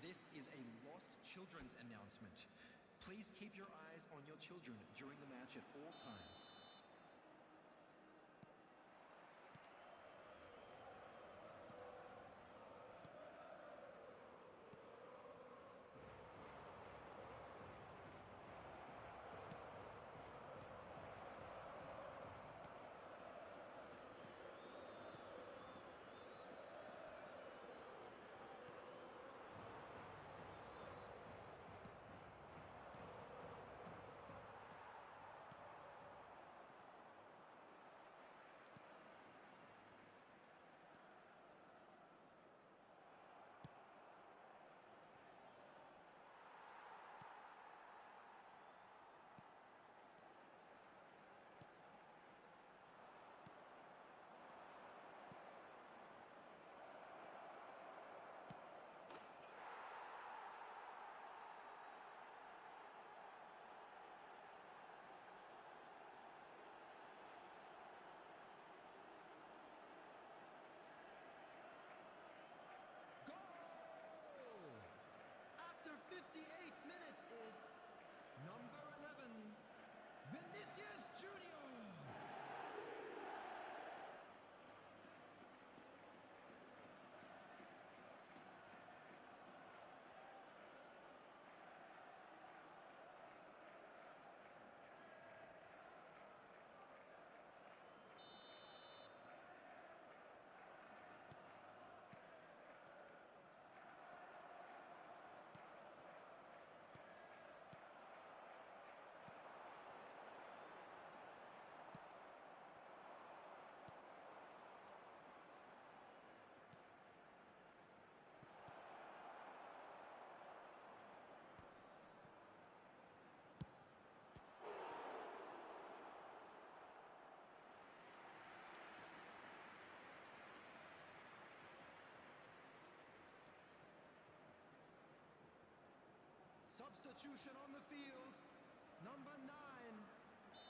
This is a lost children's announcement. Please keep your eyes on your children during the match at all times. After 58 minutes is number 11, Vinicius Jr. Substitution on the field, number 9.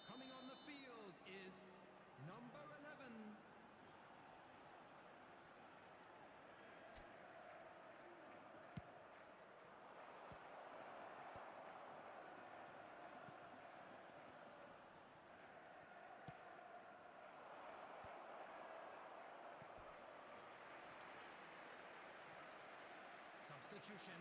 Coming on the field is number 11. Substitution.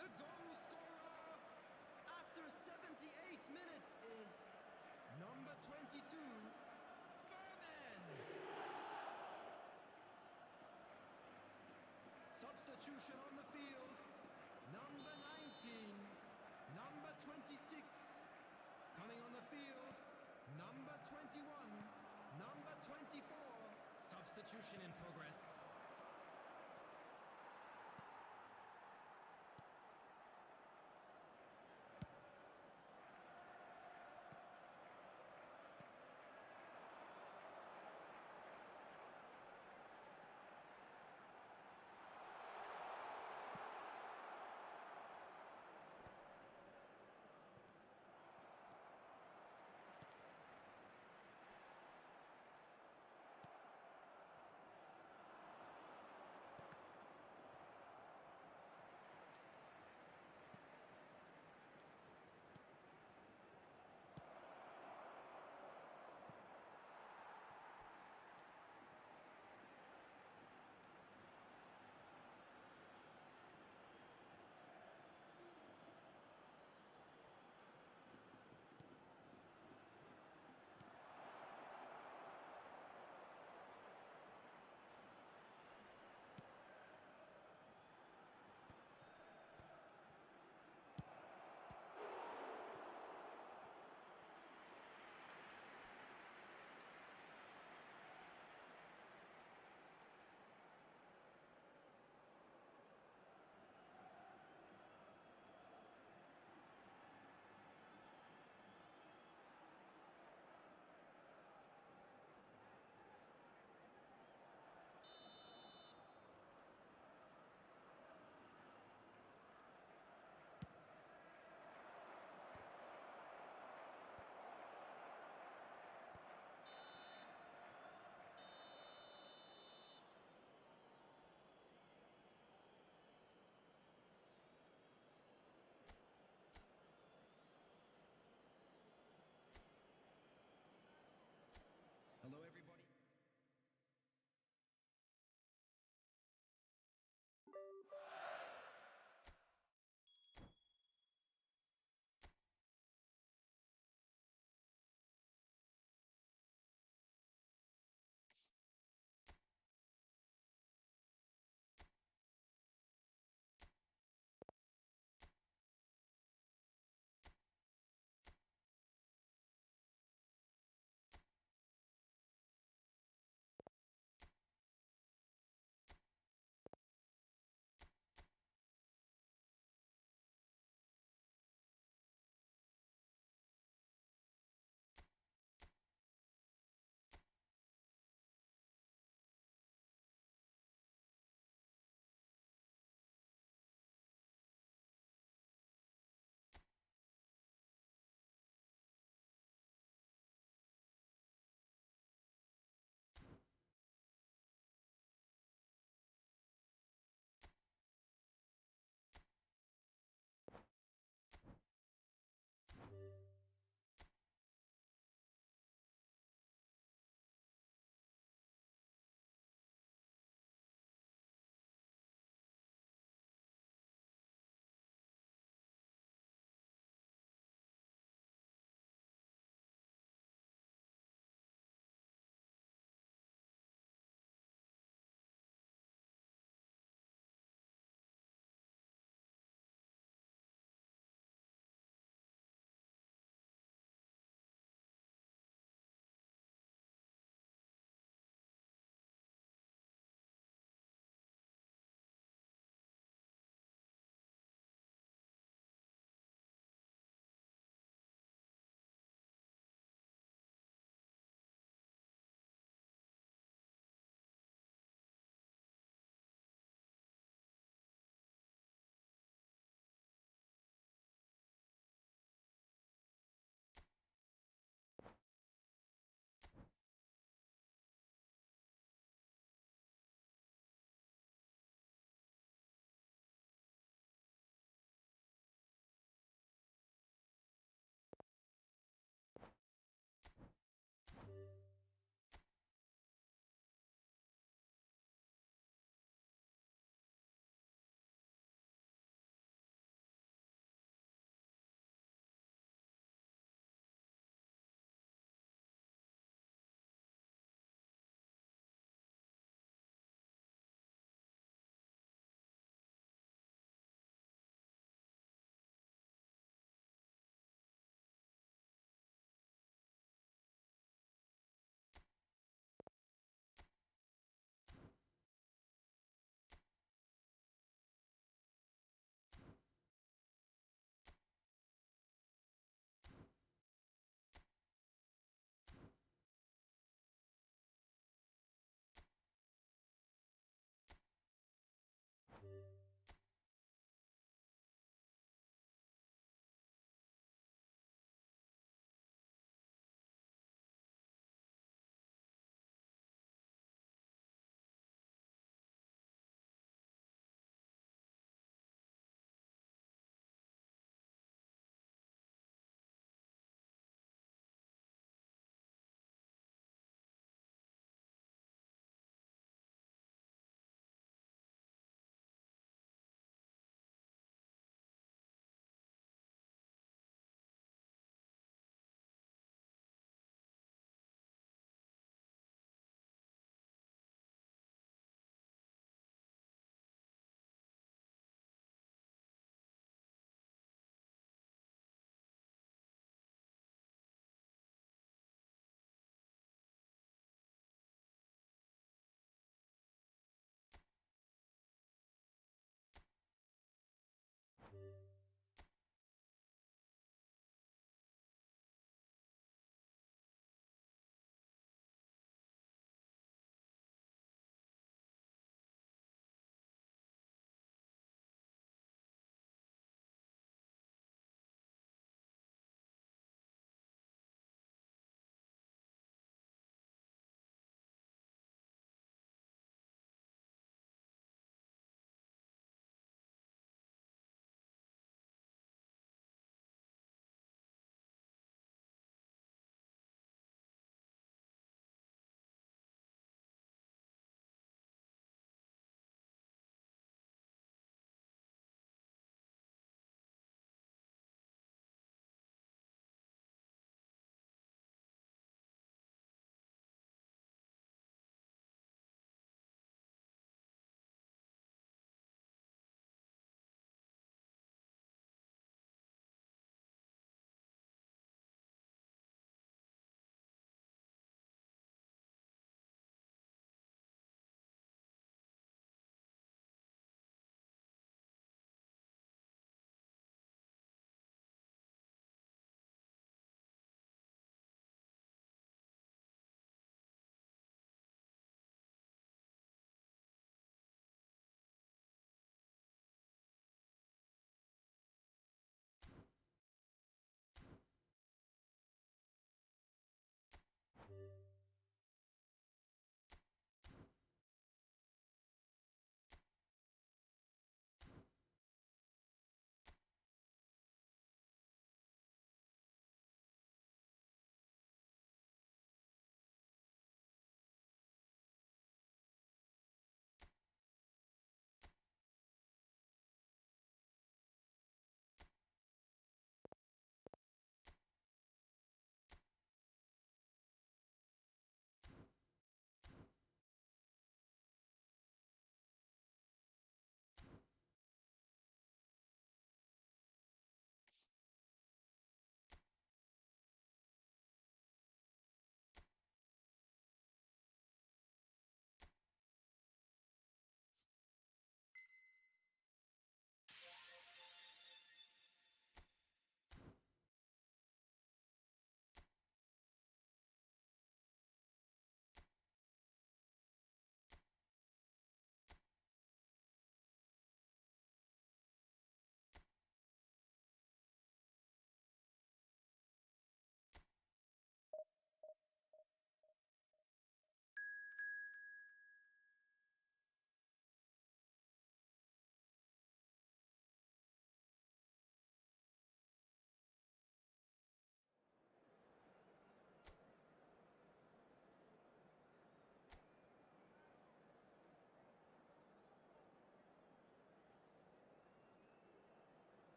The goal scorer after 78 minutes is number 22, Berman. Substitution on the field, number 19, number 26. Coming on the field, number 21, number 24. Substitution in progress.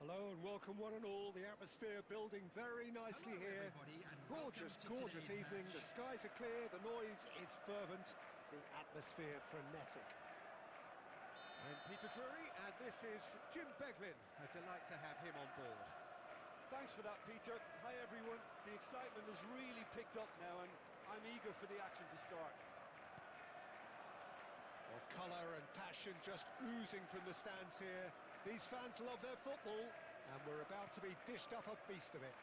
Hello and welcome one and all. The atmosphere building very nicely Hello, here. everybody, and Gorgeous, welcome to gorgeous today's evening. The match. skies are clear, the noise is fervent, the atmosphere frenetic. I'm Peter Drury and this is Jim Beglin. A delight to have him on board. Thanks for that, Peter. Hi, everyone. The excitement has really picked up now, and I'm eager for the action to start. Well, colour and passion just oozing from the stands here. These fans love their football, and we're about to be dished up a feast of it.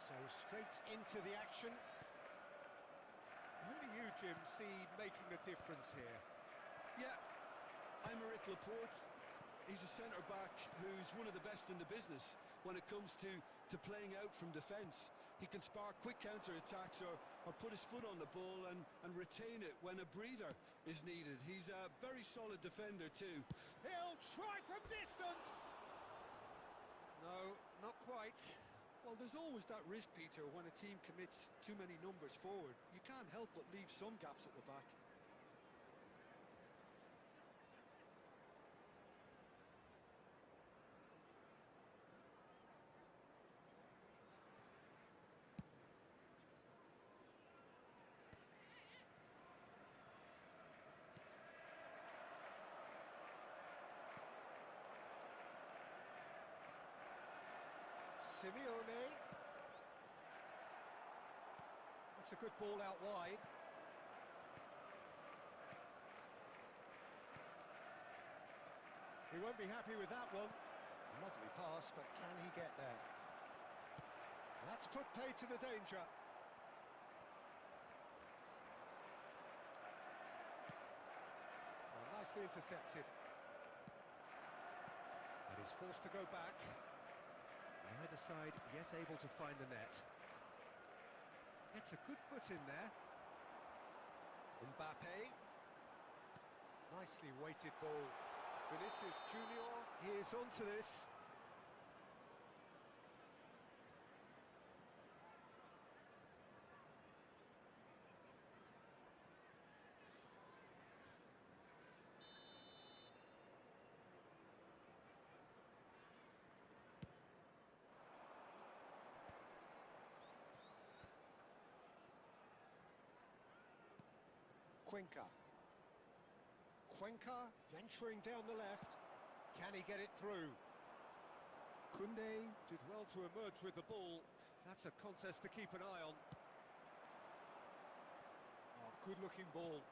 So straight into the action. Who do you, Jim, see making a difference here? Yeah, I'm Eric Laporte. He's a centre-back who's one of the best in the business when it comes to playing out from defence. He can spark quick counter-attacks or put his foot on the ball and retain it when a breather is needed. He's a very solid defender too. He'll try from distance! No, not quite. Well, there's always that risk, Peter, when a team commits too many numbers forward. You can't help but leave some gaps at the back. Simeone. That's a good ball out wide. He won't be happy with that one. Lovely pass, but can he get there? That's put paid to the danger. Well, nicely intercepted. And he's forced to go back. Neither side yet able to find the net. It's a good foot in there. Mbappe. Nicely weighted ball. Vinicius Junior. He is onto this. Cuenca venturing down the left. Can he get it through? Koundé did well to emerge with the ball. That's a contest to keep an eye on. Oh, good-looking ball.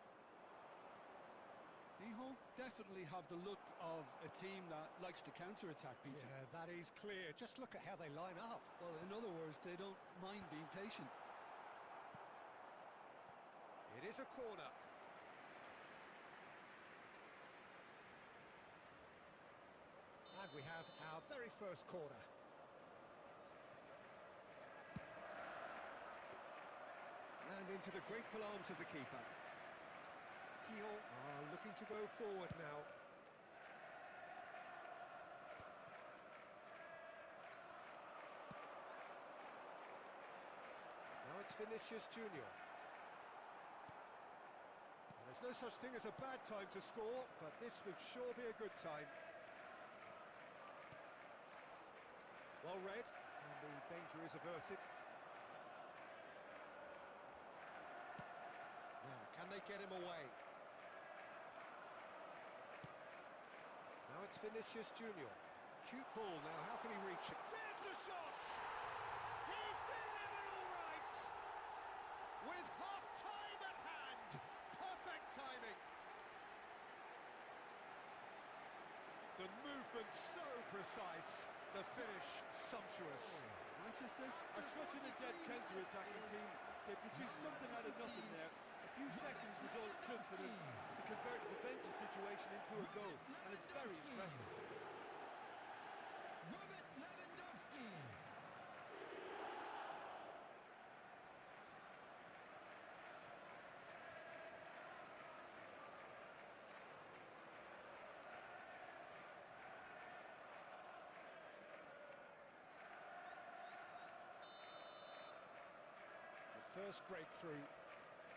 Iho definitely have the look of a team that likes to counter-attack, Peter. Yeah, that is clear. Just look at how they line up. Well, in other words, they don't mind being patient. It is a corner. And we have our very first corner. And into the grateful arms of the keeper. Kiel are looking to go forward now. Now it's Vinicius Junior. There's no such thing as a bad time to score, but this would sure be a good time. Well read, and the danger is averted. Now, can they get him away? Now it's Vinicius Junior. Cute ball now, how can he reach it? There's the shot! He's delivered all right! With half-time at hand! Perfect timing! The movement so precise, the finish sumptuous. Manchester are such an adept counter-attacking team. They produced something out of nothing there. A few seconds was all it took for them to convert a defensive situation into a goal, and it's very impressive. Robert Lewandowski. First breakthrough.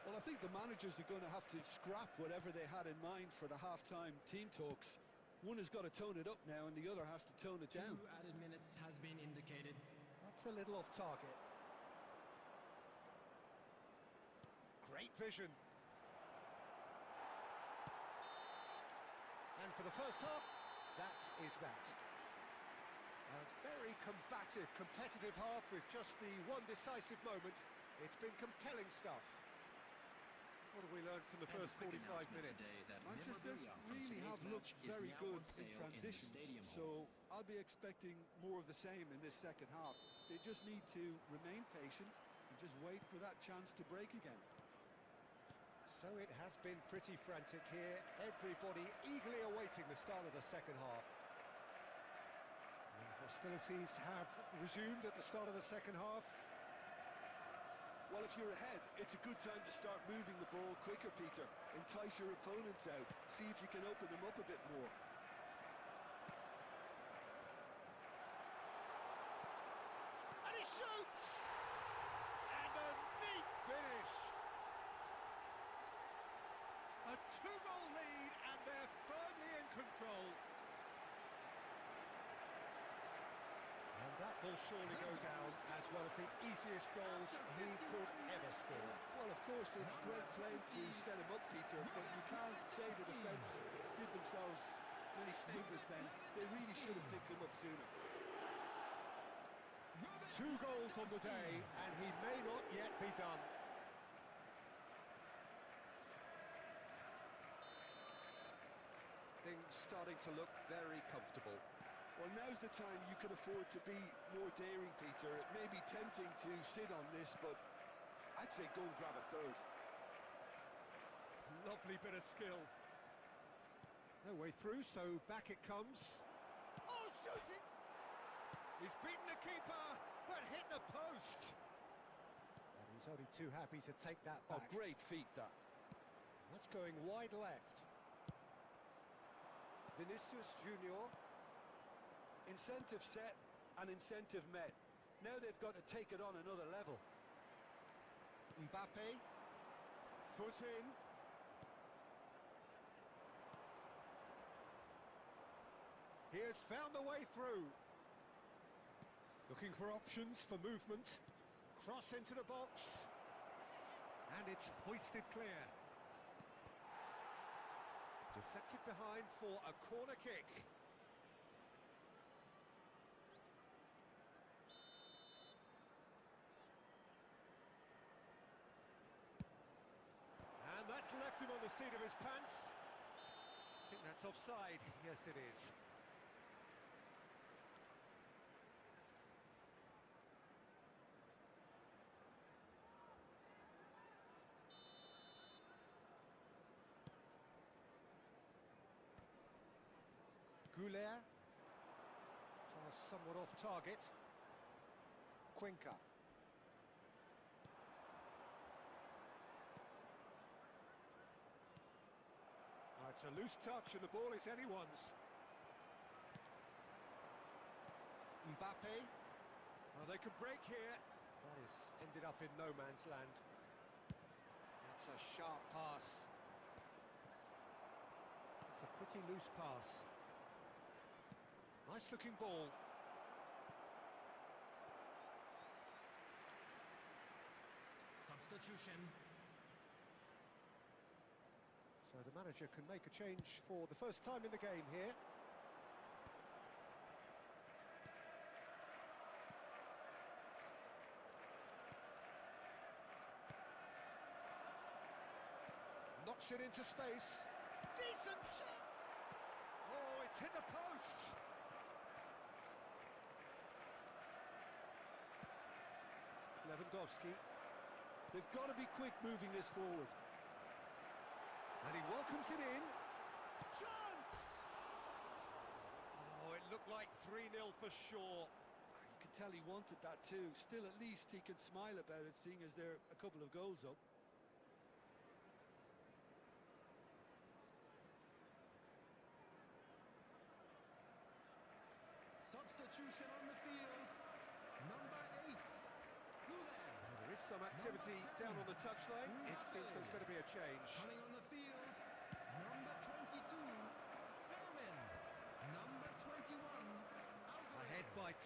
Well, I think the managers are going to have to scrap whatever they had in mind for the half-time team talks. One has got to tone it up now, and the other has to tone it down. 2 added minutes has been indicated. That's a little off target. Great vision. And for the first half, that is that. A very combative, competitive half with just the one decisive moment. It's been compelling stuff. What have we learned from the first 45 minutes? Manchester really have looked very good in transitions, so I'll be expecting more of the same in this second half. They just need to remain patient and just wait for that chance to break again. So it has been pretty frantic here. Everybody eagerly awaiting the start of the second half. And hostilities have resumed at the start of the second half. Well, if you're ahead, it's a good time to start moving the ball quicker, Peter. Entice your opponents out. See if you can open them up a bit more. And he shoots! And a neat finish! A 2-goal lead, and they're firmly in control. And that will surely go down as one of the easiest goals he could ever score. Well, of course, it's great play to set him up, Peter, but you can't say the defence did themselves many favours then. They really should have picked him up sooner. 2 goals on the day, and he may not yet be done. Things starting to look very comfortable. Well, now's the time you can afford to be more daring, Peter. It may be tempting to sit on this, but I'd say go and grab a third. Lovely bit of skill. No way through, so back it comes. Oh, shooting! He's beaten the keeper, but hit the post. And he's only too happy to take that Oh, back. great feat, that. That's going wide left. Vinicius Junior. Incentive set and incentive met. Now they've got to take it on another level. Mbappe. Foot in. He has found the way through. Looking for options for movement. Cross into the box. And it's hoisted clear. Deflected behind for a corner kick. And that's left him on the seat of his pants. I think that's offside. Yes, it is. Goulet. Pass somewhat off target. Cuenca. It's a loose touch and the ball is anyone's. Mbappe. Oh, they could break here. That is ended up in no man's land. That's a sharp pass. It's a pretty loose pass. Nice looking ball. Substitution. So the manager can make a change for the first time in the game here. Knocks it into space. Decent shot! Oh, it's hit the post! Lewandowski. They've got to be quick moving this forward. And he welcomes it in. Chance! Oh, it looked like 3-0 for sure. You can tell he wanted that too. Still, at least he can smile about it, seeing as they're a couple of goals up. Substitution on the field. Number 8. Goulet. There is some activity down on the touchline. It seems there's going to be a change. Coming on the field. Number 22. Fermin.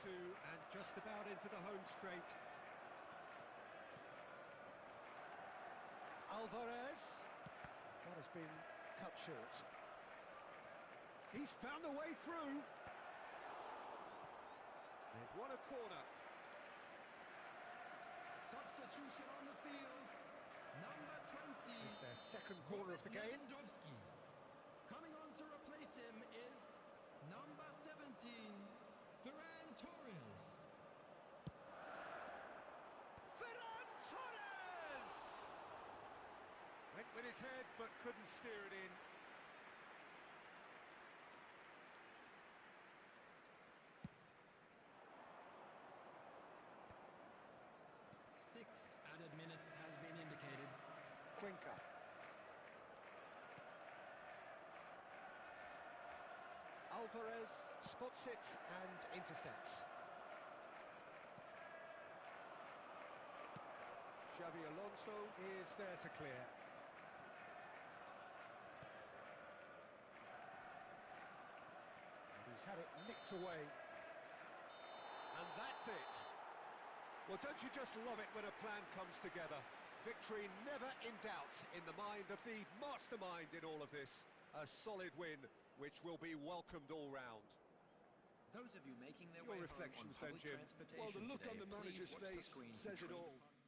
to and just about into the home straight. Alvarez. That has been cut short. He's found a way through. They've won a corner. Substitution on the field. Number 20. It's their second corner of the game. Lewandowski. Coming on to replace him is number 17, Ferran Torres. Ferran Torres! Went with his head but couldn't steer it in. Six added minutes has been indicated. Cuenca. Alvarez spots it and intercepts. Xavi Alonso is there to clear. And he's had it nicked away. And that's it. Well, don't you just love it when a plan comes together? Victory never in doubt in the mind of the mastermind in all of this. A solid win, which will be welcomed all round. Those of you making their Your way reflections home on then, public Jim? transportation Well, the look today, on the please manager's watch the face screen says it between all. the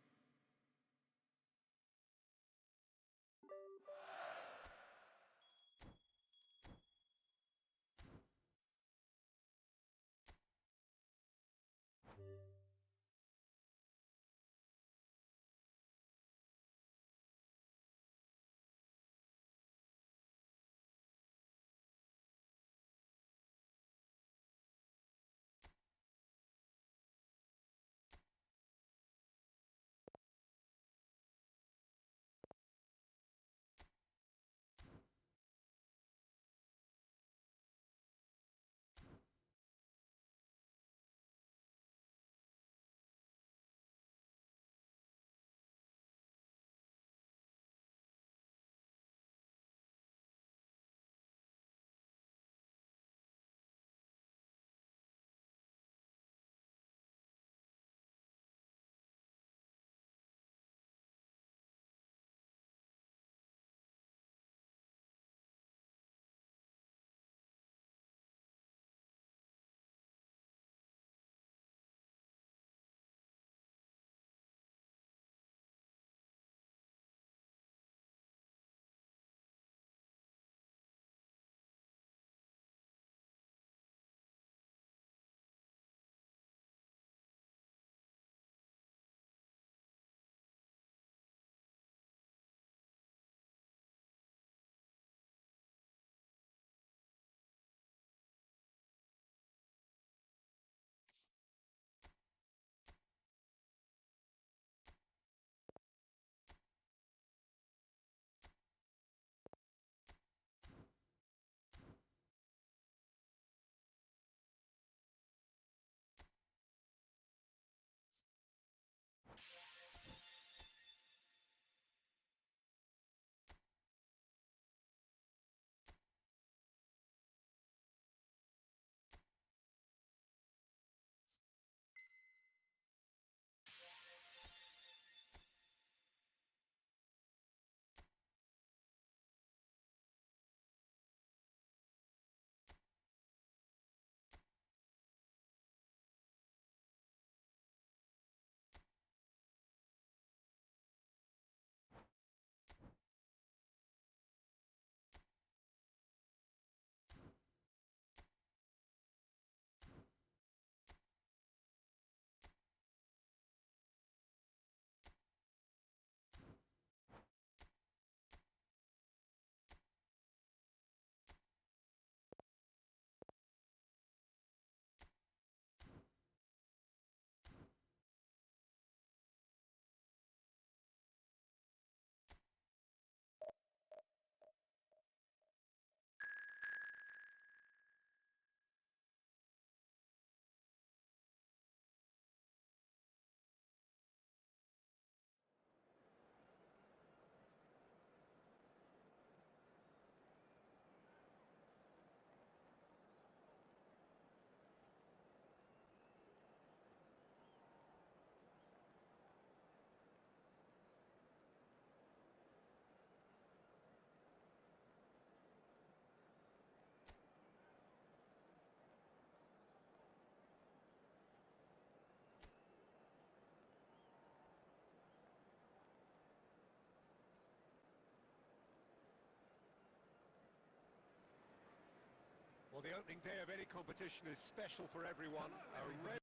Well, the opening day of any competition is special for everyone. A red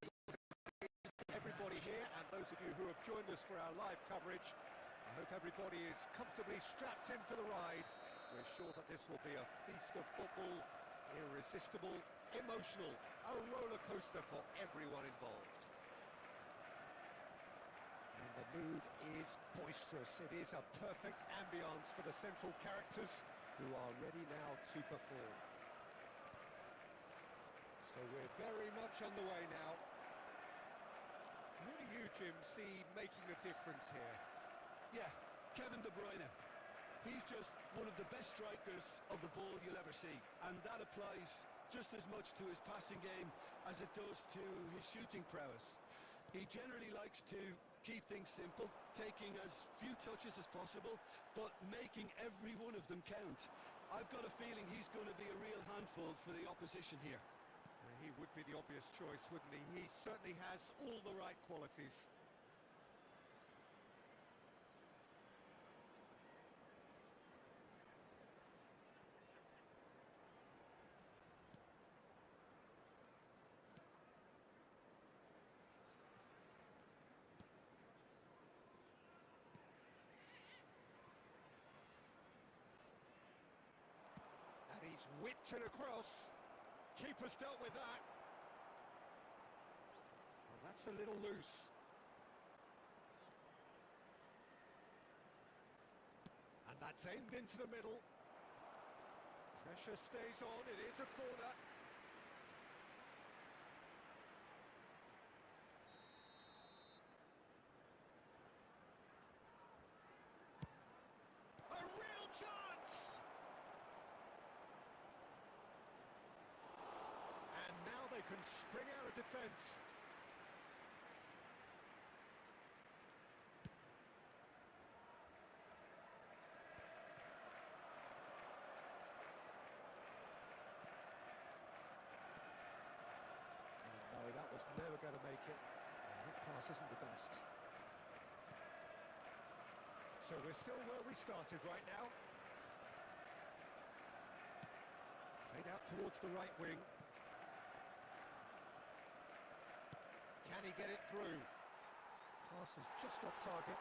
everybody here, and those of you who have joined us for our live coverage, I hope everybody is comfortably strapped in for the ride. We're sure that this will be a feast of football, irresistible, emotional, a roller coaster for everyone involved. And the mood is boisterous. It is a perfect ambience for the central characters who are ready now to perform. So we're very much on the way now. Who do you, Jim, see making the difference here? Yeah, Kevin De Bruyne. He's just one of the best strikers of the ball you'll ever see, and that applies just as much to his passing game as it does to his shooting prowess. He generally likes to keep things simple, taking as few touches as possible, but making every one of them count. I've got a feeling he's going to be a real handful for the opposition here. He would be the obvious choice, wouldn't he? He certainly has all the right qualities. And he's whipped it across. Keeper's dealt with that. Well, that's a little loose. And that's aimed into the middle. Pressure stays on, it is a corner. A real chance! And now they can spring out of defence. No, that was never going to make it. That pass isn't the best. So we're still where we started right now. Played out towards the right wing. Can he get it through? Pass is just off target.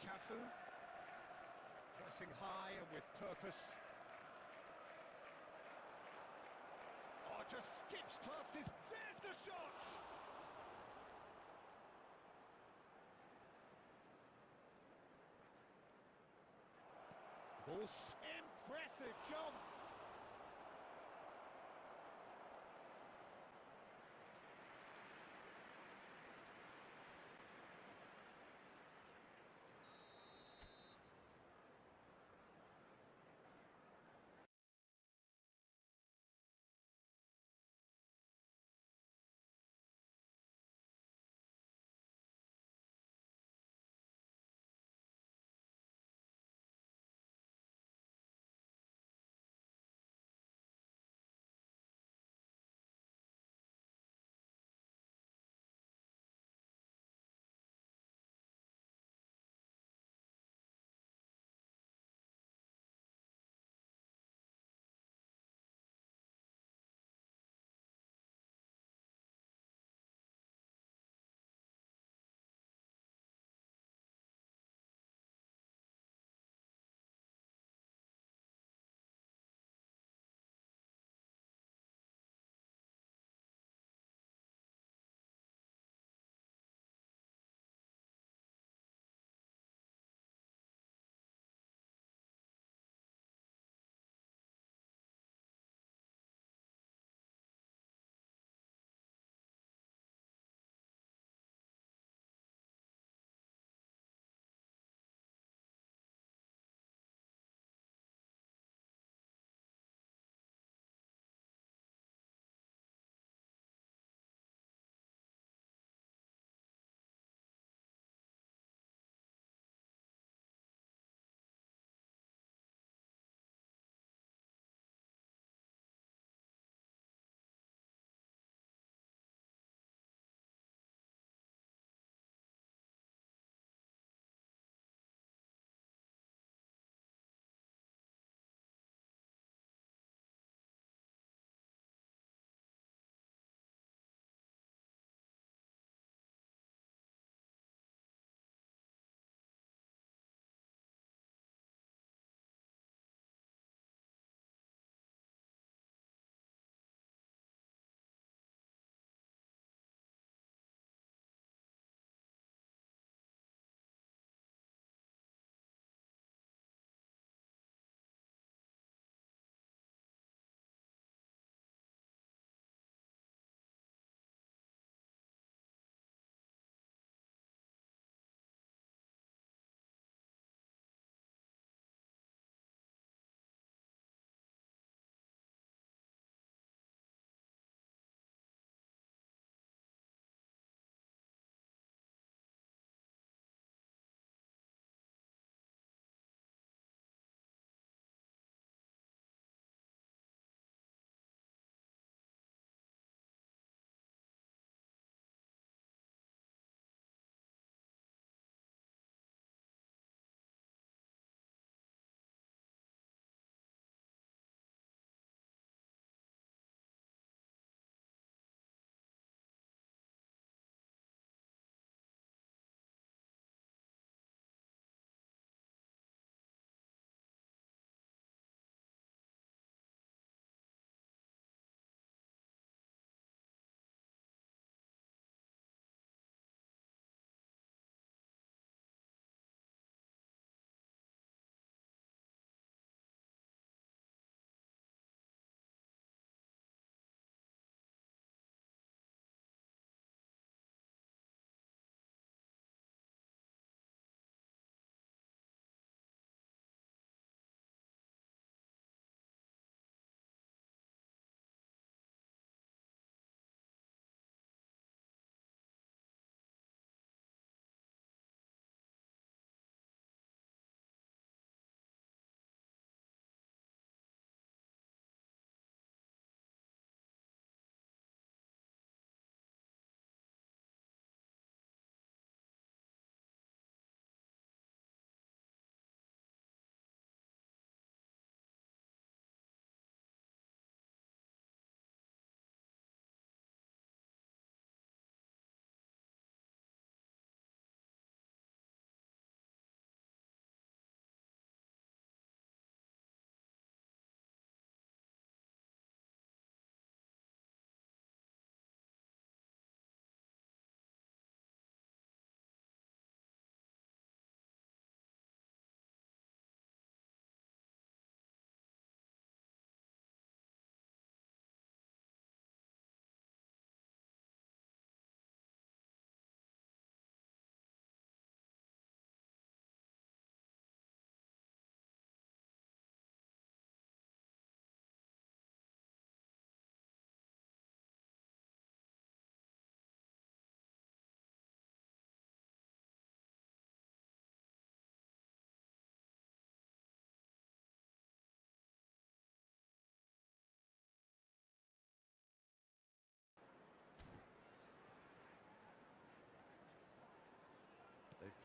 Cafu. Pressing high and with purpose. Oh, just skips past his... There's the shot! Impressive jump!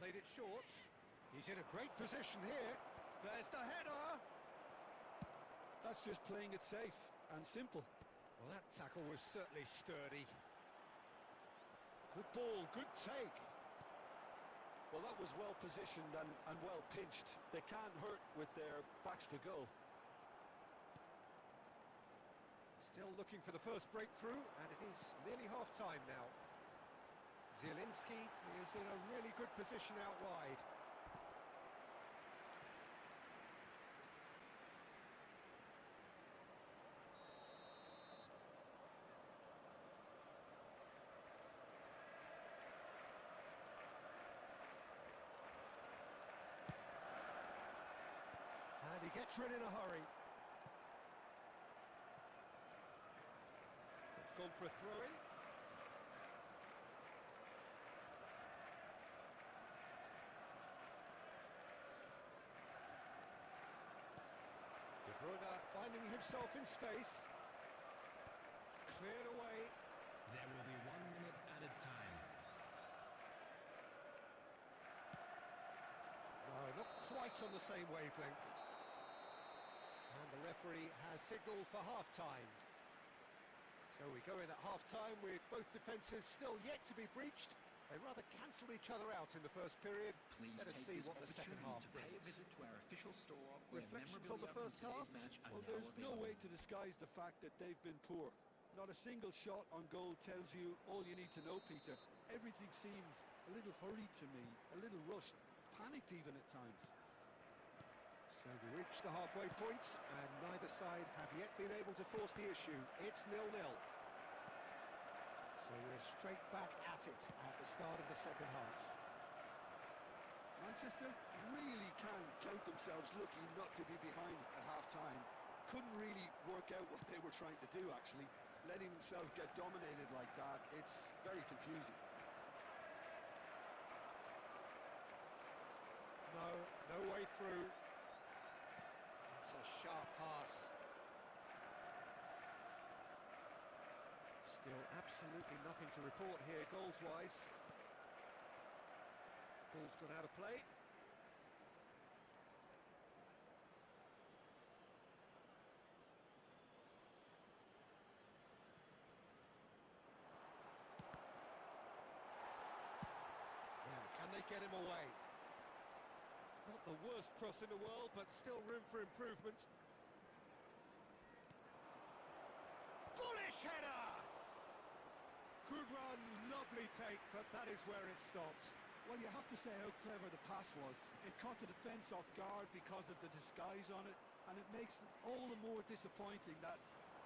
played it short. He's in a great position here. There's the header. That's just playing it safe and simple. Well, that tackle was certainly sturdy. Good ball, good take. Well, that was well positioned and well pinched. They can't hurt with their backs to goal. Still looking for the first breakthrough, and it is nearly half-time now. Zielinski is in a really good position out wide. And he gets rid in a hurry. It's gone for a throw-in. De Bruyne finding himself in space. Cleared away. There will be 1 minute added time. No, not quite on the same wavelength. And the referee has signalled for half-time. So we go in at half-time with both defences still yet to be breached. They rather cancelled each other out in the first period. Please Let us take see this what the second half opportunity to pay a brings. visit to our official store where Reflections on the memorabilia first from half? today's match are Well, now there's no available. way to disguise the fact that they've been poor. Not a single shot on goal tells you all you need to know, Peter. Everything seems a little hurried to me, a little rushed, panicked even at times. So we reach the halfway point, and neither side have yet been able to force the issue. It's 0-0. So we're straight back at it at the start of the second half. Manchester really can count themselves lucky not to be behind at half-time. Couldn't really work out what they were trying to do, actually. Letting themselves get dominated like that, it's very confusing. No way through. It's a sharp pass. Still absolutely nothing to report here goals-wise. Ball's gone out of play. Yeah, can they get him away? Not the worst cross in the world, but still room for improvement. Bullish header! Good run, lovely take, but that is where it stopped. Well, you have to say how clever the pass was. It caught the defence off guard because of the disguise on it, and it makes it all the more disappointing that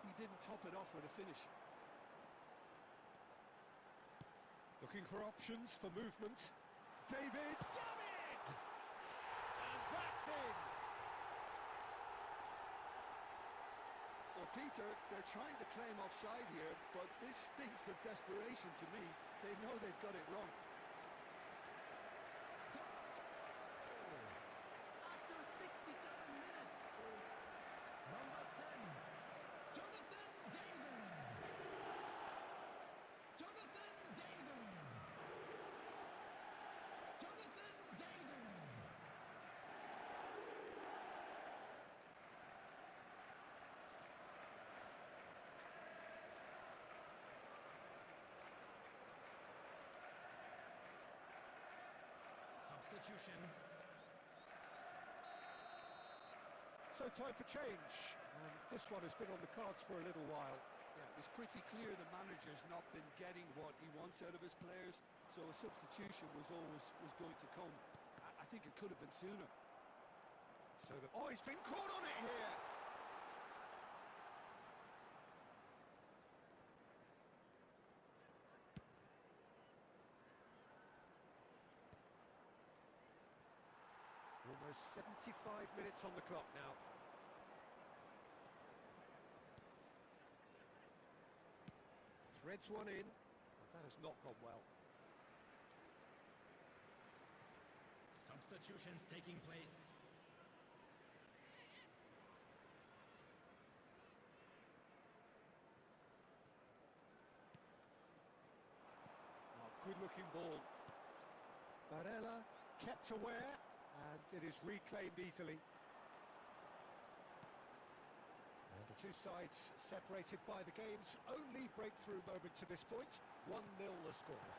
he didn't top it off with a finish. Looking for options for movement. David! David! And that's in! Well, Peter, they're trying to claim offside here, but this stinks of desperation to me. They know they've got it wrong. After 67 minutes is number 10, Jonathan David. Jonathan David. Jonathan David. Substitution. So time for change. And this one has been on the cards for a little while. Yeah, it was pretty clear the manager's not been getting what he wants out of his players, so a substitution was going to come. I think it could have been sooner. So oh, he's been caught on it here! Almost 75 minutes on the clock now. Threads one in, but that has not gone well. Substitutions taking place. Oh, good looking ball. Barella kept aware, and it is reclaimed easily. And the two sides separated by the game's only breakthrough moment to this point. 1-0 the score.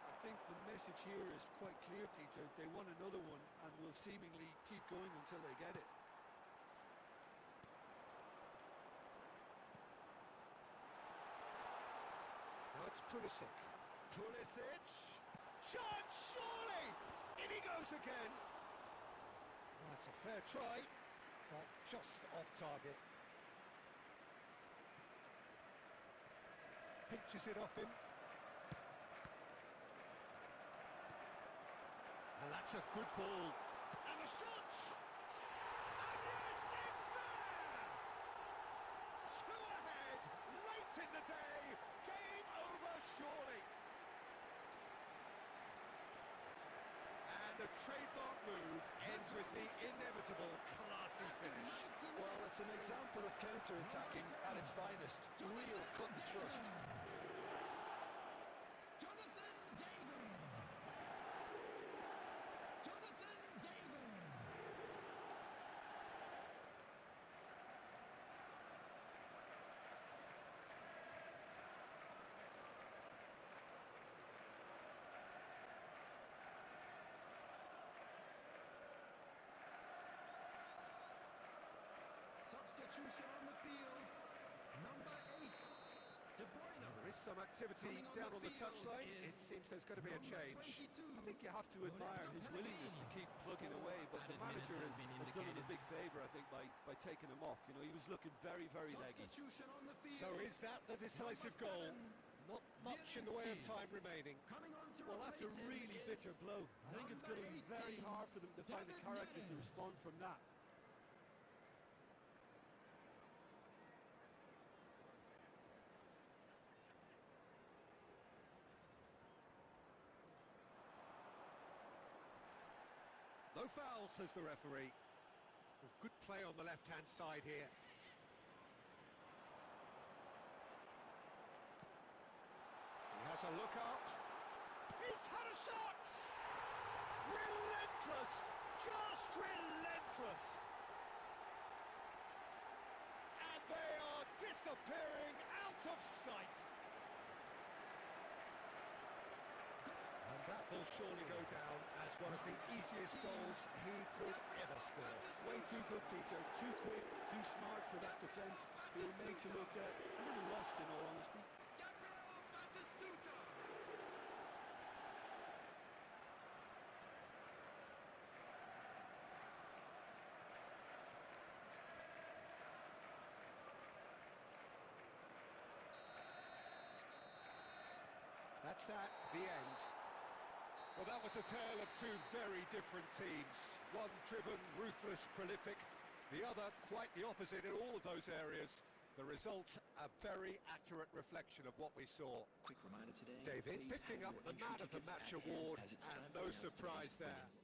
I think the message here is quite clear, Peter. They want another one and will seemingly keep going until they get it. Now it's Pulisic. Pulisic! Shot, surely! In he goes again! Well, that's a fair try, but just off target. Pinches it off him. And that's a good ball. And the shot! And yes, it's there! Two ahead, late in the day. Game over, surely. And the trademark move ends with the inevitable classy finish. Well, it's an example of counter-attacking at its finest. Real cut and thrust. Substitution on the field. Number 8. De Bruyne. There is some activity down on the touchline. It seems there's going to be a change. I think you have to admire his willingness to keep plugging away, but the manager has done him a big favour, I think, by taking him off. You know, he was looking very, very leggy. Substitution on the field. So is that the decisive goal? Not much in the way of time remaining. Coming on to Well, that's a replace him really is bitter blow. I think it's going to be very hard for them to find the character to respond from that. No foul, says the referee. Well, good play on the left-hand side here. He has a look up. He's had a shot! Relentless! Just relentless! And they are disappearing out of sight. And that will surely go down as one of the easiest goals he could ever score. Way too good, Peter. Too quick, too smart for that defence. They were made to look a little lost, in all honesty. That's that, the end. Well, that was a tale of two very different teams. One driven, ruthless, prolific. The other quite the opposite in all of those areas. The result, a very accurate reflection of what we saw. Quick reminder today. David please picking have up your the Man entry of the tickets Match at hand, award, as it's and time no to announce surprise today's there. winner.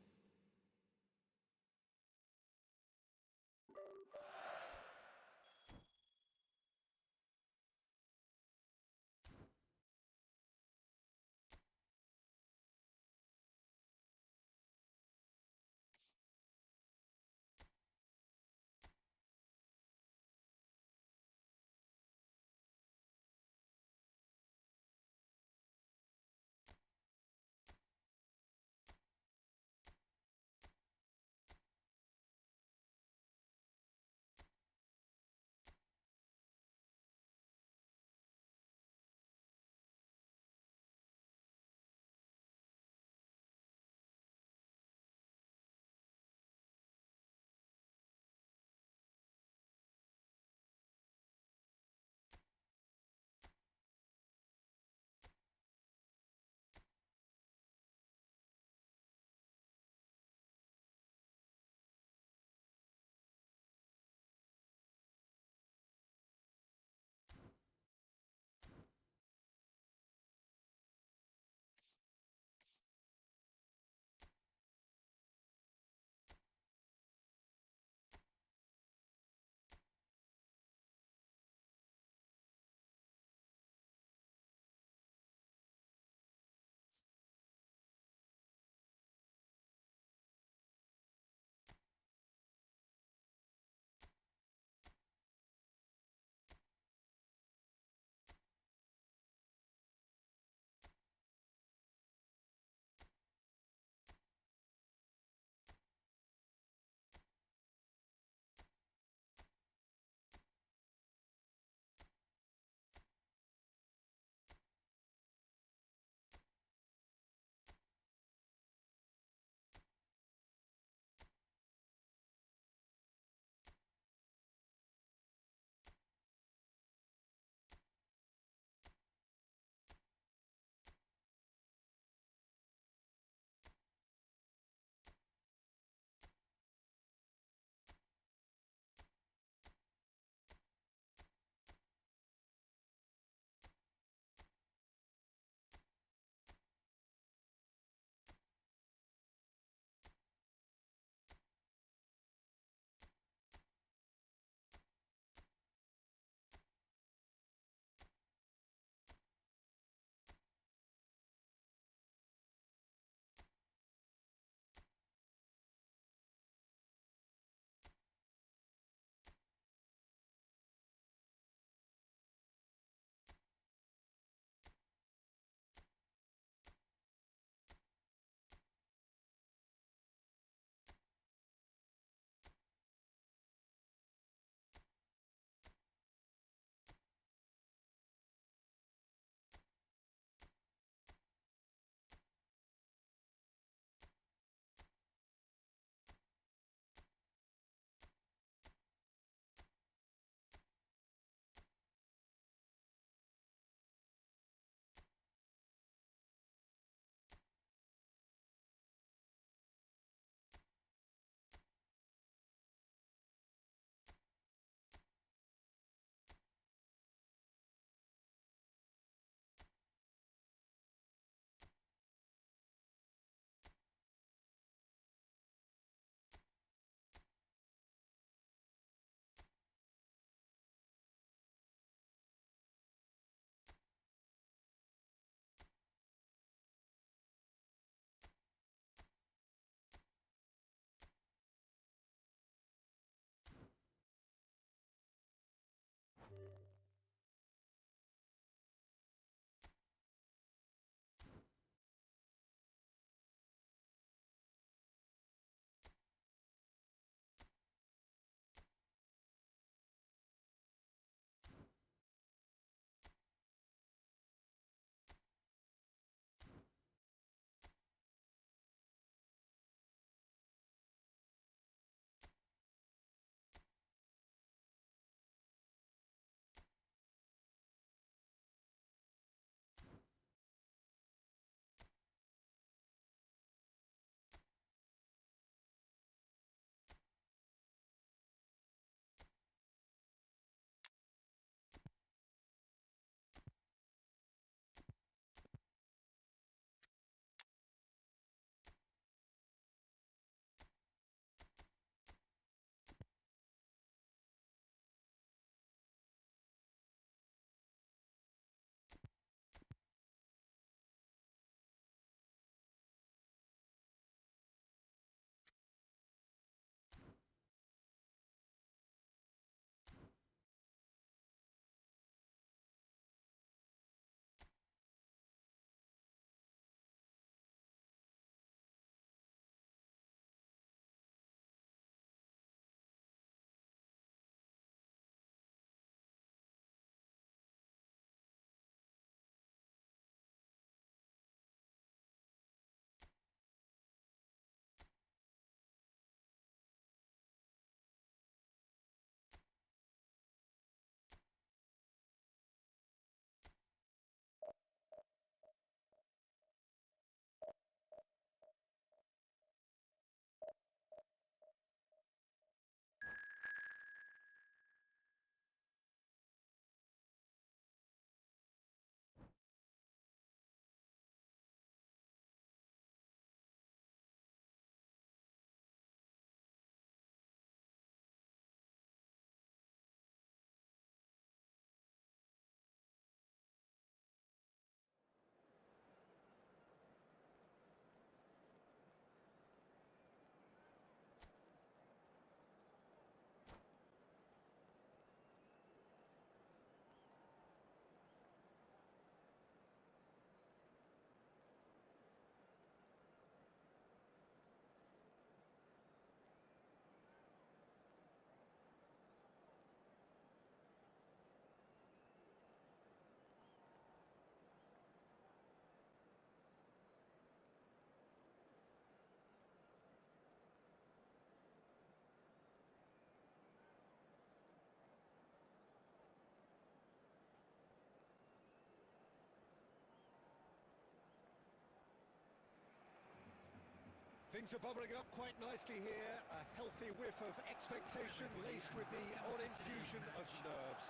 Things are bubbling up quite nicely here. A healthy whiff of expectation laced with the odd infusion of nerves.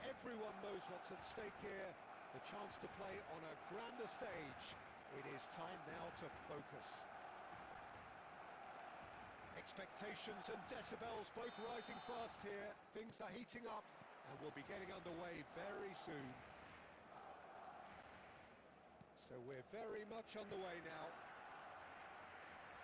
Everyone knows what's at stake here. The chance to play on a grander stage. It is time now to focus. Expectations and decibels both rising fast here. Things are heating up and we'll be getting underway very soon. So we're very much on the way now.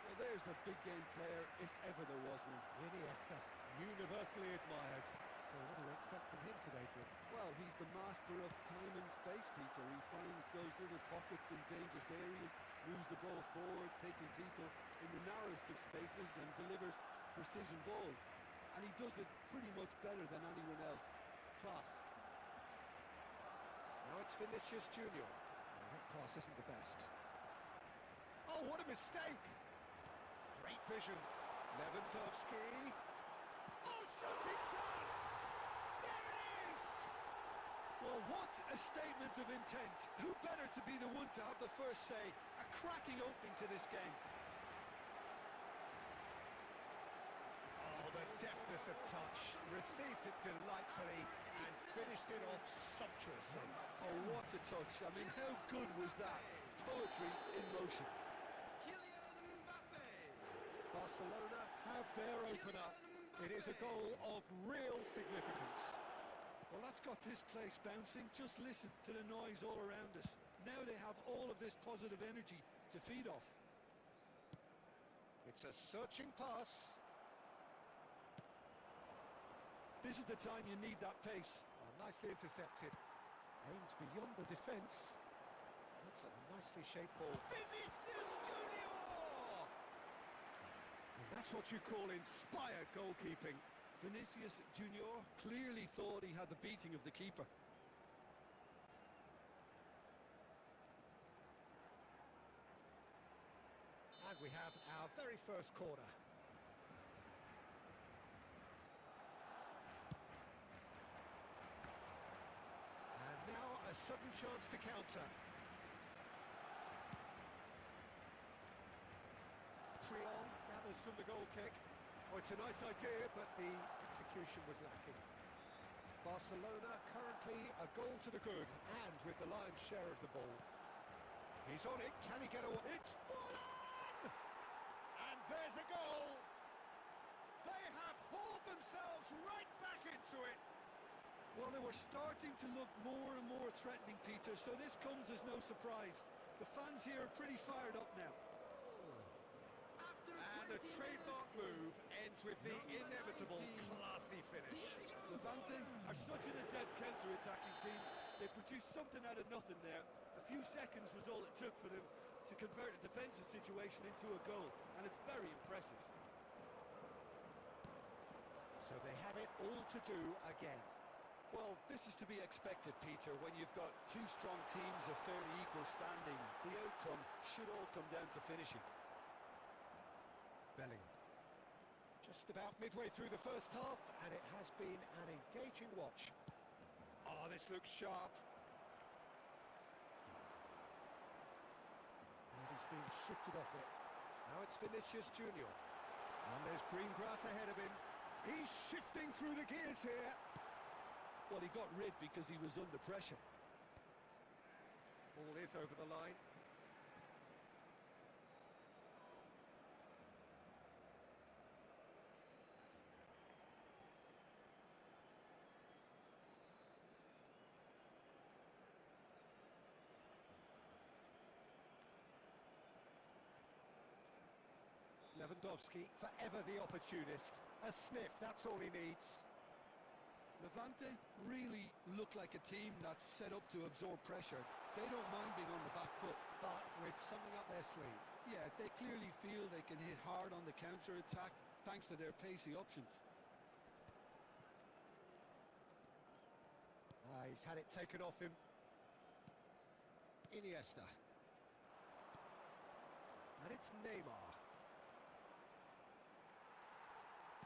Well, there's a big game player, if ever there was one. Iniesta, universally admired. So what do we expect from him today, Jim? Well, he's the master of time and space, Peter. He finds those little pockets in dangerous areas, moves the ball forward, taking people in the narrowest of spaces and delivers precision balls. And he does it pretty much better than anyone else. Class. Now it's Vinicius Junior. That pass isn't the best. Oh, what a mistake! Great vision. Lewandowski. Oh, shooting chance! There it is! Well, what a statement of intent. Who better to be the one to have the first say? A cracking opening to this game. Oh, the deftness of touch. Received it delightfully and finished it off sumptuously. Oh, what a touch. I mean, how good was that? Poetry in motion. Barcelona have their opener. It is a goal of real significance. Well, that's got this place bouncing. Just listen to the noise all around us. Now they have all of this positive energy to feed off. It's a searching pass. This is the time you need that pace. Oh, nicely intercepted. Aims beyond the defence. That's a nicely shaped ball. Vinicius Junior! And that's what you call inspired goalkeeping. Vinicius Junior clearly thought he had the beating of the keeper. And we have our very first corner. And now a sudden chance to counter. Trion gathers from the goal kick. Oh, it's a nice idea, but the execution was lacking. Barcelona currently a goal to the good, and with the lion's share of the ball. He's on it, can he get away? It's full on! And there's a goal! They have hauled themselves right back into it! Well, they were starting to look more and more threatening, Peter, so this comes as no surprise. The fans here are pretty fired up now. And a trademark move ends with the inevitable classy finish. Levante are such an adept counter-attacking team. They produced something out of nothing there. A few seconds was all it took for them to convert a defensive situation into a goal, and it's very impressive. So they have it all to do again. Well, this is to be expected, Peter, when you've got two strong teams of fairly equal standing. The outcome should all come down to finishing. Bellingham. Just about midway through the first half, and it has been an engaging watch. Oh, this looks sharp. And he's being shifted off it. Now it's Vinicius Junior. And there's green grass ahead of him. He's shifting through the gears here. Well, he got rid because he was under pressure. Ball is over the line. Lewandowski, forever the opportunist. A sniff, that's all he needs. Levante really look like a team that's set up to absorb pressure. They don't mind being on the back foot. But with something up their sleeve. Yeah, they clearly feel they can hit hard on the counter-attack thanks to their pacey options. He's had it taken off him. Iniesta. And it's Neymar.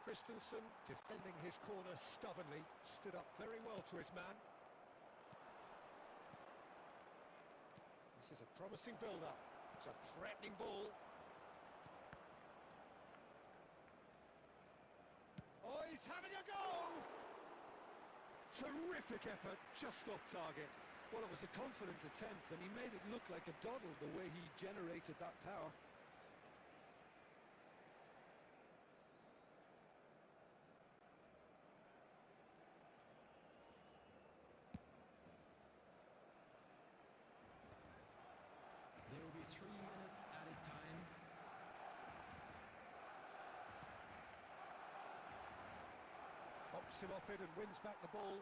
Christensen, defending his corner stubbornly, stood up very well to his man. This is a promising build-up. It's a threatening ball. He's having a go! Terrific effort, just off target. Well, it was a confident attempt, and he made it look like a doddle the way he generated that power. There will be 3 minutes added time. Pops him off it and wins back the ball.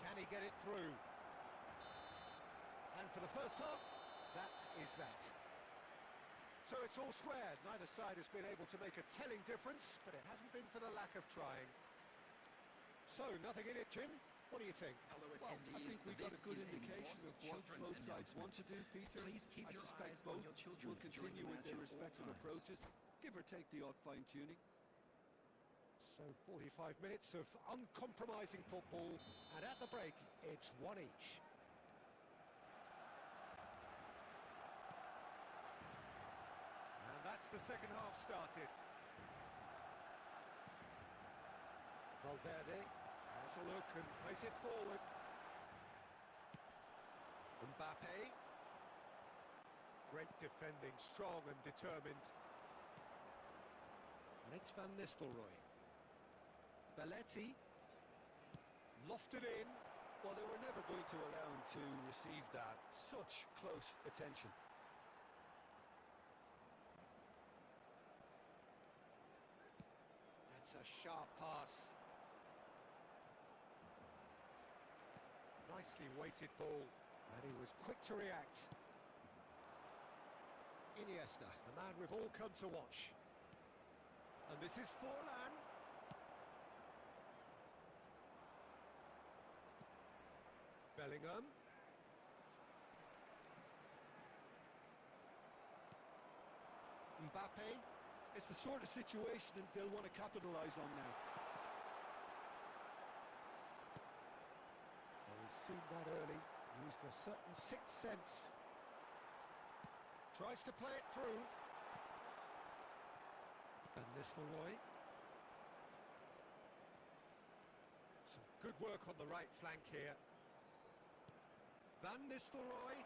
Can he get it through? And for the first half, that is that. So it's all squared. Neither side has been able to make a telling difference, but it hasn't been for the lack of trying. So, nothing in it, Jim? What do you think? Well, I think we got a good indication of what both sides want to do, Peter. I suspect both will continue with their respective approaches, give or take the odd fine-tuning. So 45 minutes of uncompromising football, and at the break, it's one each. And that's the second half started. Valverde has a look and plays it forward. Mbappe. Great defending, strong and determined. And it's Van Nistelrooy. Belletti. Lofted in. Well, they were never going to allow him to receive that. Such close attention. That's a sharp pass. Nicely weighted ball, and he was quick to react. Iniesta, the man we've all come to watch. And this is Forlan. Bellingham. Mbappe. It's the sort of situation that they'll want to capitalise on now. Well, he's seen that early, used a certain sixth sense. Tries to play it through. Van Nistelrooy. Some good work on the right flank here. Van Nistelrooy.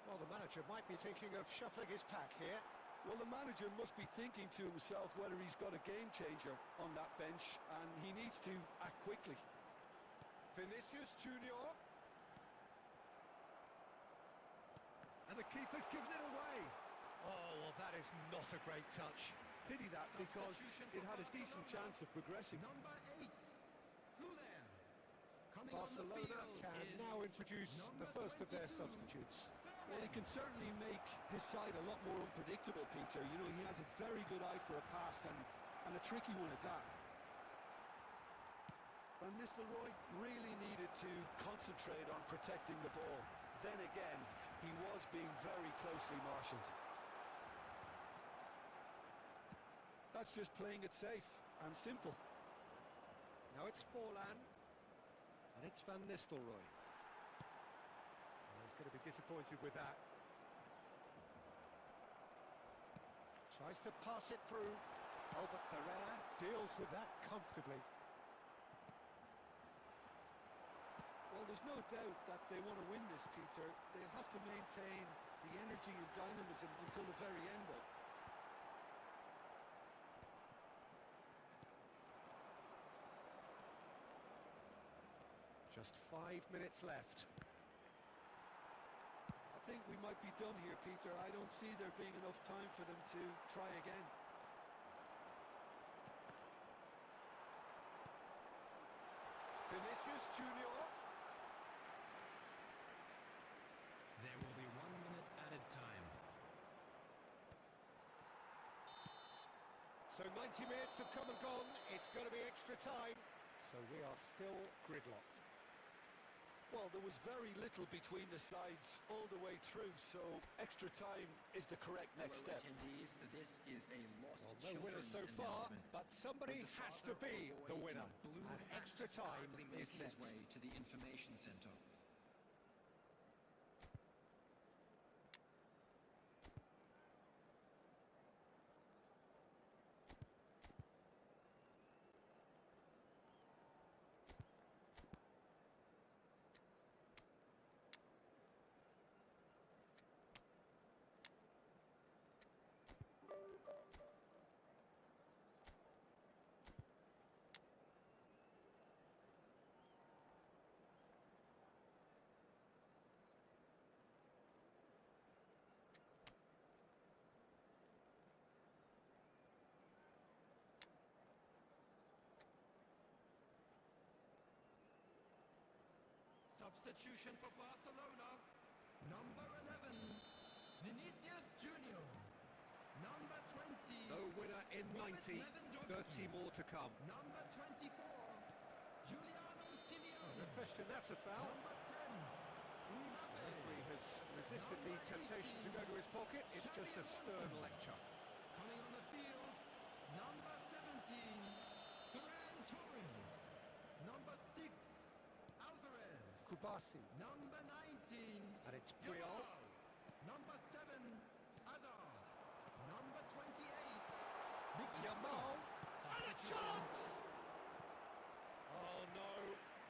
Well, the manager might be thinking of shuffling his pack here. Well, the manager must be thinking to himself whether he's got a game changer on that bench, and he needs to act quickly. Vinicius Junior. And the keeper's given it away. Oh, well, that is not a great touch. Pity that, because it had a decent chance of progressing. Number 8, Julian. Coming on the Barcelona field can is now introduce the first of their 22. substitutes. Well, he can certainly make his side a lot more unpredictable, Peter. You know, he has a very good eye for a pass, and a tricky one at that. Van Nistelrooy really needed to concentrate on protecting the ball. Then again, he was being very closely marshalled. That's just playing it safe and simple. Now it's Forlan. And it's Van Nistelrooy. He's going to be disappointed with that. Tries to pass it through. Albert Ferrer deals with that comfortably. Well, there's no doubt that they want to win this, Peter. They have to maintain the energy and dynamism until the very end, though. Just 5 minutes left. I think we might be done here, Peter. I don't see there being enough time for them to try again. Vinicius Junior. There will be 1 minute added time. So 90 minutes have come and gone. It's going to be extra time. So we are still gridlocked. Well, there was very little between the sides all the way through, so extra time is the correct next step. Attendees, this is a lost Well, no winner so far, but somebody has to be the winner. And extra time is his next. way to the information center. Substitution for Barcelona. Number 11, Vinicius Junior. Number 20, No winner in Robert 90, Lewandowski. 30 more to come. Number 24, Giuliano Simeone. No question, that's a foul. Number 10, The referee Mbappe. has resisted the temptation to go to his pocket. It's just a stern lecture. Coming on the field, number 17, Ferran Torres. Number 6, Alvarez. Kubasi. Number 19, And it's Puyol. Number 7, Hazard. Number 28, Vicky Yamal. And a chance! Oh no,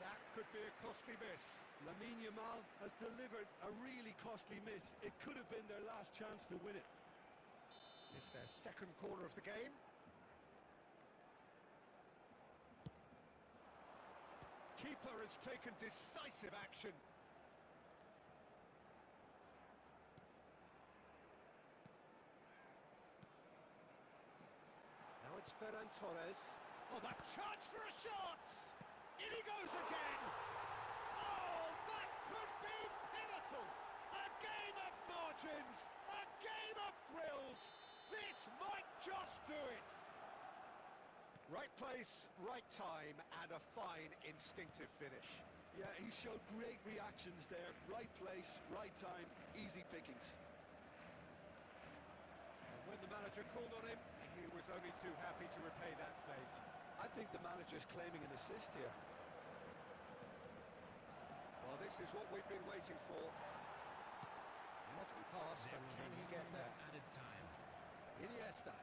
that could be a costly miss. Lamine Yamal has delivered a really costly miss. It could have been their last chance to win it. It's their second corner of the game. Keeper has taken decisive action. Now it's Ferran Torres. Oh, that chance for a shot! In he goes again! Oh, that could be pivotal! A game of margins! A game of thrills! This might just do it! Right place, right time, and a fine instinctive finish. Yeah, he showed great reactions there. Right place, right time, easy pickings. And when the manager called on him, he was only too happy to repay that fate. I think the manager's claiming an assist here. Well, this is what we've been waiting for. Lovely pass, but can he get there? added time. Iniesta.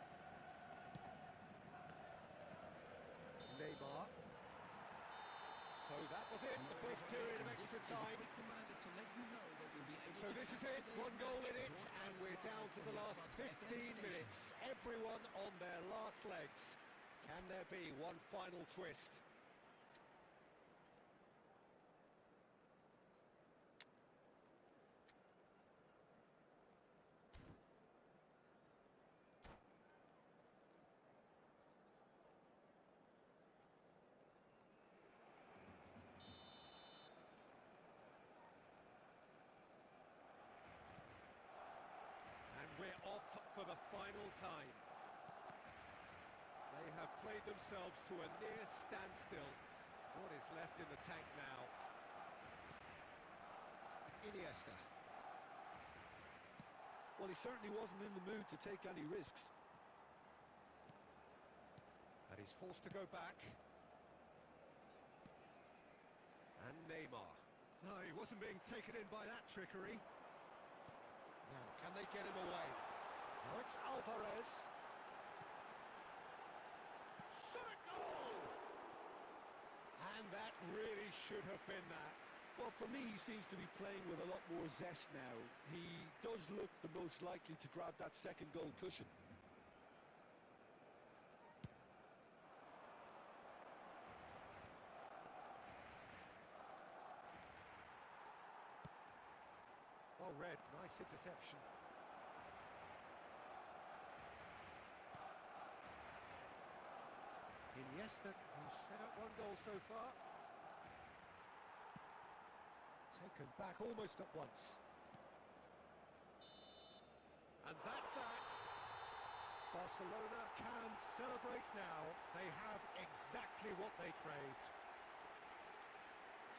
Neymar. So that was it, the first period of extra time. So this is it, one goal in it, and we're down to the last 15 minutes. Everyone on their last legs. Can there be one final twist? And we're off for the final time. They have played themselves to a near standstill. What is left in the tank now? Iniesta. Well, he certainly wasn't in the mood to take any risks. And he's forced to go back. And Neymar. No, he wasn't being taken in by that trickery. Now, can they get him away? Now it's Alvarez. Shot a goal! And that really should have been that. Well, for me, he seems to be playing with a lot more zest now. He does look the most likely to grab that second goal cushion. Well read, nice interception. Iniesta, who's set up one goal so far. Taken back almost at once. And that's that. Barcelona can celebrate now. They have exactly what they craved.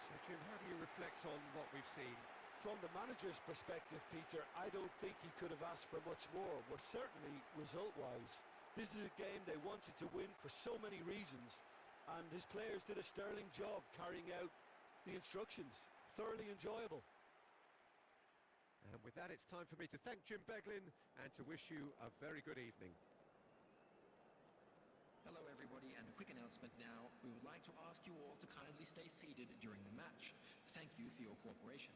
So, Jim, how do you reflect on what we've seen? From the manager's perspective, Peter, I don't think he could have asked for much more, but certainly result-wise. This is a game they wanted to win for so many reasons, and his players did a sterling job carrying out the instructions. Thoroughly enjoyable. And with that, it's time for me to thank Jim Beglin and to wish you a very good evening. Hello everybody, and a quick announcement now. We would like to ask you all to kindly stay seated during the match. Thank you for your cooperation.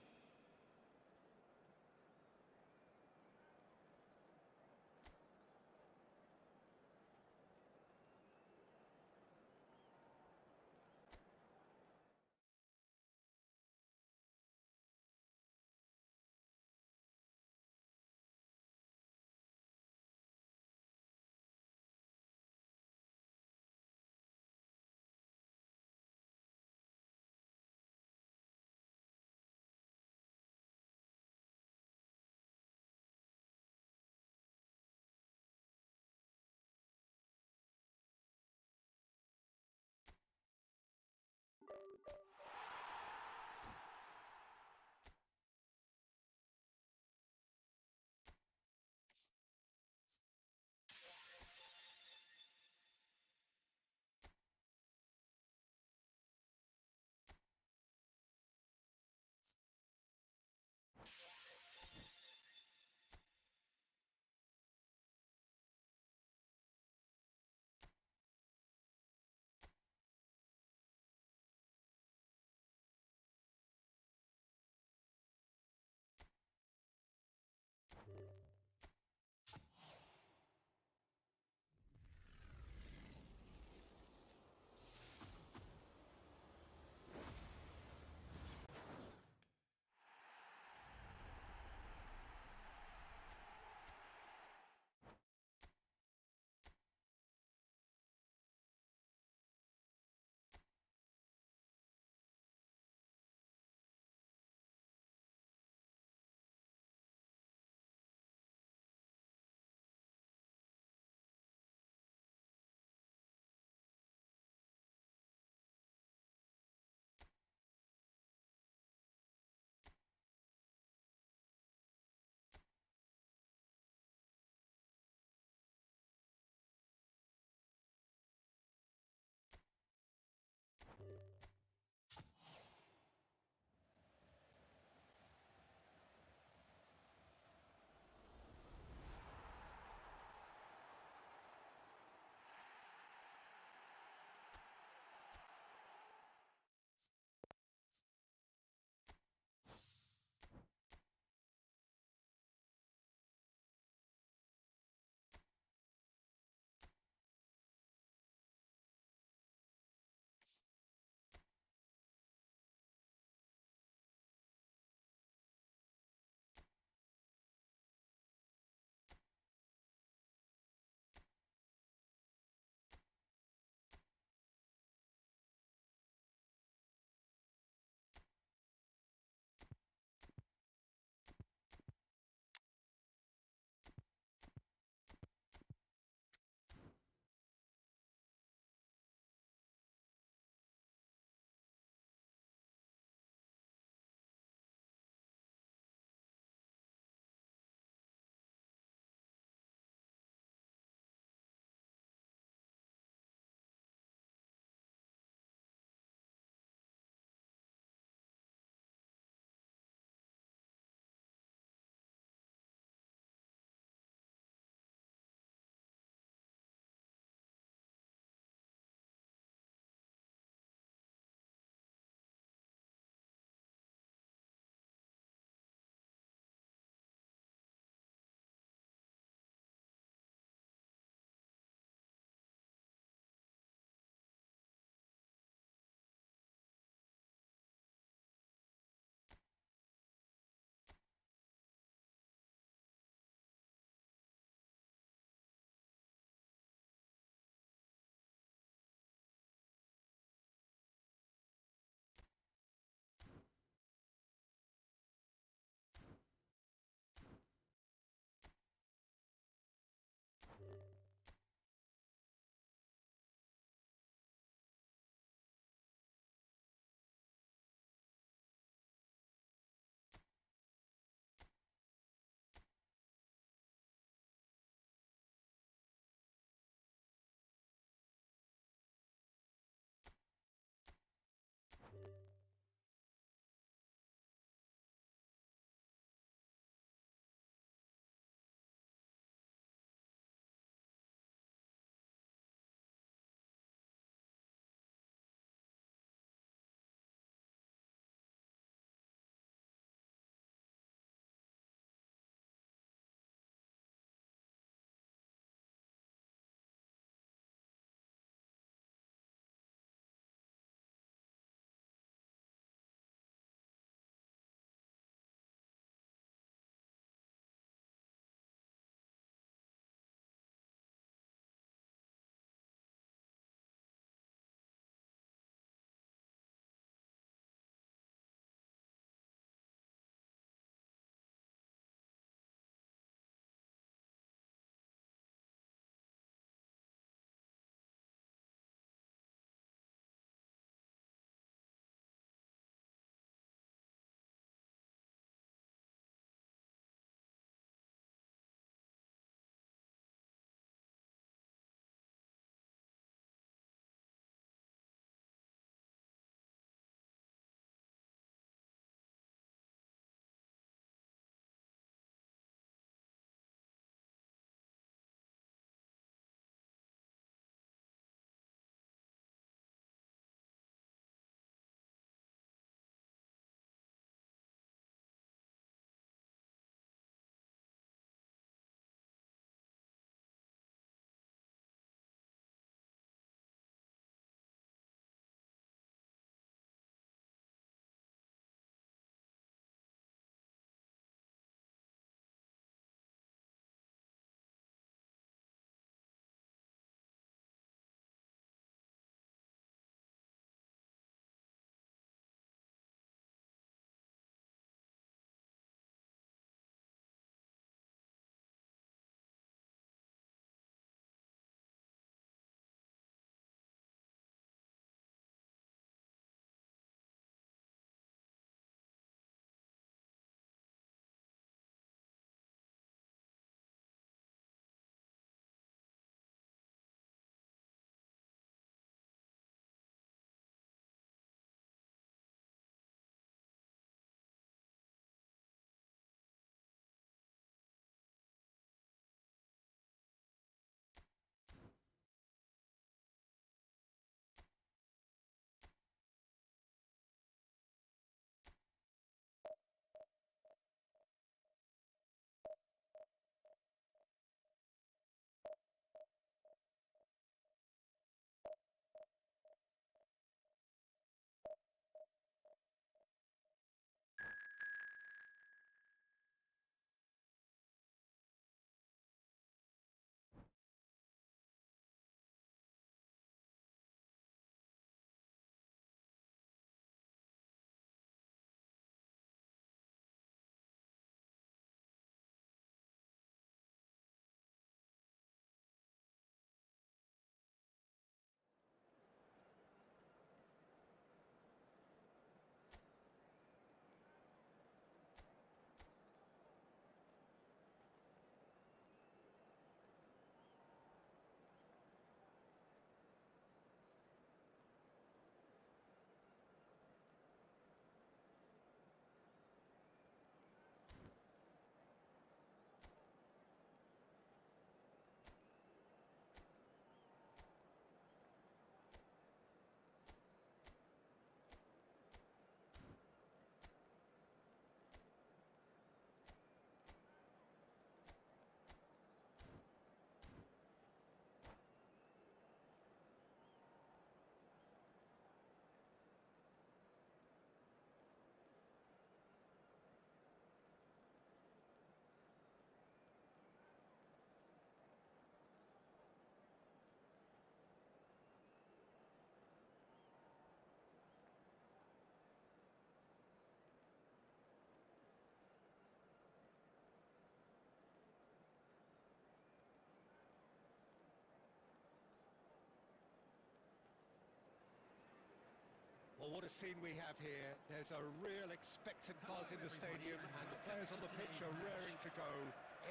Well, what a scene we have here. There's a real expectant buzz in the stadium, and the players on the pitch are raring to go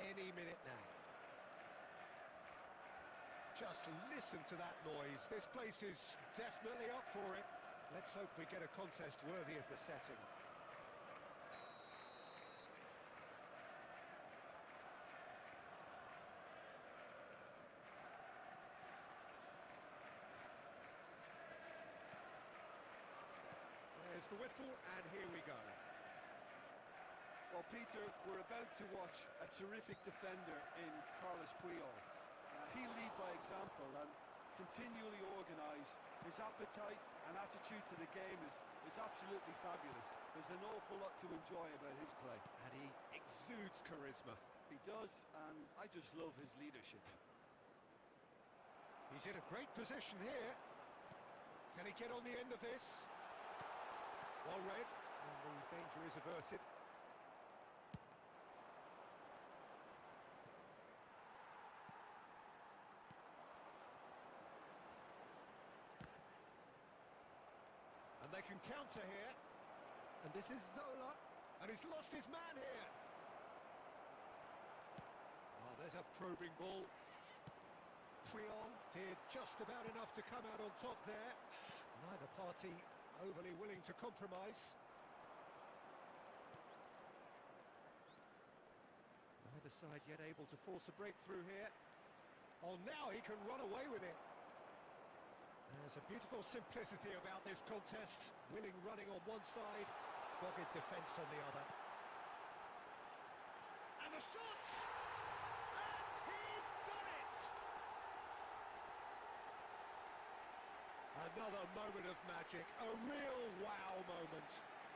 any minute now. Just listen to that noise. This place is definitely up for it. Let's hope we get a contest worthy of the setting. There's the whistle, and here we go. Well, Peter, we're about to watch a terrific defender in Carlos Puyol. He'll lead by example and continually organise. His appetite and attitude to the game is absolutely fabulous. There's an awful lot to enjoy about his play. And he exudes charisma. He does, and I just love his leadership. He's in a great position here. Can he get on the end of this? Well read, and the danger is averted. And they can counter here. And this is Zola. And he's lost his man here. Oh, there's a probing ball. Puyol did just about enough to come out on top there. Neither party overly willing to compromise. Neither side yet able to force a breakthrough here. Oh, now he can run away with it. There's a beautiful simplicity about this contest. Willing running on one side, dogged defence on the other. And the shot! And he's done it! Another moment of magic, a real wow moment.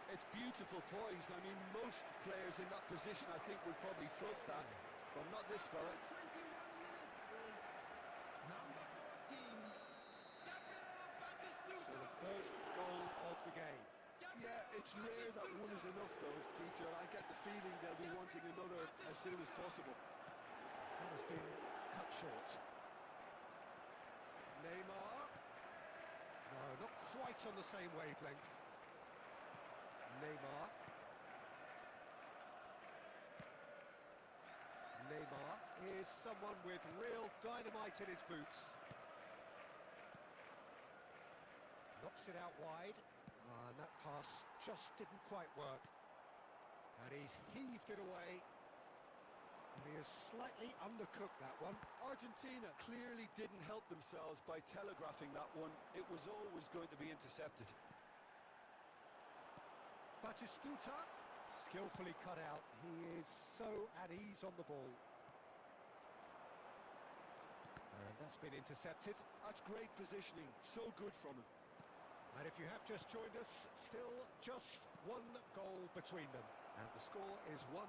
It's beautiful poise. I mean, most players in that position, I think, would probably fluff that, but not this fella. 21 minutes is number 14. So the first goal of the game. Yeah, it's rare that one is enough though, Peter. I get the feeling they'll be wanting another as soon as possible. That has been cut short. Neymar. No, not quite on the same wavelength. Neymar. Neymar is someone with real dynamite in his boots. Knocks it out wide, and that pass just didn't quite work. And he's heaved it away, and he has slightly undercooked that one. Argentina clearly didn't help themselves by telegraphing that one. It was always going to be intercepted. Batistuta, skillfully cut out. He is so at ease on the ball. And that's been intercepted. That's great positioning, so good from him. And if you have just joined us, still just one goal between them. And the score is 1-0.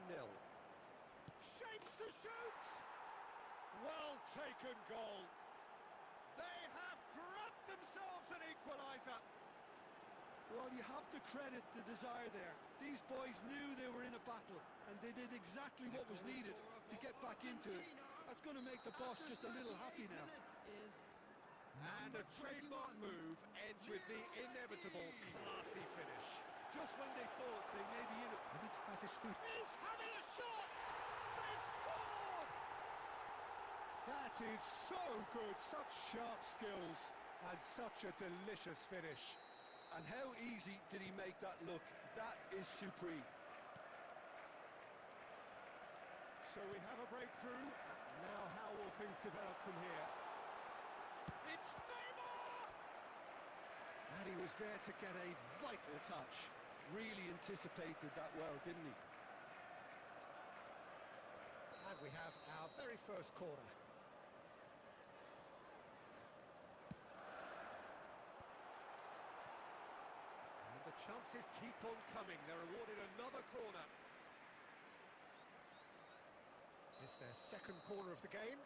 Shapes to shoot! Well taken goal. They have brought themselves an equaliser. Well, you have to credit the desire there. These boys knew they were in a battle, and they did exactly what was needed to get back into it. That's going to make the boss just a little happy now. And a trademark move ends with the inevitable classy finish. Just when they thought they may be in it. And it's Batistuta. He's having a shot! They've scored! That is so good, such sharp skills, and such a delicious finish. And how easy did he make that look? That is supreme. So we have a breakthrough. Now how will things develop from here? It's Neymar! And he was there to get a vital touch. Really anticipated that well, didn't he? And we have our very first corner. And the chances keep on coming. They're awarded another corner. It's their second corner of the game.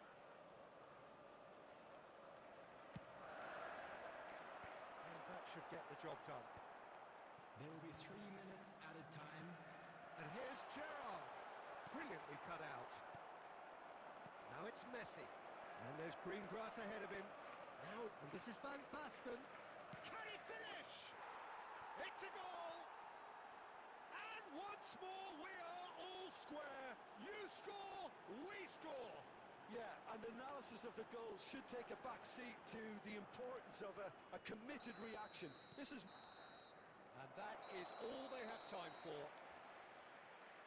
And that should get the job done. There will be 3 minutes added time. And here's Gerrard. Brilliantly cut out. Now it's Messi. And there's green grass ahead of him. Now, and this is Van Basten. Can he finish? It's a goal! And once more we are all square. You score, we score. Yeah, and analysis of the goal should take a back seat to the importance of a committed reaction. This is... And that is all they have time for.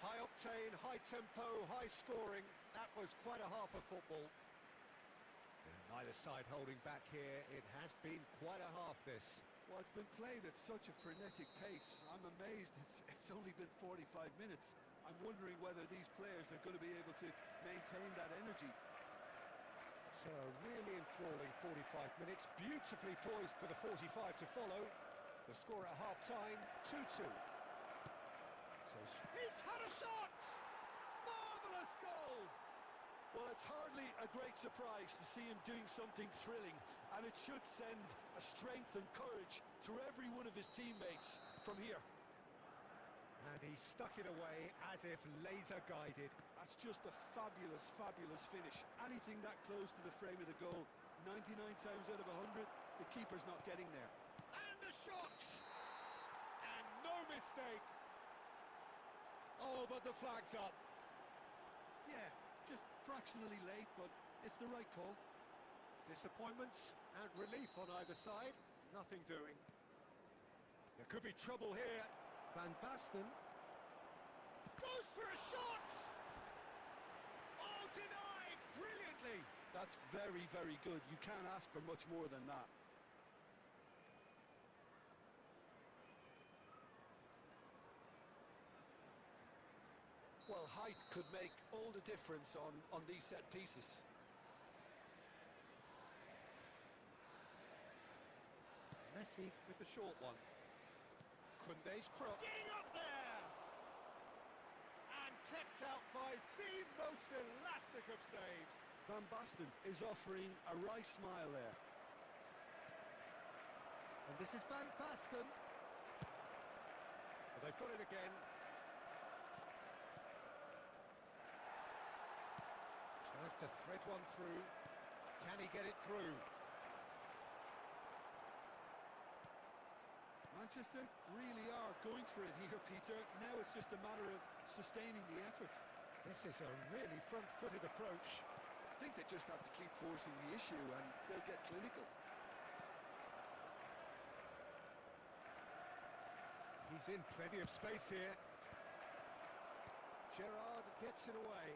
High octane, high tempo, high scoring. That was quite a half of football. And neither side holding back here. It has been quite a half, this. Well, it's been played at such a frenetic pace. I'm amazed it's only been 45 minutes. I'm wondering whether these players are going to be able to maintain that energy. So a really enthralling 45 minutes. Beautifully poised for the 45 to follow. The score at half-time, 2-2. So he's had a shot! Marvellous goal! Well, it's hardly a great surprise to see him doing something thrilling, and it should send a strength and courage through every one of his teammates from here. And he stuck it away as if laser-guided. That's just a fabulous, fabulous finish. Anything that close to the frame of the goal, 99 times out of 100, the keeper's not getting there. And the shot! And no mistake! Oh, but the flag's up. Yeah, just fractionally late, but it's the right call. Disappointments and relief on either side. Nothing doing. There could be trouble here. Van Basten goes for a shot! Oh, denied brilliantly! That's very, very good. You can't ask for much more than that. Well, height could make all the difference on these set pieces. Messi with the short one. Koundé's cross. Getting up there! And kept out by the most elastic of saves. Van Basten is offering a wry smile there. And this is Van Basten. Well, they've got it again. Tries to thread one through. Can he get it through? Manchester really are going for it here, Peter. Now it's just a matter of sustaining the effort. This is a really front-footed approach. I think they just have to keep forcing the issue and they'll get clinical. He's in plenty of space here. Gerrard gets it away.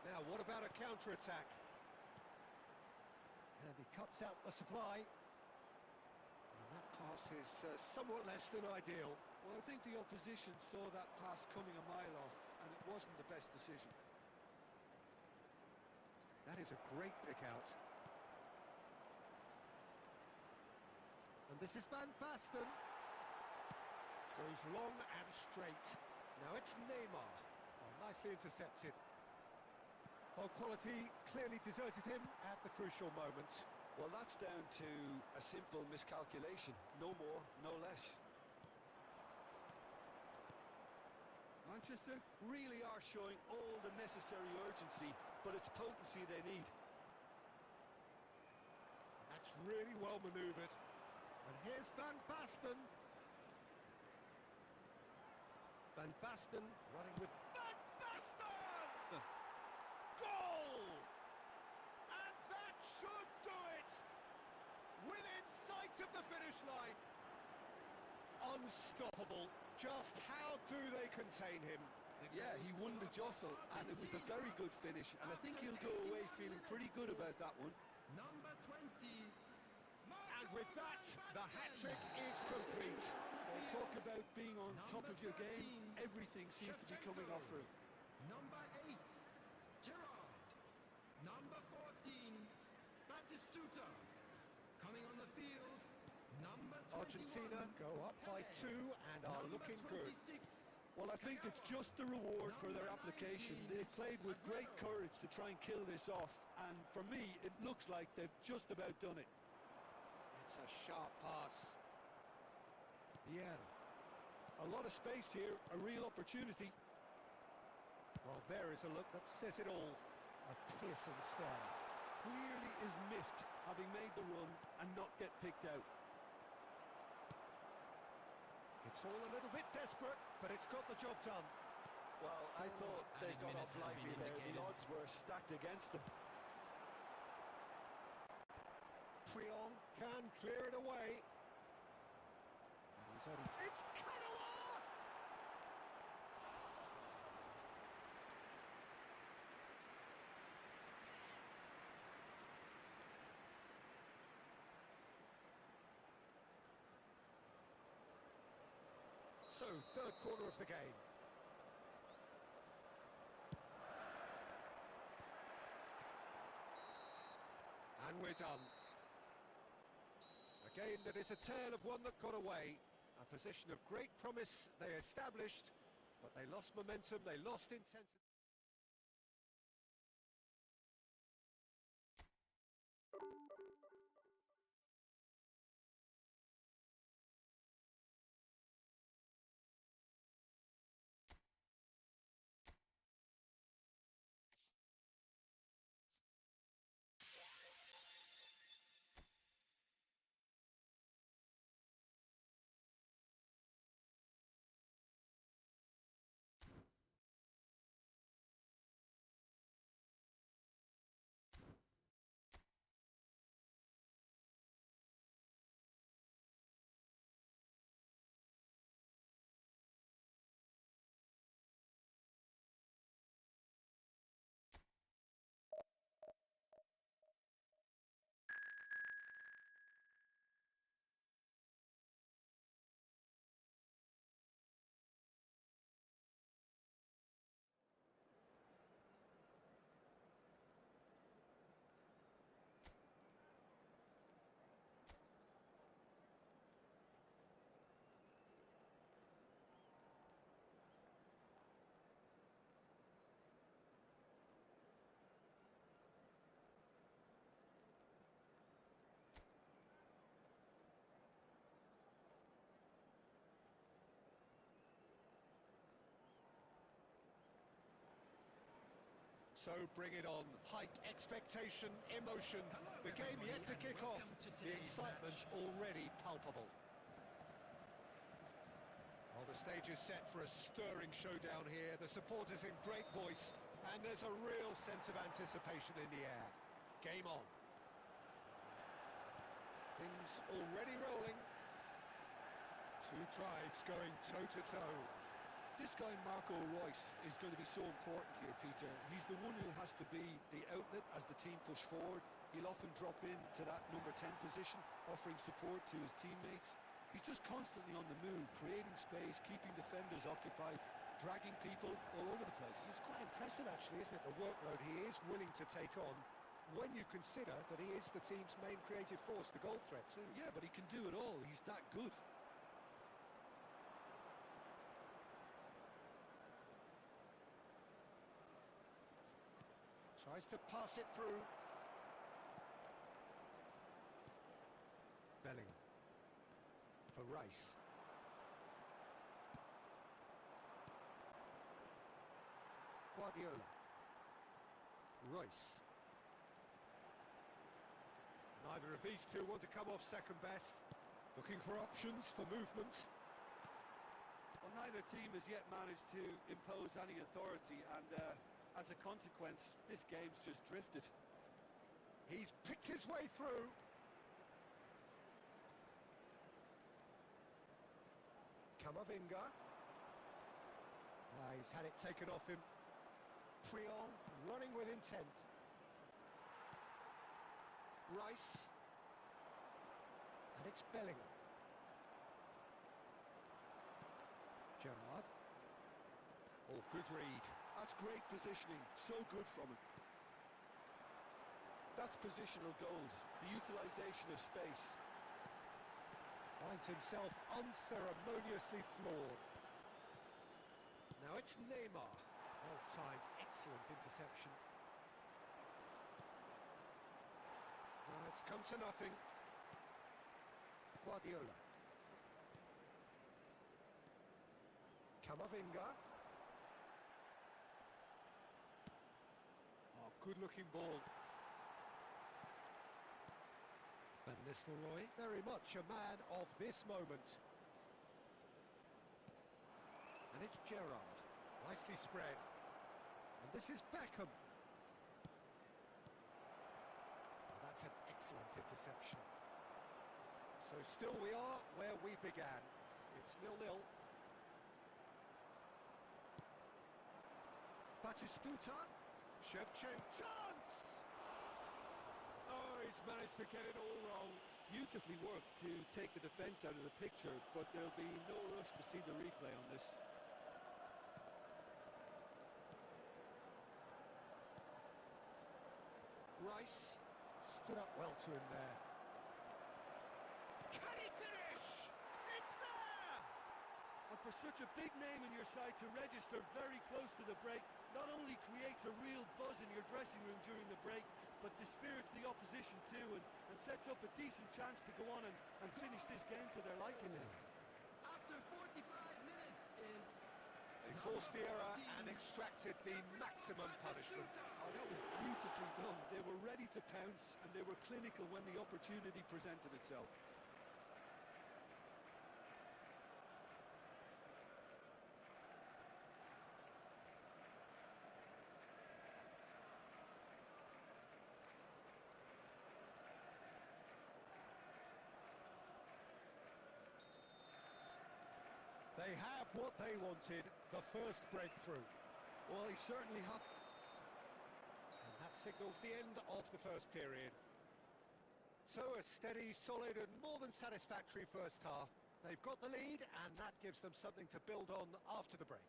Now, what about a counter-attack? And he cuts out the supply. And that pass is somewhat less than ideal. Well, I think the opposition saw that pass coming a mile off, and it wasn't the best decision. That is a great pick-out. And this is Van Basten. Goes long and straight. Now it's Neymar. Oh, nicely intercepted. Oh, quality clearly deserted him at the crucial moment. Well, that's down to a simple miscalculation. No more, no less. Manchester really are showing all the necessary urgency, but it's potency they need. That's really well manoeuvred. And here's Van Basten. Van Basten running with Van Basten! Goal! And that should do it! Within sight of the finish line. Unstoppable. Just how do they contain him? Yeah, he won the jostle, and it was a very good finish, and I think he'll go away feeling pretty good about that one. Number 20. And with that, the hat-trick is complete. Well, talk about being on top of your game. Everything seems to be coming off for him. Number 8. Gerrard. Number 14. Batistuta. Coming on the field. Number 21. Argentina go up by 2 and are looking good. 26. Well, I think it's just the reward for their application. They played with great courage to try and kill this off, and for me, it looks like they've just about done it. It's a sharp pass. Yeah. A lot of space here, a real opportunity. Well, there is a look that says it all. A piercing stare. Clearly is miffed, having made the run and not get picked out. It's all a little bit desperate, but it's got the job done. Well, I thought they Added got minutes off have lightly been there. The indicated. odds were stacked against them. Prion can clear it away. And he's only... It's Kanawa! So, third quarter of the game. And we're done. A game that is a tale of one that got away. A position of great promise they established, but they lost momentum, they lost intensity. So bring it on. Height, expectation, emotion. The game yet to kick off. The excitement already palpable. Well, the stage is set for a stirring showdown here. The supporters in great voice, and there's a real sense of anticipation in the air. Game on. Things already rolling. Two tribes going toe-to-toe. This guy, Marco Reus, is going to be so important here, Peter. He's the one who has to be the outlet as the team push forward. He'll often drop in to that number 10 position, offering support to his teammates. He's just constantly on the move, creating space, keeping defenders occupied, dragging people all over the place. It's quite impressive, actually, isn't it? The workload he is willing to take on when you consider that he is the team's main creative force, the goal threat, too. Yeah, but he can do it all. He's that good. Tries to pass it through. Bellingham. For Rice. Guardiola. Royce. Neither of these two want to come off second best. Looking for options for movement. Well, neither team has yet managed to impose any authority, and as a consequence, this game's just drifted. He's picked his way through. Camavinga. He's had it taken off him. Prion running with intent. Rice. And it's Bellingham. Gerrard. Oh, good read. That's great positioning, so good from him. That's positional gold, the utilisation of space. Finds himself unceremoniously floored. Now it's Neymar. Well-timed, excellent interception. Now it's come to nothing. Guardiola. Camavinga. Oh, good-looking ball. Van Nistelrooy, very much a man of this moment. And it's Gerrard, nicely spread. And this is Beckham. Well, that's an excellent interception. So still we are where we began. It's 0-0. Batistuta, Shevchenko, chance! Oh, he's managed to get it all wrong. Beautifully worked to take the defence out of the picture, but there'll be no rush to see the replay on this. Rice stood up well to him there. Can he finish? It's there! And for such a big name in your side to register very close to the break, not only creates a real buzz in your dressing room during the break, but dispirits the opposition too, and sets up a decent chance to go on and finish this game to their liking now. After 45 minutes is... They forced the error and extracted the maximum punishment. Oh, that was beautifully done. They were ready to pounce, and they were clinical when the opportunity presented itself. They have what they wanted, the first breakthrough. Well, he certainly had. And that signals the end of the first period. So a steady, solid and more than satisfactory first half. They've got the lead and that gives them something to build on after the break.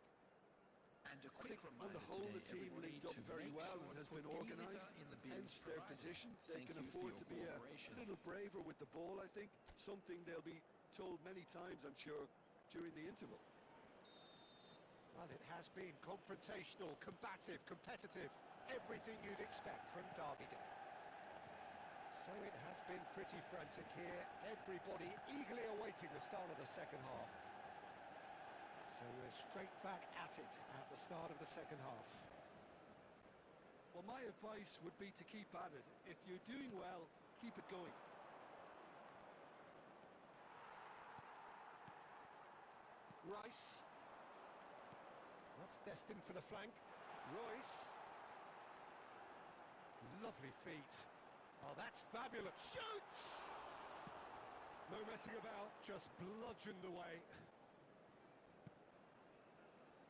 And a quick On reminder the whole, today, the team everybody, linked up to very make well sure and to has put been any organised, litter in the bins hence their provided. position. They Thank can you for afford your to be a cooperation. little braver with the ball, I think. Something they'll be told many times, I'm sure, during the interval. Well, it has been confrontational, combative, competitive, everything you'd expect from Derby Day. So it has been pretty frantic here, everybody eagerly awaiting the start of the second half. So we're straight back at it at the start of the second half. Well, my advice would be to keep at it. If you're doing well, keep it going. Rice. That's destined for the flank. Royce. Lovely feet. Oh, that's fabulous. Shoots! No messing about, just bludgeoned away.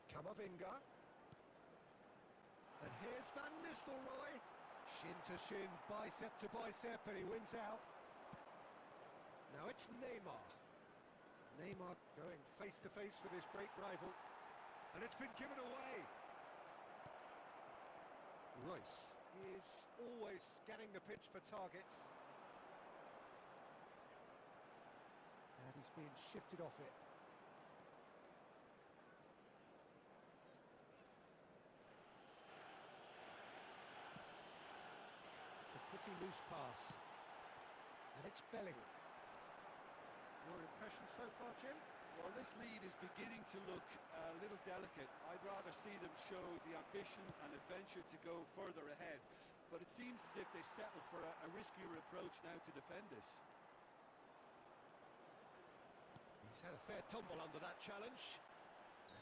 Camavinga. And here's Van Nistelrooy. Shin to shin, bicep to bicep, and he wins out. Now it's Neymar. Neymar going face to face with his great rival. And it's been given away. Royce is always scanning the pitch for targets. And he's being shifted off it. It's a pretty loose pass. And it's Bellingham. Your impression so far, Jim? Well, this lead is beginning to look a little delicate. I'd rather see them show the ambition and adventure to go further ahead. But it seems as if they settle for a riskier approach now to defend this. He's had a fair tumble under that challenge.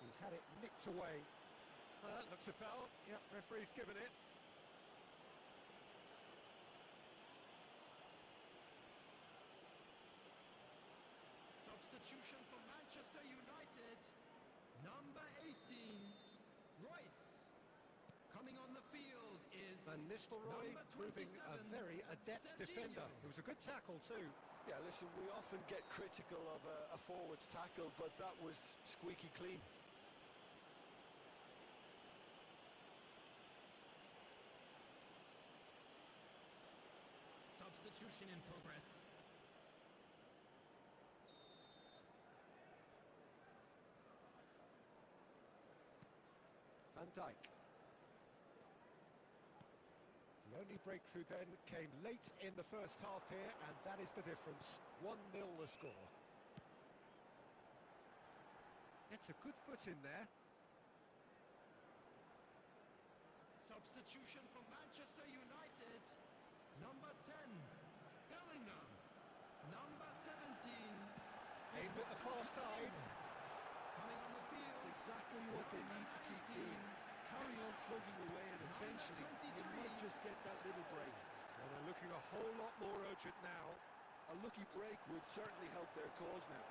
He's had it nicked away. That looks a foul. Yep, referee's given it. Substitution for Manchester United. Number 18, Royce. Coming on the field is Van Nistelrooy number proving a 27, very adept defender. It was a good tackle too. Yeah, listen, we often get critical of a forward's tackle, but that was squeaky clean. Substitution in progress. Van Dijk. The only breakthrough then came late in the first half here, and that is the difference. 1-0 the score. It's a good foot in there. Substitution for Manchester United. Number 10, Bellingham. Number 17, Aimed at the far side. coming on the field. It's exactly what they need to keep doing. Carry on plugging away, and eventually you might just get that little break. Well, they're looking a whole lot more urgent now. A lucky break would certainly help their cause now.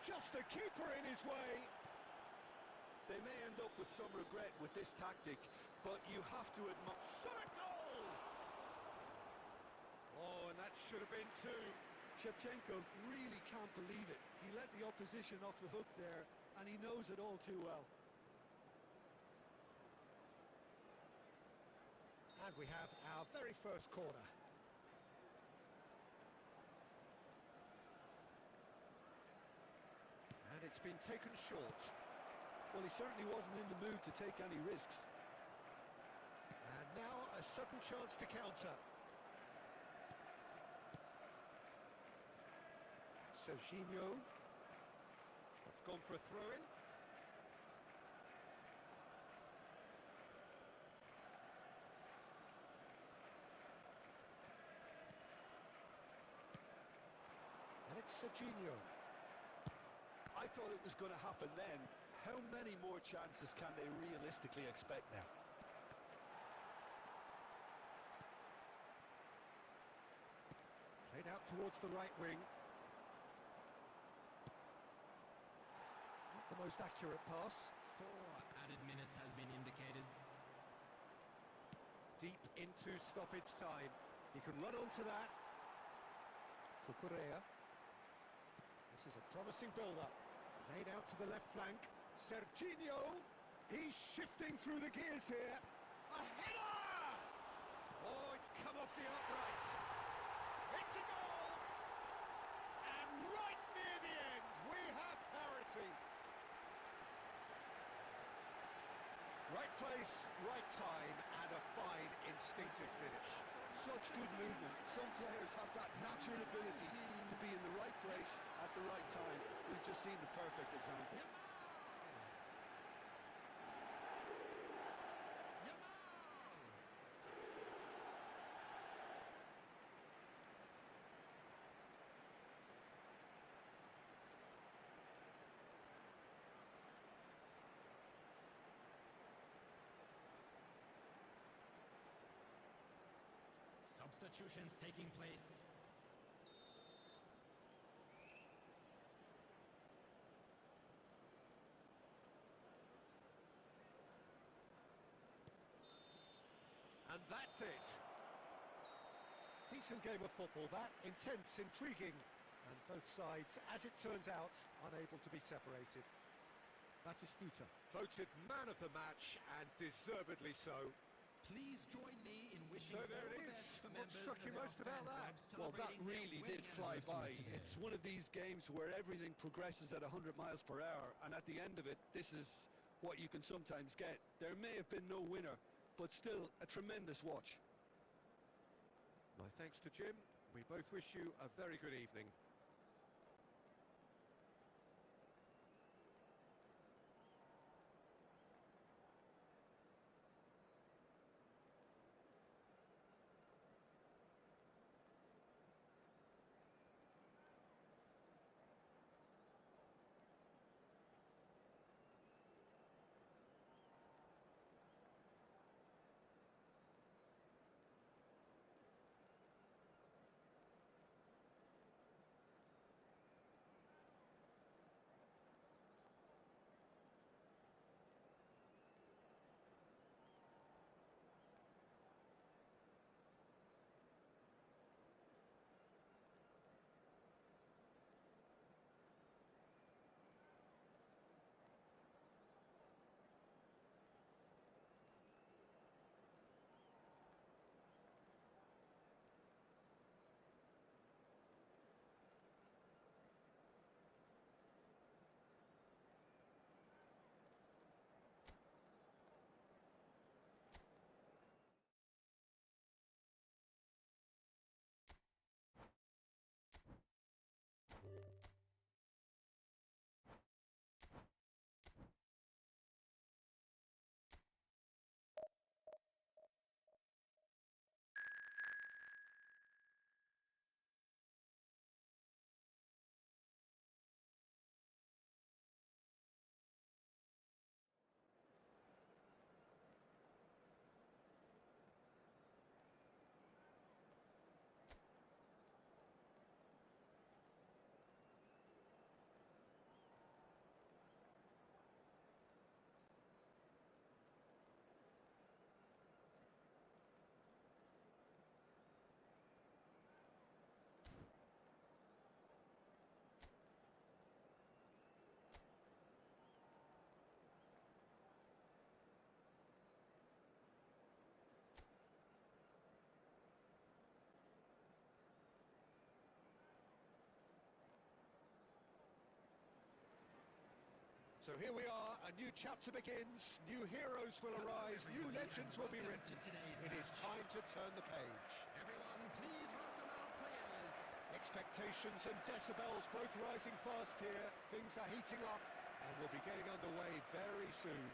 Just the keeper in his way. They may end up with some regret with this tactic, but you have to admire... Shot a goal! Oh, and that should have been two. Shevchenko really can't believe it. He let the opposition off the hook there, and he knows it all too well. And we have our very first corner. And it's been taken short. Well, he certainly wasn't in the mood to take any risks. And now a sudden chance to counter. Serginho. That's gone for a throw-in. And it's Serginho. I thought it was going to happen then. How many more chances can they realistically expect now? Played out towards the right wing. Not the most accurate pass. 4 added minutes has been indicated. Deep into stoppage time. He can run onto that. Cucurella. This is a promising build-up. Played out to the left flank. Serginho. He's shifting through the gears here. A header! Oh, it's come off the upright. It's a goal! And right near the end, we have parity. Right place, right time, and a fine instinctive finish. Such good movement. Some players have that natural ability to be in the right place at the right time. We've just seen the perfect example. Substitutions taking place. And that's it. Decent game of football, that. Intense, intriguing. And both sides, as it turns out, unable to be separated. Batistuta, voted man of the match, and deservedly so. Please join me in wishing So there all it the is. best for What members struck you of our most about fan that? clubs Well, that celebrating their really did wedding fly by. anniversary today. It's one of these games where everything progresses at 100 miles per hour, and at the end of it, this is what you can sometimes get. There may have been no winner, but still a tremendous watch. My thanks to Jim. We both wish you a very good evening. So here we are, a new chapter begins, new heroes will arise, new legends will be written. It is time to turn the page. Everyone, please welcome our players. Expectations and decibels both rising fast here. Things are heating up and we'll be getting underway very soon.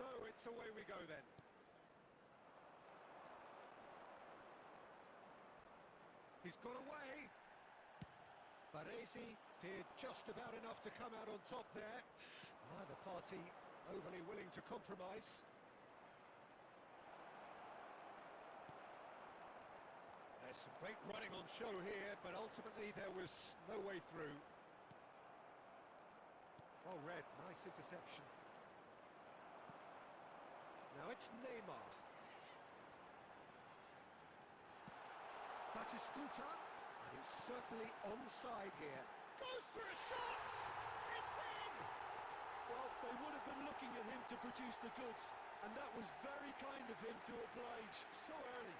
So it's away we go then. He's got away. Baresi did just about enough to come out on top there. Neither party overly willing to compromise. There's some great running on show here, but ultimately there was no way through. Well read, nice interception. Now it's Neymar. Batistuta, and he's certainly onside here. Goes for a shot! It's in! Well, they would have been looking at him to produce the goods, and that was very kind of him to oblige so early.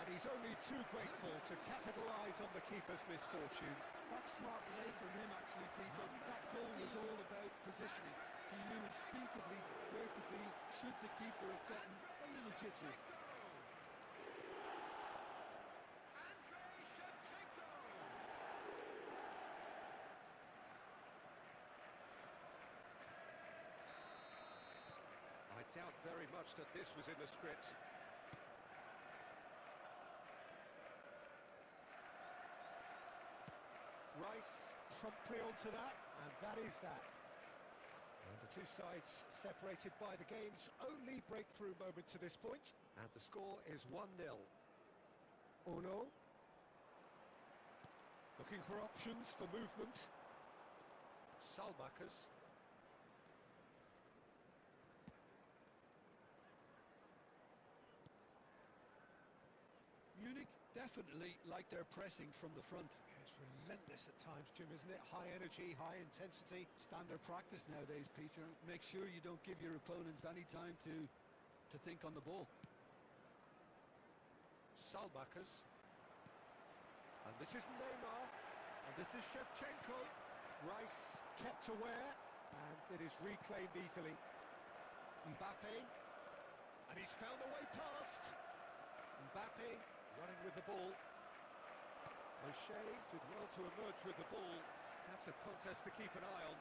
And he's only too grateful to capitalise on the keeper's misfortune. That's smart play from him, actually, Peter. That goal was all about positioning. He knew instinctively where to be should the keeper have gotten a little jittery. I doubt very much that this was in the script. Rice promptly onto that, and that is that. And the two sides separated by the game's only breakthrough moment to this point, and the score is 1-0. Uno. Looking for options for movement. Salmakers. Munich definitely like their pressing from the front. It's relentless at times, Jim, isn't it? High energy, high intensity. Standard practice nowadays, Peter. Make sure you don't give your opponents any time to think on the ball. Salmakers. And this is Neymar. And this is Shevchenko. Rice kept aware, and it is reclaimed easily. Mbappe. And he's found a way past. Mbappe running with the ball. O'Shea did well to emerge with the ball. That's a contest to keep an eye on.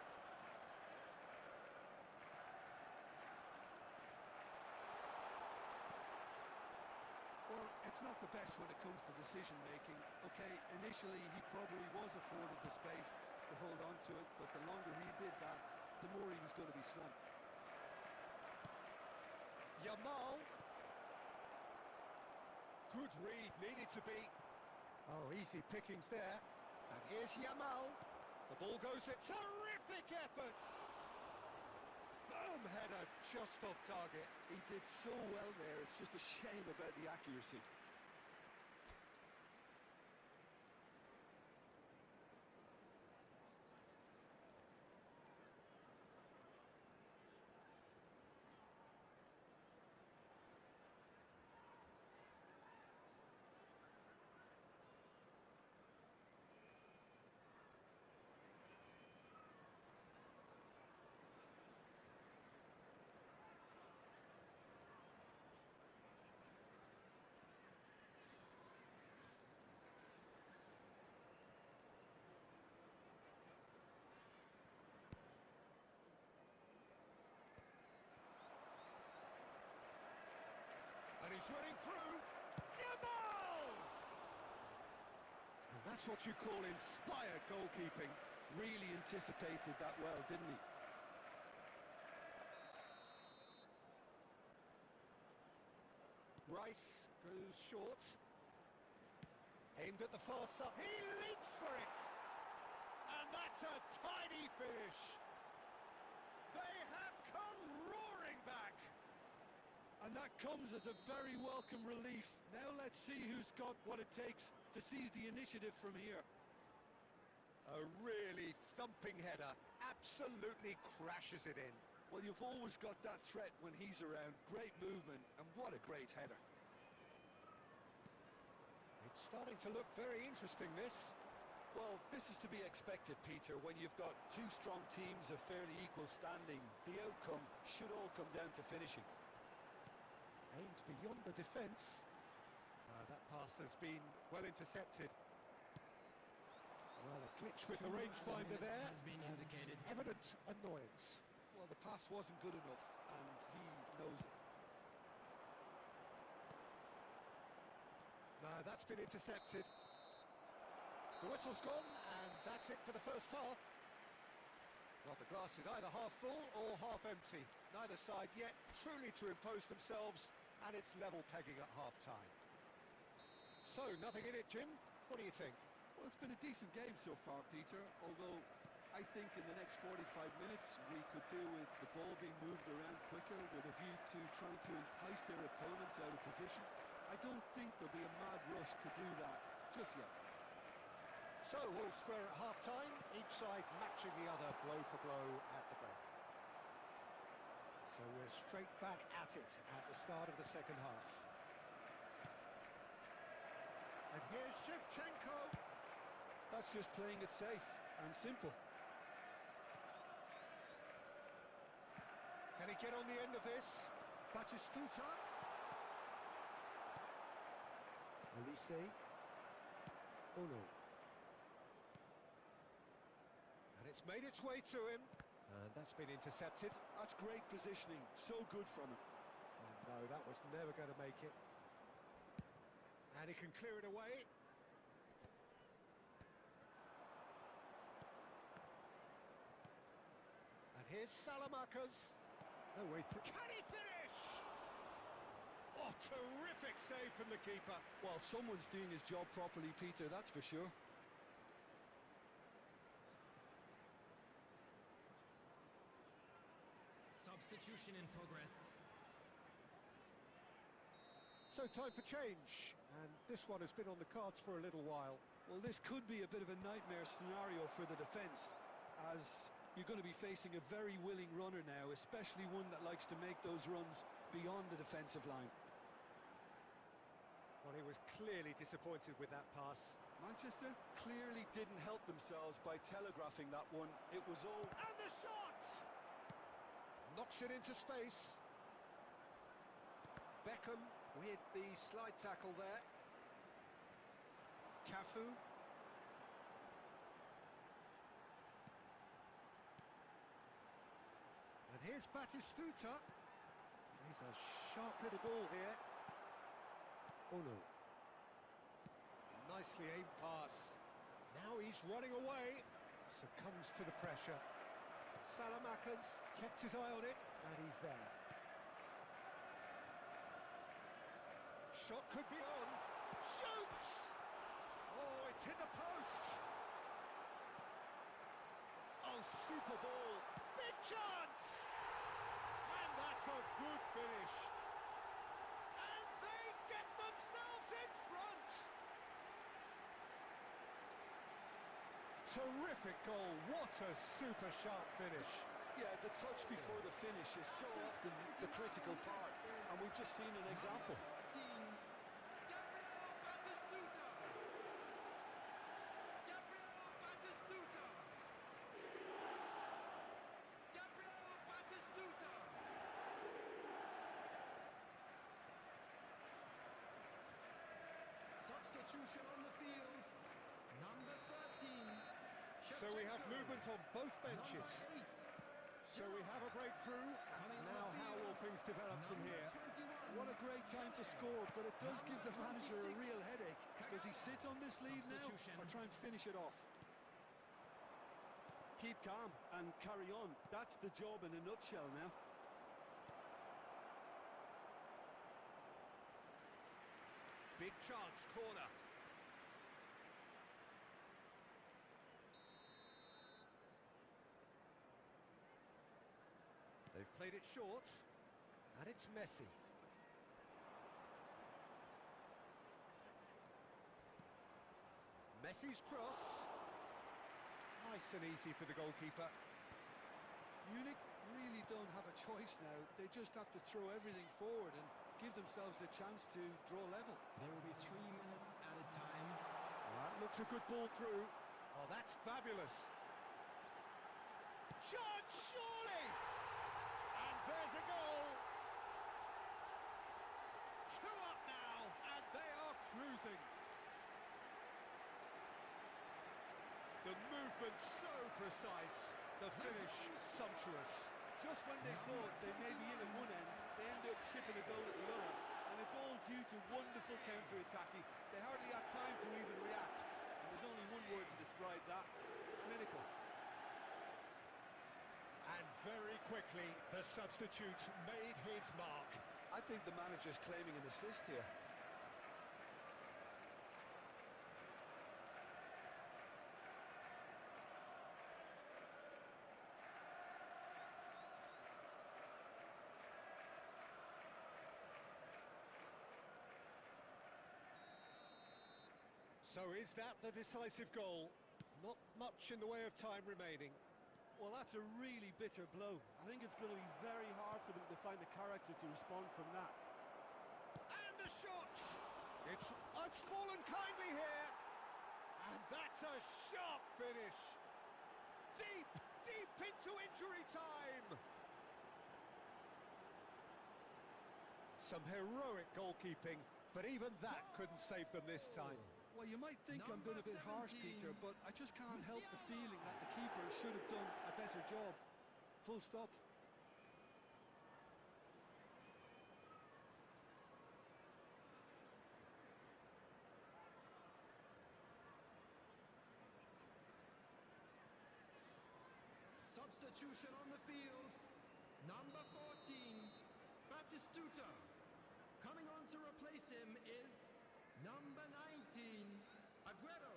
Well, it's not the best when it comes to decision making. Okay, initially he probably was afforded the space to hold on to it, but the longer he did that, the more he was going to be swamped. Yamal. Good read, needed to be. Oh, easy pickings there. And here's Yamal. The ball goes a terrific effort. Firm header just off target. He did so well there, it's just a shame about the accuracy. And he's running through. Yamal! And that's what you call inspired goalkeeping. Really anticipated that well, didn't he? Rice goes short. Aimed at the far side. He leaps for it! And that's a tidy finish. They have come roaring back. And that comes as a very welcome relief. Now let's see who's got what it takes to seize the initiative from here. A really thumping header. Absolutely crashes it in. Well, you've always got that threat when he's around. Great movement, and what a great header. It's starting to look very interesting, this. Well, this is to be expected, Peter. When you've got two strong teams of fairly equal standing, the outcome should all come down to finishing. Aimed beyond the defence. That pass has been well intercepted. Well, a glitch with the rangefinder there. Has been indicated. Evident annoyance. Well, the pass wasn't good enough, and he knows it. No, that's been intercepted. The whistle's gone, and that's it for the first half. Well, the glass is either half full or half empty. Neither side yet truly to impose themselves, and it's level pegging at half-time. So, nothing in it, Jim. What do you think? Well, it's been a decent game so far, Peter, although I think in the next 45 minutes we could do with the ball being moved around quicker with a view to trying to entice their opponents out of position. I don't think there'll be a mad rush to do that just yet. So, all square at half-time, each side matching the other blow for blow at the break. So we're straight back at it at the start of the second half. And here's Shevchenko. That's just playing it safe and simple. Can he get on the end of this? Batistuta. Olise. Oh no. And it's made its way to him. And that's been intercepted. That's great positioning, so good from him. And no, that was never going to make it. And he can clear it away. And here's Salamakas. No way through. Can he finish? Oh, terrific save from the keeper. Well, someone's doing his job properly, Peter, that's for sure. Substitution in progress. So time for change, and this one has been on the cards for a little while. Well, this could be a bit of a nightmare scenario for the defence, as you're going to be facing a very willing runner now, especially one that likes to make those runs beyond the defensive line. Well, he was clearly disappointed with that pass. Manchester clearly didn't help themselves by telegraphing that one. It was all... And the shot! Knocks it into space. Beckham with the slide tackle there. Cafu. And here's Batistuta. He's a sharp little ball here. Oh no. Nicely aimed pass. Now he's running away. Succumbs to the pressure. Salamakas kept his eye on it, and he's there. Shot could be on. Shoots! Oh, it's hit the post. Oh, super ball. Big chance! And that's a good finish. And they get themselves in front. Terrific goal. What a super sharp finish. Yeah, the touch before the finish is so often the critical part, and we've just seen an example. Substitution on the field. Number 13. So we have movement on both benches. So we have a breakthrough. Now how will things develop from here? What a great time to score, but it does give the manager a real headache. Does he sit on this lead now or try and finish it off? Keep calm and carry on. That's the job in a nutshell now. Big chance, corner. Played it short, and it's Messi. Messi's cross. Nice and easy for the goalkeeper. Munich really don't have a choice now. They just have to throw everything forward and give themselves a chance to draw level. There will be 3 minutes added time. That looks a good ball through. Oh, that's fabulous. Shot, surely! And there's a goal. 2 up now, and they are cruising. The movement so precise, the finish sumptuous. Just when they thought they may be in at one end, they end up shipping a goal at the other. And it's all due to wonderful counter-attacking. They hardly had time to even react. And there's only one word to describe that: clinical. And very quickly, the substitute made his mark. I think the manager's claiming an assist here. So is that the decisive goal? Not much in the way of time remaining. Well, that's a really bitter blow. I think it's going to be very hard for them to find the character to respond from that. And the shot! It's fallen kindly here. And that's a sharp finish. Deep, deep into injury time. Some heroic goalkeeping, but even that couldn't save them this time. Well, you might think I'm being a bit harsh, Peter, but I just can't help the feeling that the keeper should have done a better job. Full stop. Substitution on the field. Number 14, Batistuta. Coming on to replace him is number 19, Aguero.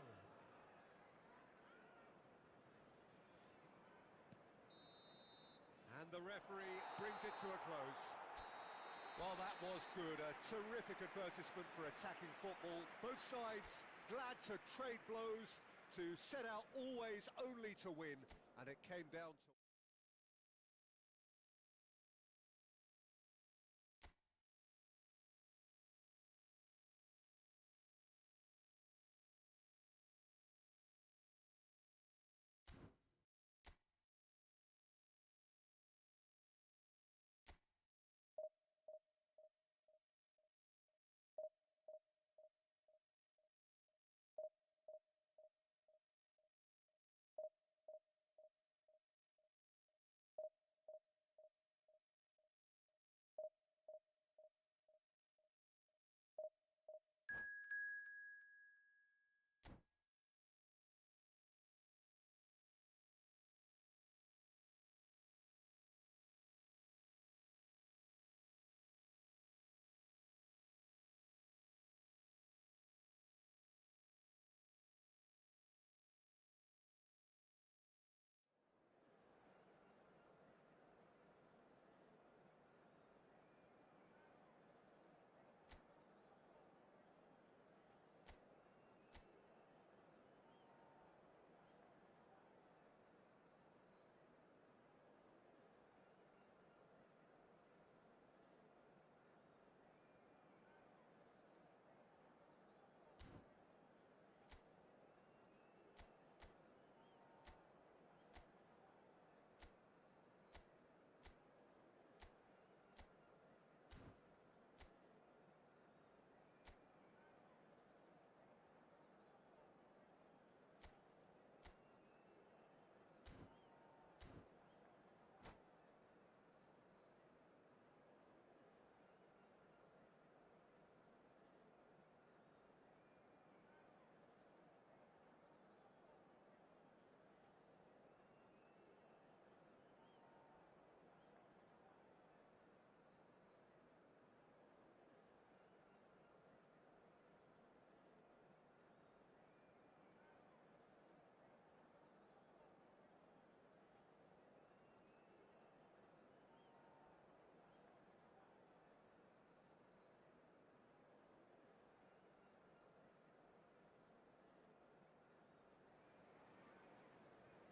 And the referee brings it to a close. Well, that was good. A terrific advertisement for attacking football. Both sides glad to trade blows, to set out always only to win. And it came down to...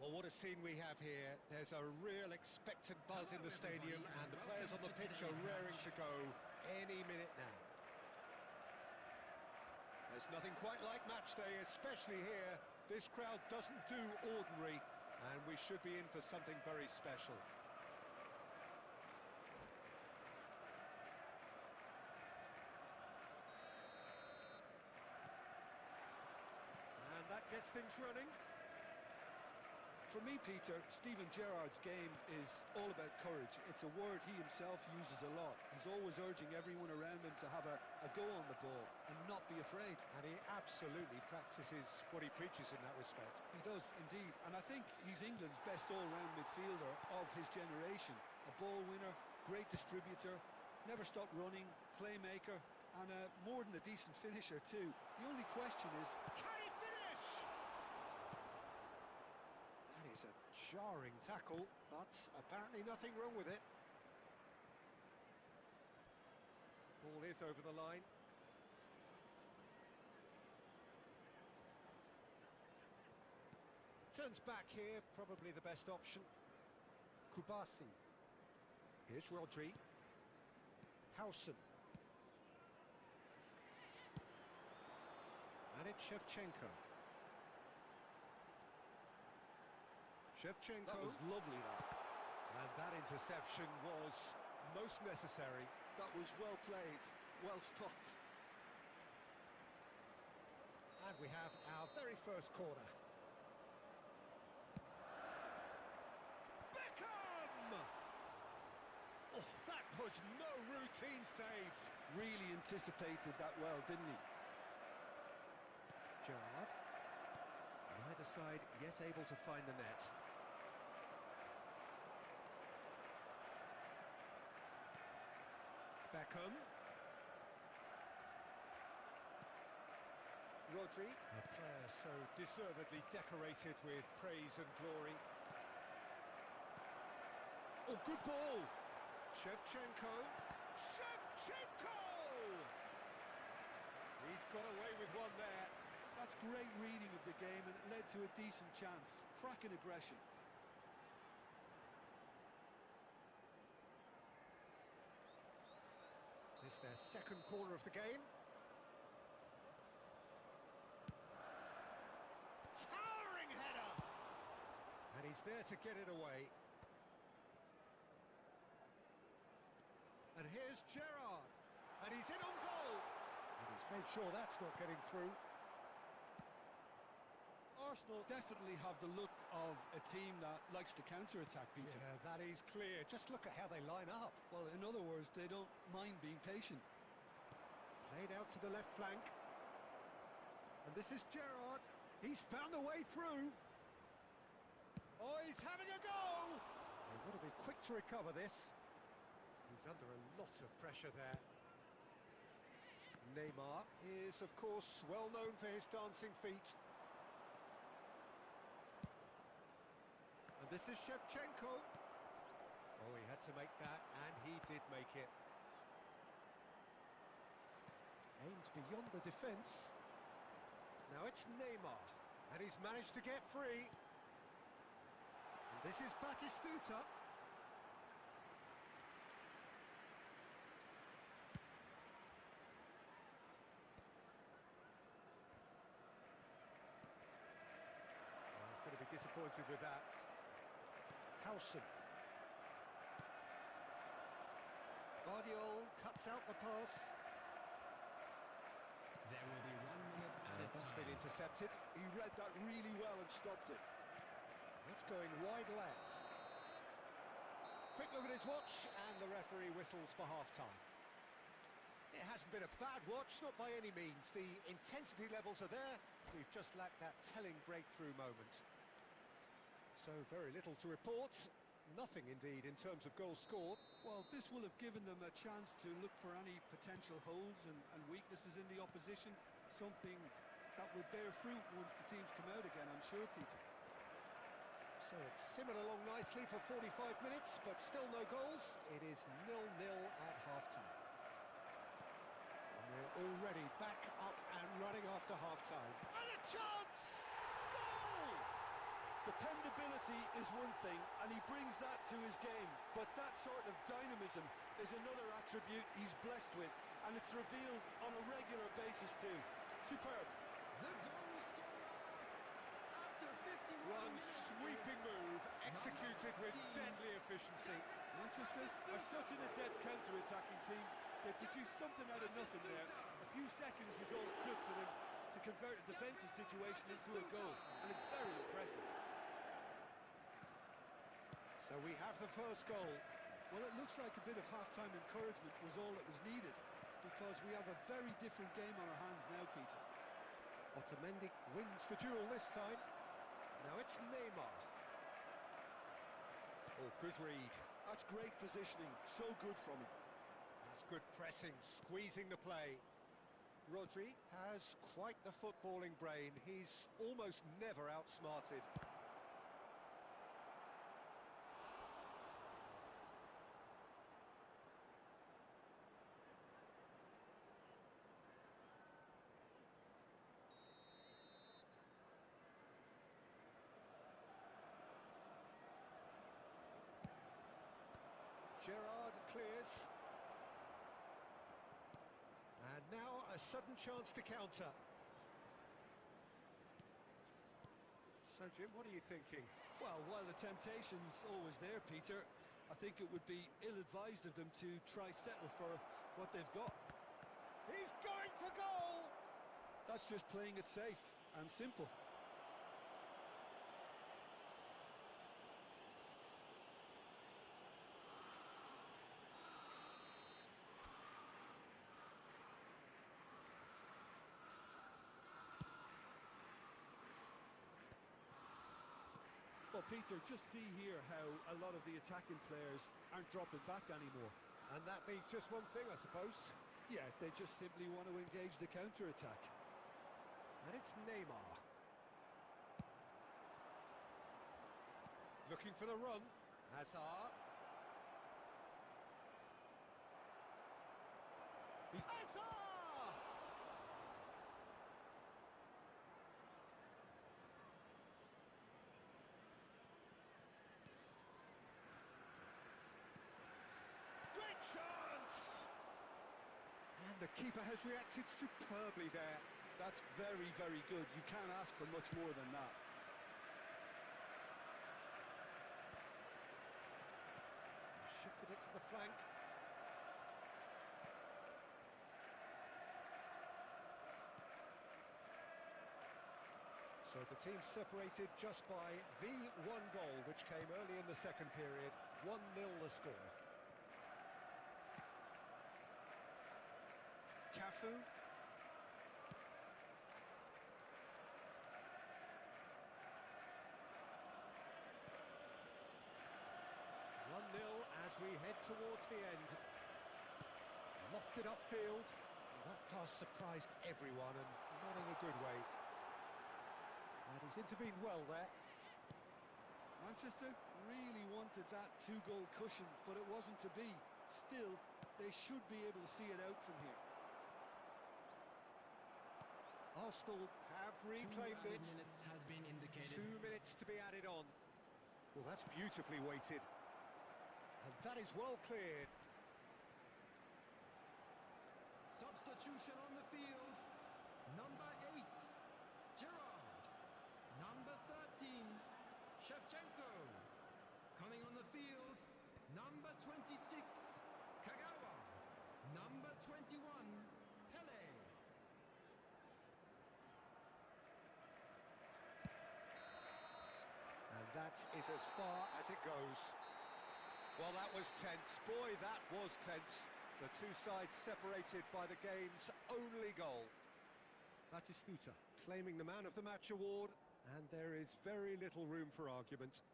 Well, what a scene we have here. There's a real expectant buzz in the stadium, and the players on the pitch are raring to go any minute now. There's nothing quite like match day, especially here. This crowd doesn't do ordinary, and we should be in for something very special. And that gets things running. For me, Peter, Steven Gerrard's game is all about courage. It's a word he himself uses a lot. He's always urging everyone around him to have a go on the ball and not be afraid. And he absolutely practices what he preaches in that respect. He does, indeed. And I think he's England's best all-round midfielder of his generation. A ball winner, great distributor, never stopped running, playmaker, and more than a decent finisher too. The only question is, can he finish? That is a jarring tackle, but apparently nothing wrong with it. Ball is over the line. Turns back here, probably the best option. Kubasi. Here's Rodri. Howson. And it's Shevchenko. Shevchenko. that was lovely, that. And that interception was most necessary. That was well played, well stopped. And we have our very first corner. Beckham! Oh, that was no routine save. Really anticipated that well, didn't he? Gerrard. Neither side yet able to find the net. Beckham. Rodri. A player so deservedly decorated with praise and glory. Oh, good ball! Shevchenko. Shevchenko! He's got away with one there. That's great reading of the game, and it led to a decent chance. Cracking aggression. This is their second corner of the game. Towering header! And he's there to get it away. And here's Gerrard. And he's in on goal. And he's made sure that's not getting through. Arsenal definitely have the look of a team that likes to counter-attack, Peter. Yeah, that is clear. Just look at how they line up. Well, in other words, they don't mind being patient. Played out to the left flank. And this is Gerrard. He's found a way through. Oh, he's having a go! They've got to be quick to recover this. He's under a lot of pressure there. Neymar is, of course, well known for his dancing feet. And this is Shevchenko. Oh, he had to make that, and he did make it. Aims beyond the defence. Now it's Neymar, and he's managed to get free. And this is Batistuta. Well, he's going to be disappointed with that. Howson. Guardiola cuts out the pass. There will be 1 minute added That's time. been intercepted. He read that really well and stopped it. It's going wide left. Quick look at his watch, and the referee whistles for half-time. It hasn't been a bad watch, not by any means. The intensity levels are there. We've just lacked that telling breakthrough moment. So very little to report. Nothing, indeed, in terms of goals scored. Well, this will have given them a chance to look for any potential holes and weaknesses in the opposition. Something that will bear fruit once the teams come out again, I'm sure, Peter. So it's simmered along nicely for 45 minutes, but still no goals. It is 0-0 at half-time. And we're already back up and running after half-time. And a chance! Goal! The Dependability is one thing, and he brings that to his game, but that sort of dynamism is another attribute he's blessed with, and it's revealed on a regular basis too. Superb. The goal scorer after 51 One minutes sweeping is move, executed with 14. deadly efficiency. Manchester are such an adept counter-attacking team. They produced something out of nothing there. A few seconds was all it took for them to convert a defensive situation into a goal, and it's very impressive. So we have the first goal. Well, it looks like a bit of half-time encouragement was all that was needed, because we have a very different game on our hands now, Peter. Otamendi wins the duel this time. Now it's Neymar. Oh, good read. That's great positioning, so good from him. That's good pressing, squeezing the play. Rodri has quite the footballing brain. He's almost never outsmarted. Gerrard clears. And now a sudden chance to counter. So, Jim, what are you thinking? Well, while the temptation's always there, Peter, I think it would be ill-advised of them to try settle for what they've got. He's going for goal! That's just playing it safe and simple. Well, Peter, just see here how a lot of the attacking players aren't dropping back anymore. And that means just one thing, I suppose. Yeah, they just simply want to engage the counter-attack. And it's Neymar. Looking for the run. Hazard. Hazard! Great chance! And the keeper has reacted superbly there. That's very, very good. You can't ask for much more than that. Shifted it to the flank. So the team separated just by the one goal, which came early in the second period. 1-0 the score. Cafu. As we head towards the end. Lofted upfield. That pass surprised everyone, and not in a good way. And he's intervened well there. Manchester really wanted that two-goal cushion, but it wasn't to be. Still, they should be able to see it out from here. Arsenal have reclaimed it. 2 minutes has been indicated. 2 minutes to be added on. Well, that's beautifully weighted. And that is well cleared. Substitution on the field. Number 8, Gerrard. Number 13, Shevchenko. Coming on the field, number 26, Kagawa. Number 21, Pele. And that is as far as it goes. Well, that was tense. Boy, that was tense. The two sides separated by the game's only goal. Batistuta claiming the Man of the Match award, and there is very little room for argument.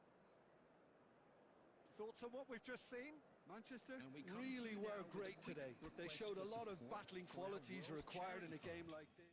Thoughts on what we've just seen? Manchester And we come to really you were now with a great quick today. They request showed a for lot of support battling for our qualities World required in a Charity game Fund. like this.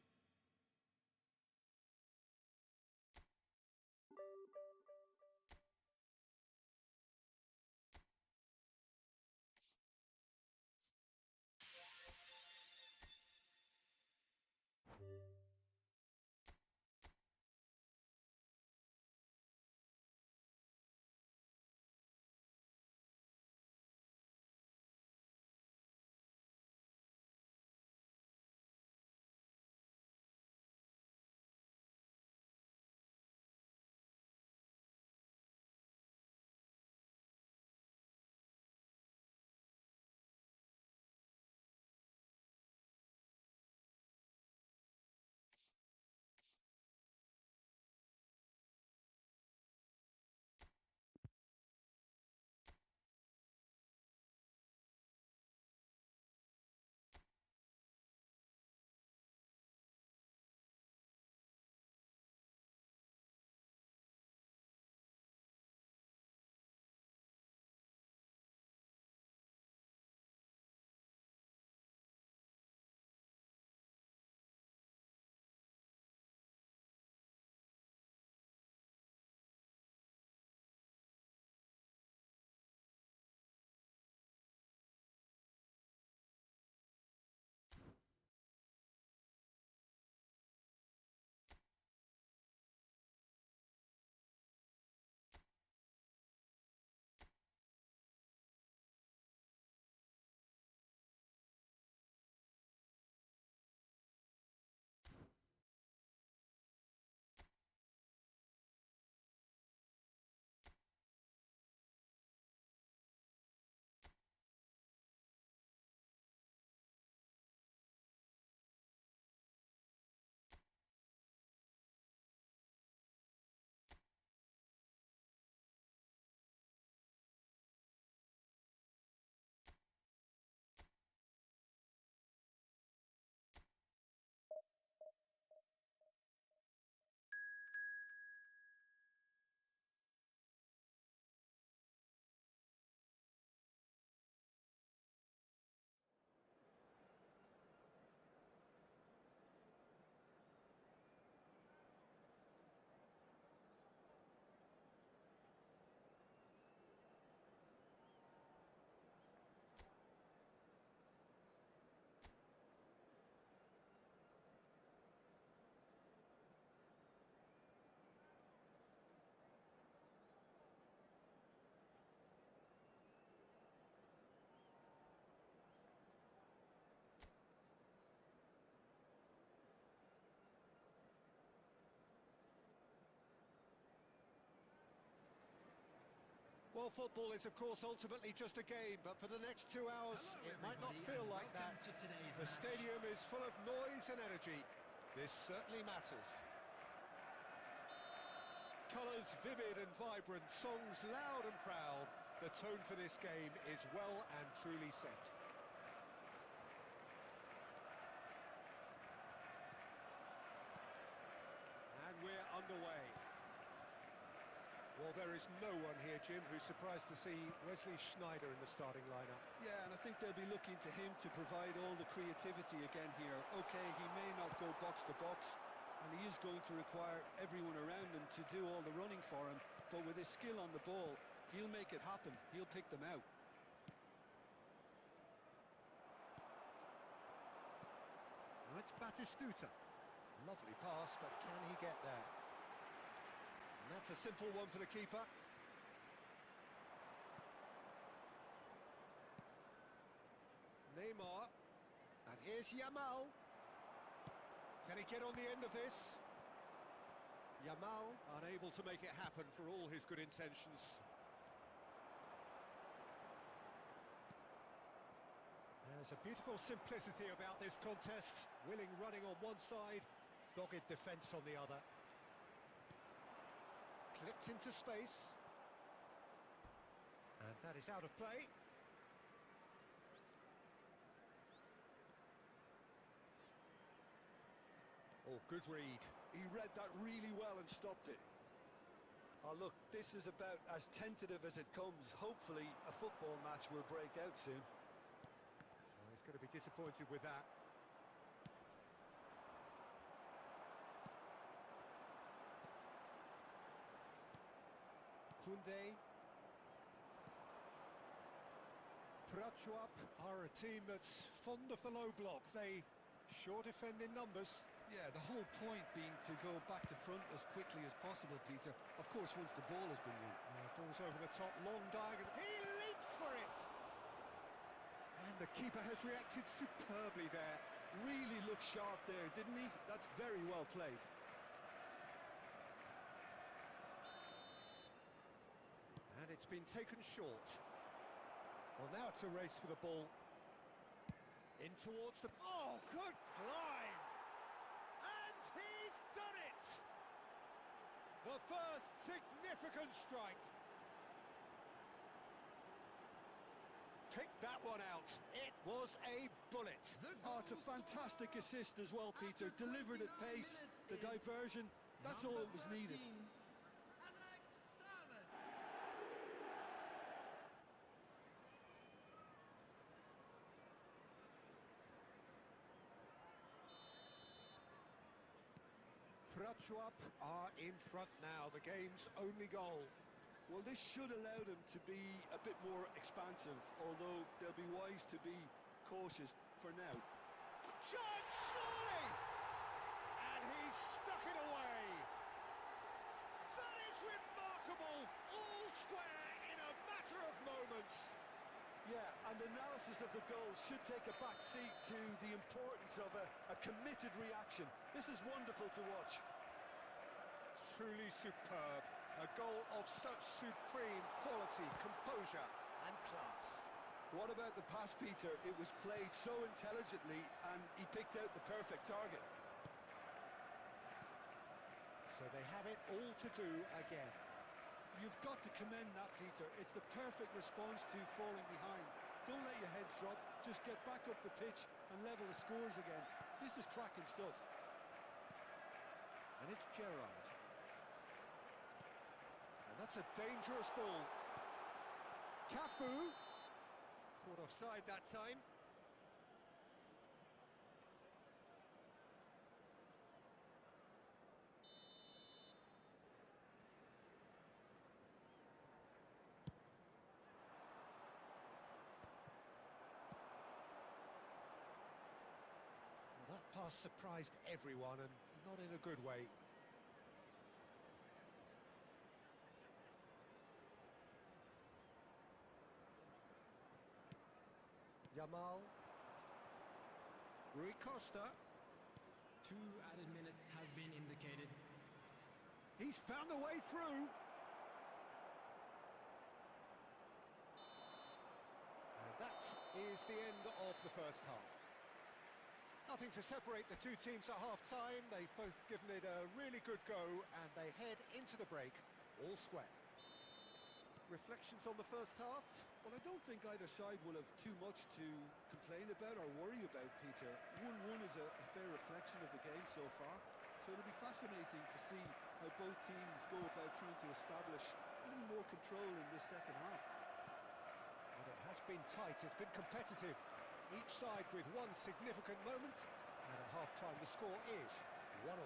Well, football is, of course, ultimately just a game, but for the next 2 hours, Hello, it might not everybody, feel and like that. welcome to today's The match. stadium is full of noise and energy. This certainly matters. Colours vivid and vibrant, songs loud and proud. The tone for this game is well and truly set. And we're underway. Well, there is no one here, Jim, who's surprised to see Wesley Sneijder in the starting lineup. Yeah, and I think they'll be looking to him to provide all the creativity again here. Okay, he may not go box to box, and he is going to require everyone around him to do all the running for him, but with his skill on the ball, he'll make it happen. He'll pick them out. Now it's Batistuta. Lovely pass, but can he get there? And that's a simple one for the keeper. Neymar. And here's Yamal. Can he get on the end of this? Yamal unable to make it happen for all his good intentions. There's a beautiful simplicity about this contest. Willing running on one side, dogged defence on the other. Clipped into space. And that is out of play. Oh, good read. He read that really well and stopped it. Oh, look, this is about as tentative as it comes. Hopefully, a football match will break out soon. Oh, he's going to be disappointed with that. Koundé. Prachuap are a team that's fond of the low block. They sure defend in numbers. Yeah, the whole point being to go back to front as quickly as possible, Peter. Of course, once the ball has been won. Ball's over the top, long diagonal. He leaps for it! And the keeper has reacted superbly there. Really looked sharp there, didn't he? That's very well played. And it's been taken short. Well, now it's a race for the ball. In towards the... Oh, good climb! And he's done it! The first significant strike. Pick that one out. It was a bullet. Oh, it's a fantastic assist as well, Peter. Delivered at pace, the diversion, that's all that was needed. Prachuap are in front now, the game's only goal. Well, this should allow them to be a bit more expansive, although they'll be wise to be cautious for now. Chance, surely! And he's stuck it away. That is remarkable, all square in a matter of moments. Yeah, and analysis of the goal should take a back seat to the importance of a committed reaction. This is wonderful to watch. Truly superb. A goal of such supreme quality, composure and class. What about the pass, Peter? It was played so intelligently and he picked out the perfect target. So they have it all to do again. You've got to commend that, Peter. It's the perfect response to falling behind. Don't let your heads drop. Just get back up the pitch and level the scores again. This is cracking stuff. And it's Gerrard. And that's a dangerous ball. Cafu. Caught offside that time. Well, that pass surprised everyone and not in a good way. Yamal. Rui Costa. 2 added minutes has been indicated. He's found a way through. is the end of the first half. Nothing to separate the two teams at half-time. They've both given it a really good go, and they head into the break all square. Reflections on the first half? Well, I don't think either side will have too much to complain about or worry about, Peter. 1-1 is a fair reflection of the game so far, so it'll be fascinating to see how both teams go about trying to establish a little more control in this second half. And it has been tight, it's been competitive. Each side with one significant moment, and at half-time the score is 1-1.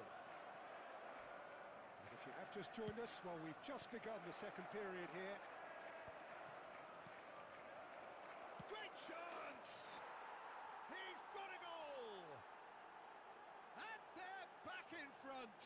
And if you have just joined us, well, we've just begun the second period here. Great chance! He's got a goal! And they're back in front!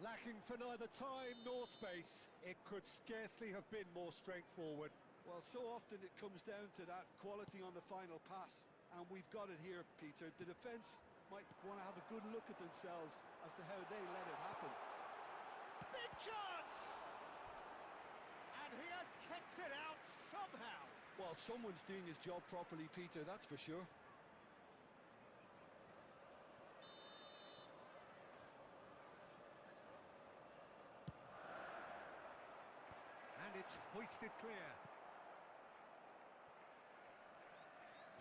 Lacking for neither time nor space, it could scarcely have been more straightforward. Well, so often it comes down to that quality on the final pass, and we've got it here, Peter. The defence might want to have a good look at themselves as to how they let it happen. Big chance! And he has kept it out somehow. Well, someone's doing his job properly, Peter, that's for sure. And it's hoisted clear.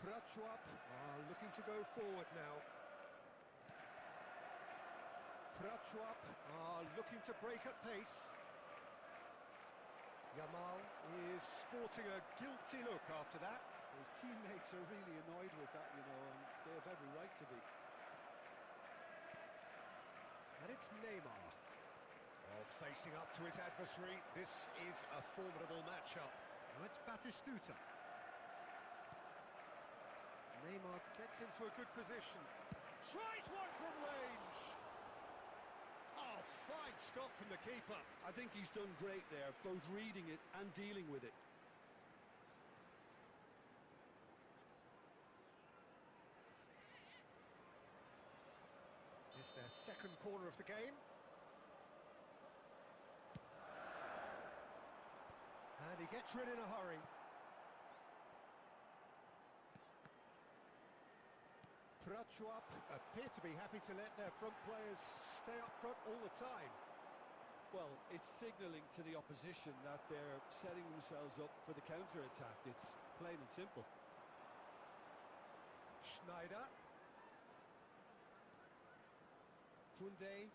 Prachuap are looking to go forward now. Prachuap are looking to break at pace. Yamal is sporting a guilty look after that. His teammates are really annoyed with that, you know, and they have every right to be. And it's Neymar. Oh, facing up to his adversary. This is a formidable matchup. Now it's Batistuta. Neymar gets into a good position. Tries one from range. Oh, fine stop from the keeper. I think he's done great there, both reading it and dealing with it. It's their second corner of the game. And he gets rid in a hurry. Prachuap appear to be happy to let their front players stay up front all the time. Well, it's signalling to the opposition that they're setting themselves up for the counter-attack. It's plain and simple. Schneider. Koundé.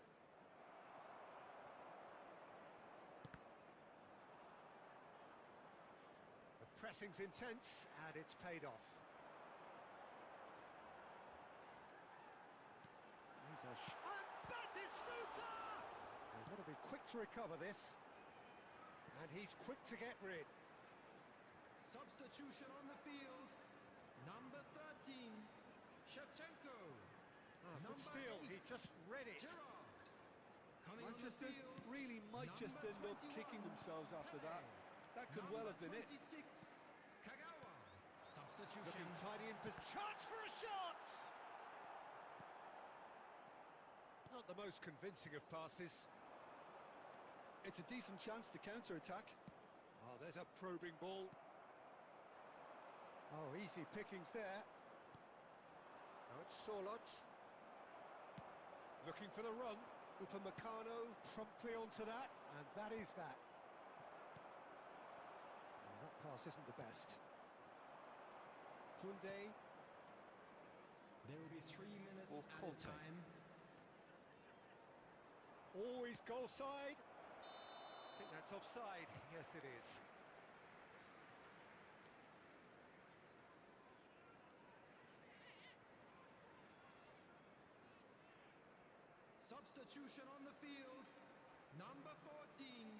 The pressing's intense, and it's paid off. He's a and Batistuta! They've got to be quick to recover this. And he's quick to get rid. Substitution on the field. Number 13, Shevchenko. Good steal, he just read it. Gerrard. Coming Manchester on the field, really might just number end up 21, kicking themselves after that. Pele. That could well have been it. 26, Kagawa. Substitution. Looking tidy in position. Chance for a shot! Not the most convincing of passes. It's a decent chance to counter-attack. Oh, there's a probing ball. Oh, easy pickings there. Now it's Solot. Looking for the run. Upamecano promptly onto that, and that is that. And that pass isn't the best. Koundé. There will be 3 minutes For added Conte. time. Always goal side. I think that's offside. Yes, it is. Substitution on the field. Number 14,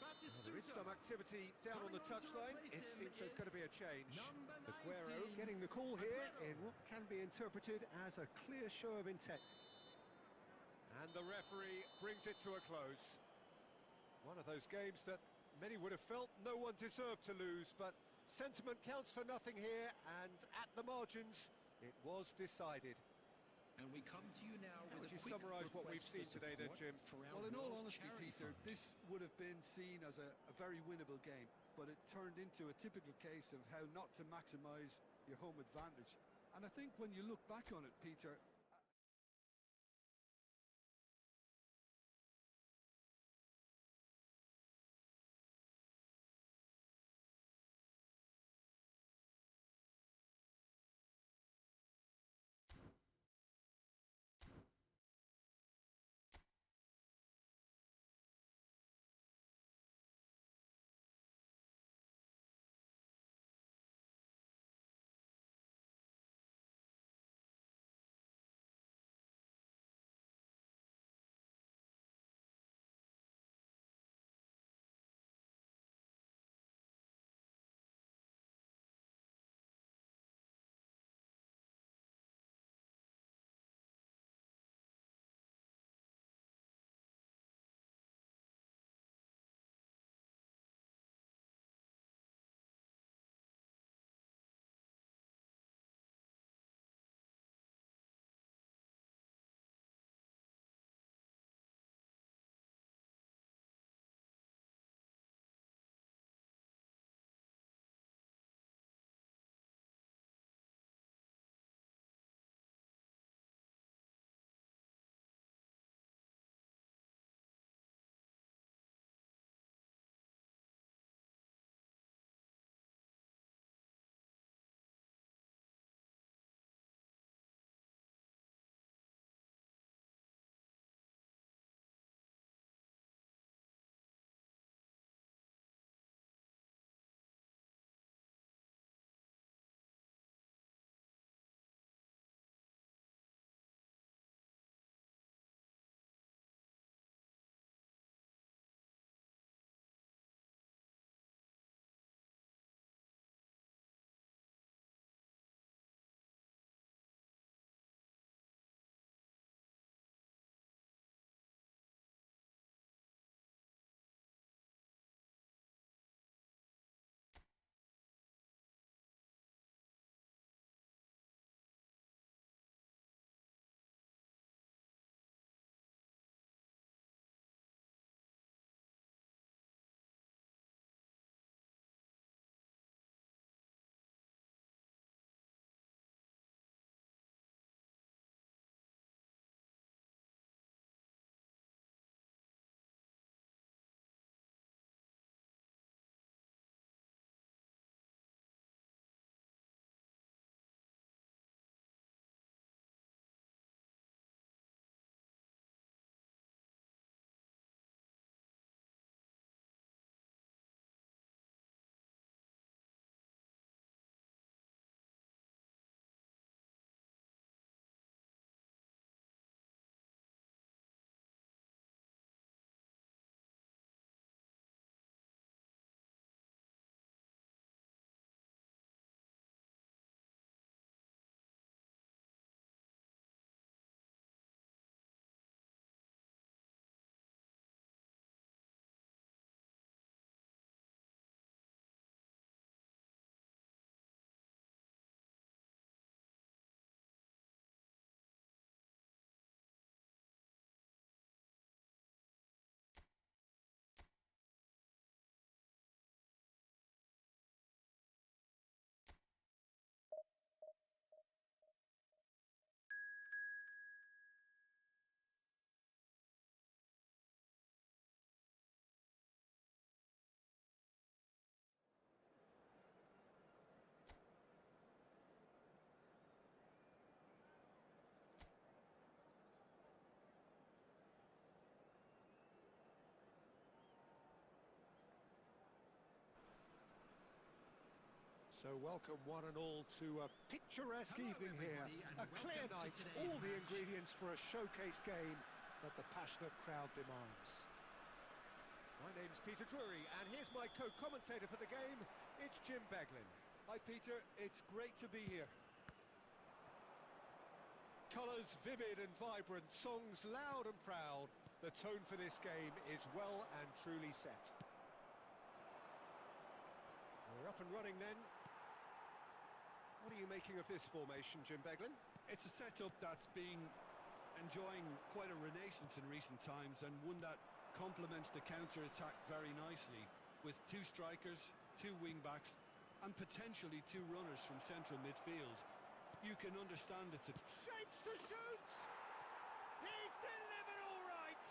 Batistuta. There is some activity down on the touchline. It seems there's going to be a change. number Aguero 19, getting the call here in Aguero. what can be interpreted as a clear show of intent. And the referee brings it to a close. One of those games that many would have felt no one deserved to lose, but sentiment counts for nothing here, and at the margins, it was decided. And we come to you now How with would a you quick summarise what we've request seen for today then, support Jim? for our Well, in all World honesty, Charity Peter, Fund. this would have been seen as a very winnable game, but it turned into a typical case of how not to maximise your home advantage. And I think when you look back on it, Peter, So welcome one and all to a picturesque Hello, evening here. everybody, and A clear welcome to night, today's all the match. ingredients for a showcase game that the passionate crowd demands. My name's Peter Drury, and here's my co-commentator for the game. It's Jim Beglin. hi Peter, it's great to be here. Colours vivid and vibrant, songs loud and proud. The tone for this game is well and truly set. We're up and running then. What are you making of this formation, Jim Beglin? It's a setup that's been enjoying quite a renaissance in recent times, and one that complements the counter-attack very nicely, with two strikers, two wing-backs, and potentially two runners from central midfield. You can understand it's a... Shapes to shoot! He's delivered all right!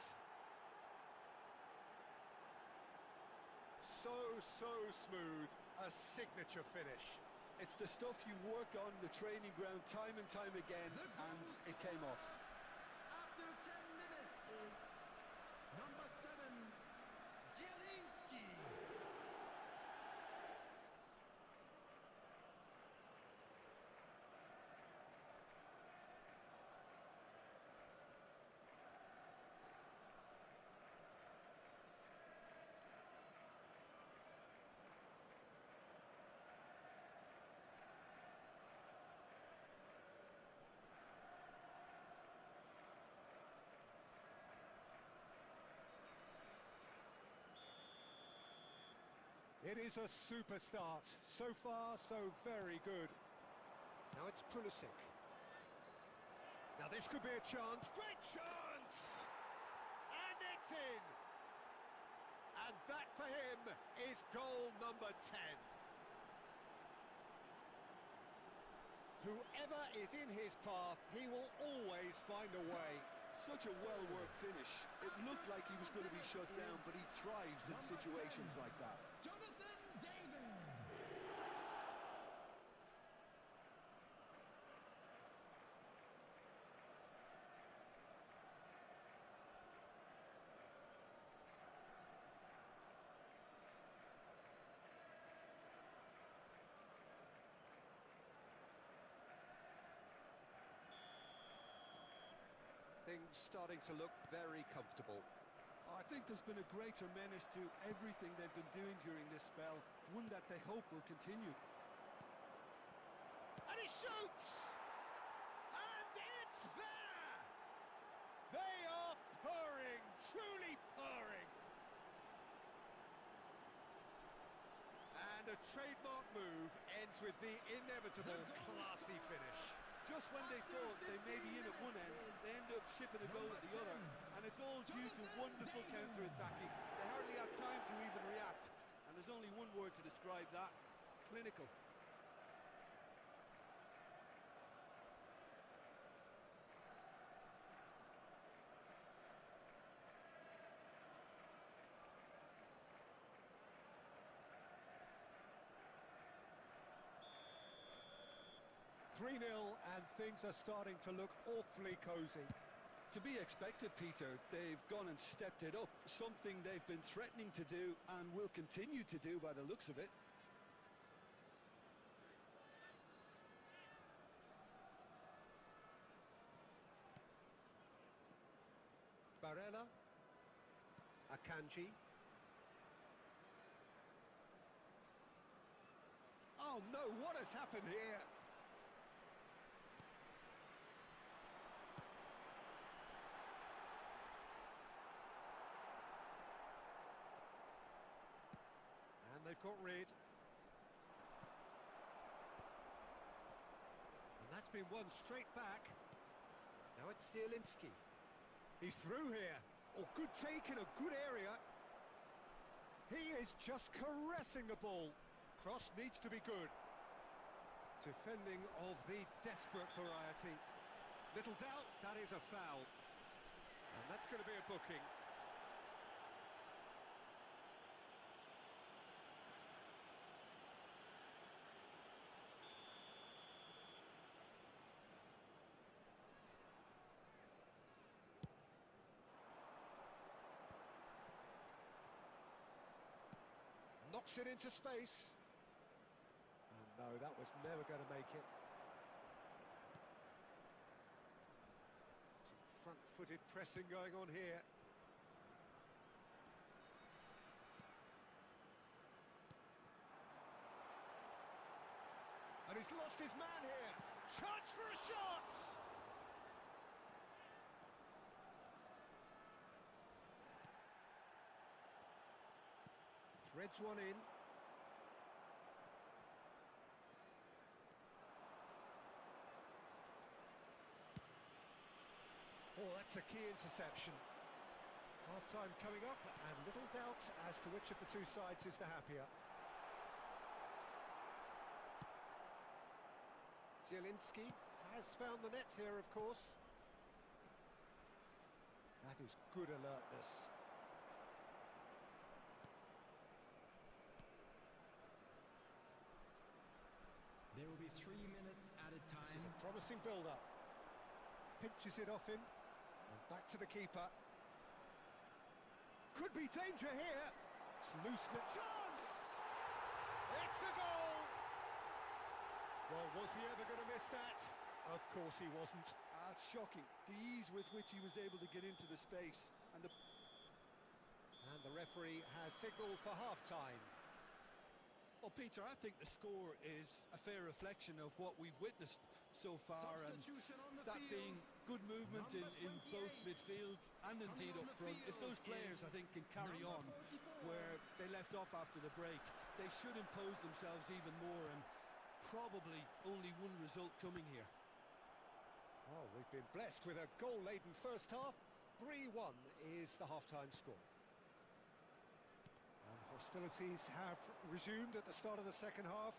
So smooth, a signature finish. It's the stuff you work on the training ground time and time again, and it came off. After 10 minutes is number 7, Zielinski. It is a super start. So far, so very good. Now it's Pulisic. Now this could be a chance. Great chance! And it's in! And that for him is goal number 10. Whoever is in his path, he will always find a way. Such a well-worked finish. It looked like he was going to be shut down, but he thrives in situations like that. Jonathan David. Things starting to look very comfortable. I think there's been a greater menace to everything they've been doing during this spell, one that they hope will continue. And he shoots! And it's there! They are purring, truly purring. And a trademark move ends with the inevitable classy finish. Just when they thought they may be in at one end, they end up shipping a goal at the other, and it's all due to wonderful counter-attacking. They hardly had time to even react, and there's only one word to describe that: clinical. Three-nil, and things are starting to look awfully cosy. To be expected, Peter. They've gone and stepped it up, something they've been threatening to do and will continue to do by the looks of it. Barella, Akanji. Oh no, what has happened here? And they've got rid. And that's been won straight back. Now it's Zielinski. He's through here. Oh, good take in a good area. He is just caressing the ball. Cross needs to be good. Defending of the desperate variety. Little doubt, that is a foul. And that's going to be a booking. Knocks it into space. And no, that was never going to make it. Some front-footed pressing going on here. And he's lost his man here. Chance for a shot! Threads one in. Oh, that's a key interception. Half-time coming up, and little doubt as to which of the two sides is the happier. Zielinski has found the net here, of course. That is good alertness. There will be 3 minutes added This time. is a promising build-up. Pinches it off him, and back to the keeper. Could be danger here. It's loose net. Chance! It's a goal! Well, was he ever going to miss that? Of course he wasn't. It's shocking, the ease with which he was able to get into the space. And the referee has signalled for half-time. Well, Peter, I think the score is a fair reflection of what we've witnessed so far, and that being good movement in both midfield and indeed up front. If those players, I think, can carry on where they left off after the break, they should impose themselves even more, and probably only one result coming here. Well, we've been blessed with a goal-laden first half. 3-1 is the half-time score. And hostilities have resumed at the start of the second half.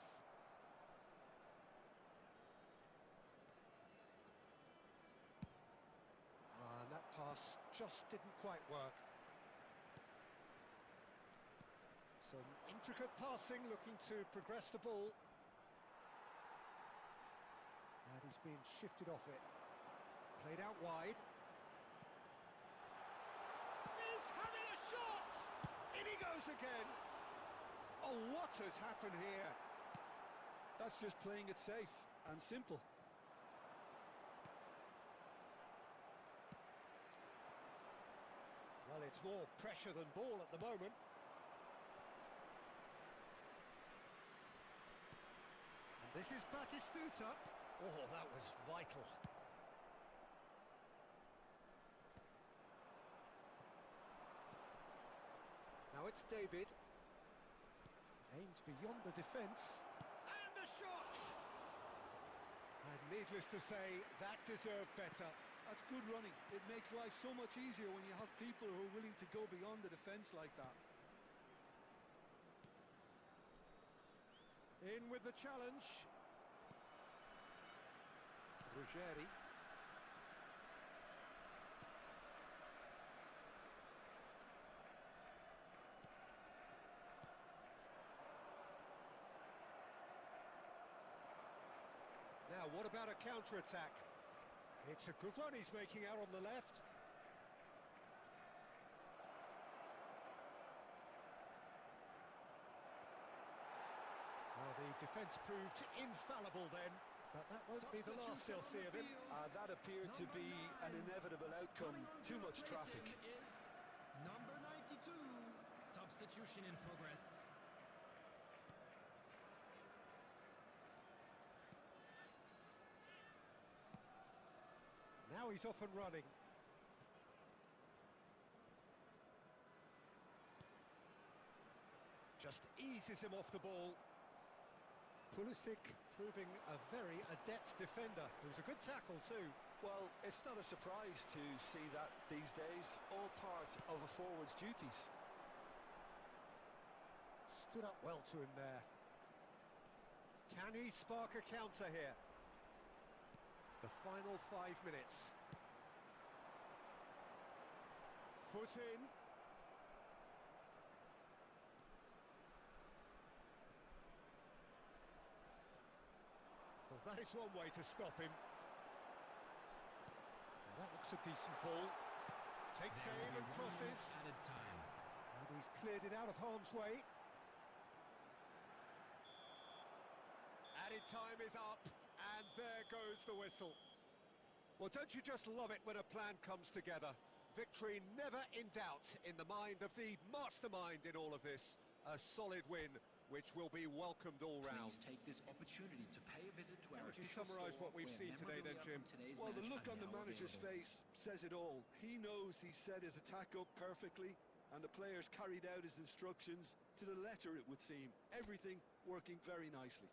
And that pass just didn't quite work. Some intricate passing, looking to progress the ball. And he's been shifted off it. Played out wide. He's having a shot! In he goes again. Oh, what has happened here? That's just playing it safe and simple. Well, it's more pressure than ball at the moment. And this is Batistuta. Oh, that was vital. Now it's David. Aims beyond the defence. And a shot! And needless to say, that deserved better. That's good running. It makes life so much easier when you have people who are willing to go beyond the defence like that. In with the challenge. Ruggeri. Now, what about a counter-attack? It's a good run he's making out on the left. Well, the defence proved infallible then, but that won't be the last they'll see of him. That appeared to be an inevitable outcome. Too much traffic. Number 92, substitution in progress. Now he's off and running. Just eases him off the ball. Pulisic proving a very adept defender. It was a good tackle too. Well, it's not a surprise to see that these days. All part of a forward's duties. Stood up well to him there. Can he spark a counter here? The final 5 minutes. Foot in. Well, that is one way to stop him. Now that looks a decent ball. Takes aim and crosses. Added time. And he's cleared it out of harm's way. Added time is up. And there goes the whistle. Well, don't you just love it when a plan comes together? Victory never in doubt in the mind of the mastermind in all of this. A solid win, which will be welcomed all round. Please take this opportunity to pay a visit to How our would you official summarise store what we've where seen today then, memorabilia Jim? from today's Well, the match look are on the now manager's available. face says it all. He knows he set his attack up perfectly, and the players carried out his instructions to the letter, it would seem. Everything working very nicely.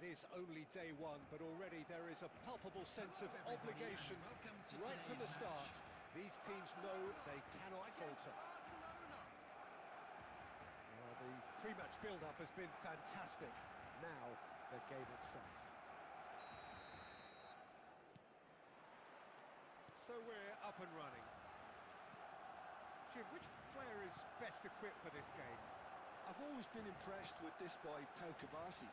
is only day one, but already there is a palpable sense of Hello, everybody, obligation. and welcome to Right from the today's start, match. these teams know they cannot Against falter. Barcelona. Well, the pre-match build-up has been fantastic. Now, the game itself. So we're up and running. Jim, which player is best equipped for this game? I've always been impressed with this boy, Pau Cubarsí.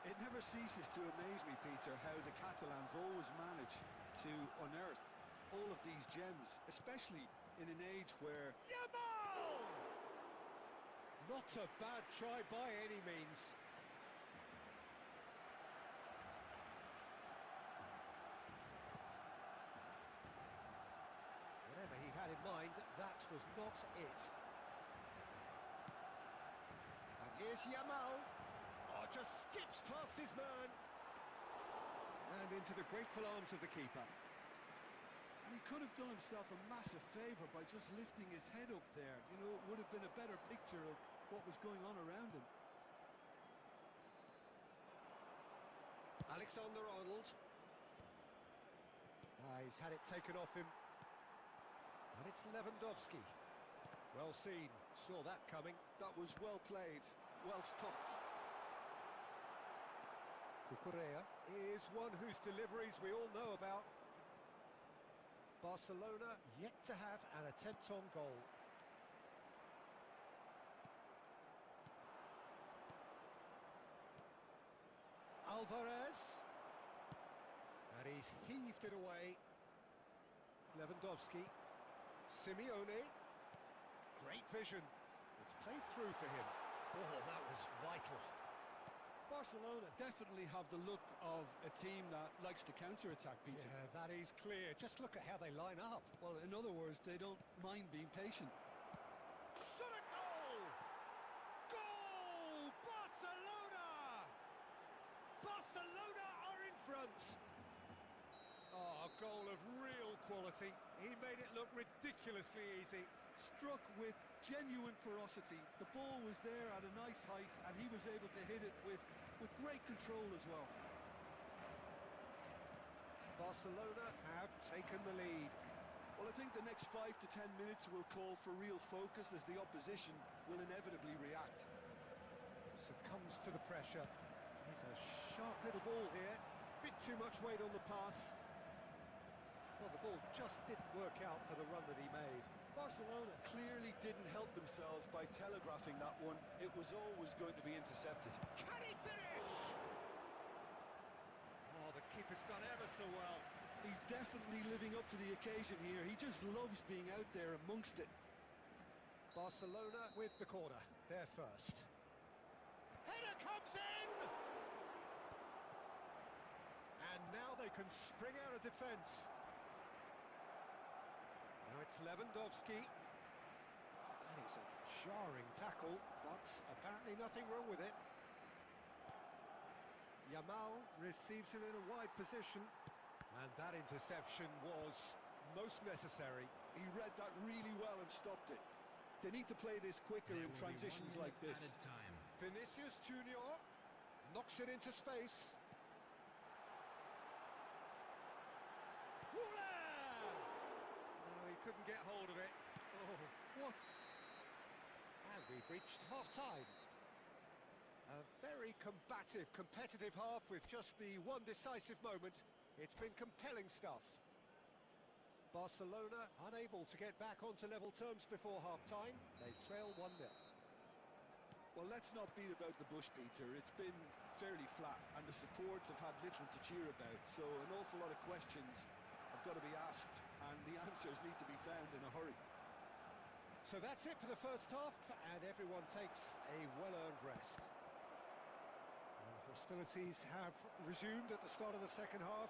It never ceases to amaze me, Peter, how the Catalans always manage to unearth all of these gems, especially in an age where... Yamal! Not a bad try by any means. Whatever he had in mind, that was not it. And here's Yamal. Oh, just skips past his man. And into the grateful arms of the keeper. And he could have done himself a massive favour by just lifting his head up there. You know, it would have been a better picture of what was going on around him. Alexander-Arnold. He's had it taken off him. And it's Lewandowski. Well seen, saw that coming. That was well played, well stopped. Cucurella is one whose deliveries we all know about. Barcelona yet to have an attempt on goal. Alvarez. And he's heaved it away. Lewandowski. Simeone. Great vision. It's played through for him. Oh, that was vital. Barcelona definitely have the look of a team that likes to counter-attack, Peter. Yeah, that is clear. Just look at how they line up. Well, in other words, they don't mind being patient. Shot a goal! Goal! Barcelona! Barcelona are in front. Oh, a goal of real quality. He made it look ridiculously easy. Struck with genuine ferocity. The ball was there at a nice height, and he was able to hit it with great control as well. Barcelona have taken the lead. Well, I think the next 5 to 10 minutes will call for real focus as the opposition will inevitably react. Succumbs to the pressure. He's a sharp little ball here. Bit too much weight on the pass. Well, the ball just didn't work out for the run that he made. Barcelona clearly didn't help themselves by telegraphing that one. It was always going to be intercepted. Can he finish? Oh, the keeper's done ever so well. He's definitely living up to the occasion here. He just loves being out there amongst it. Barcelona with the corner. They're first. Header comes in! And now they can spring out of defence. Now it's Lewandowski. That is a jarring tackle, but apparently nothing wrong with it. Yamal receives it in a wide position, and that interception was most necessary. He read that really well and stopped it. They need to play this quicker in transitions like this. Added time. Vinicius Junior knocks it into space. No, he couldn't get hold of it. Oh, what? And we've reached half-time. A very combative, competitive half with just the one decisive moment. It's been compelling stuff. Barcelona unable to get back onto level terms before half-time. They trail 1-0. Well, let's not beat about the bush, Peter. It's been fairly flat, and the support have had little to cheer about. So an awful lot of questions have got to be asked, and the answers need to be found in a hurry. So that's it for the first half, and everyone takes a well-earned rest. And hostilities have resumed at the start of the second half.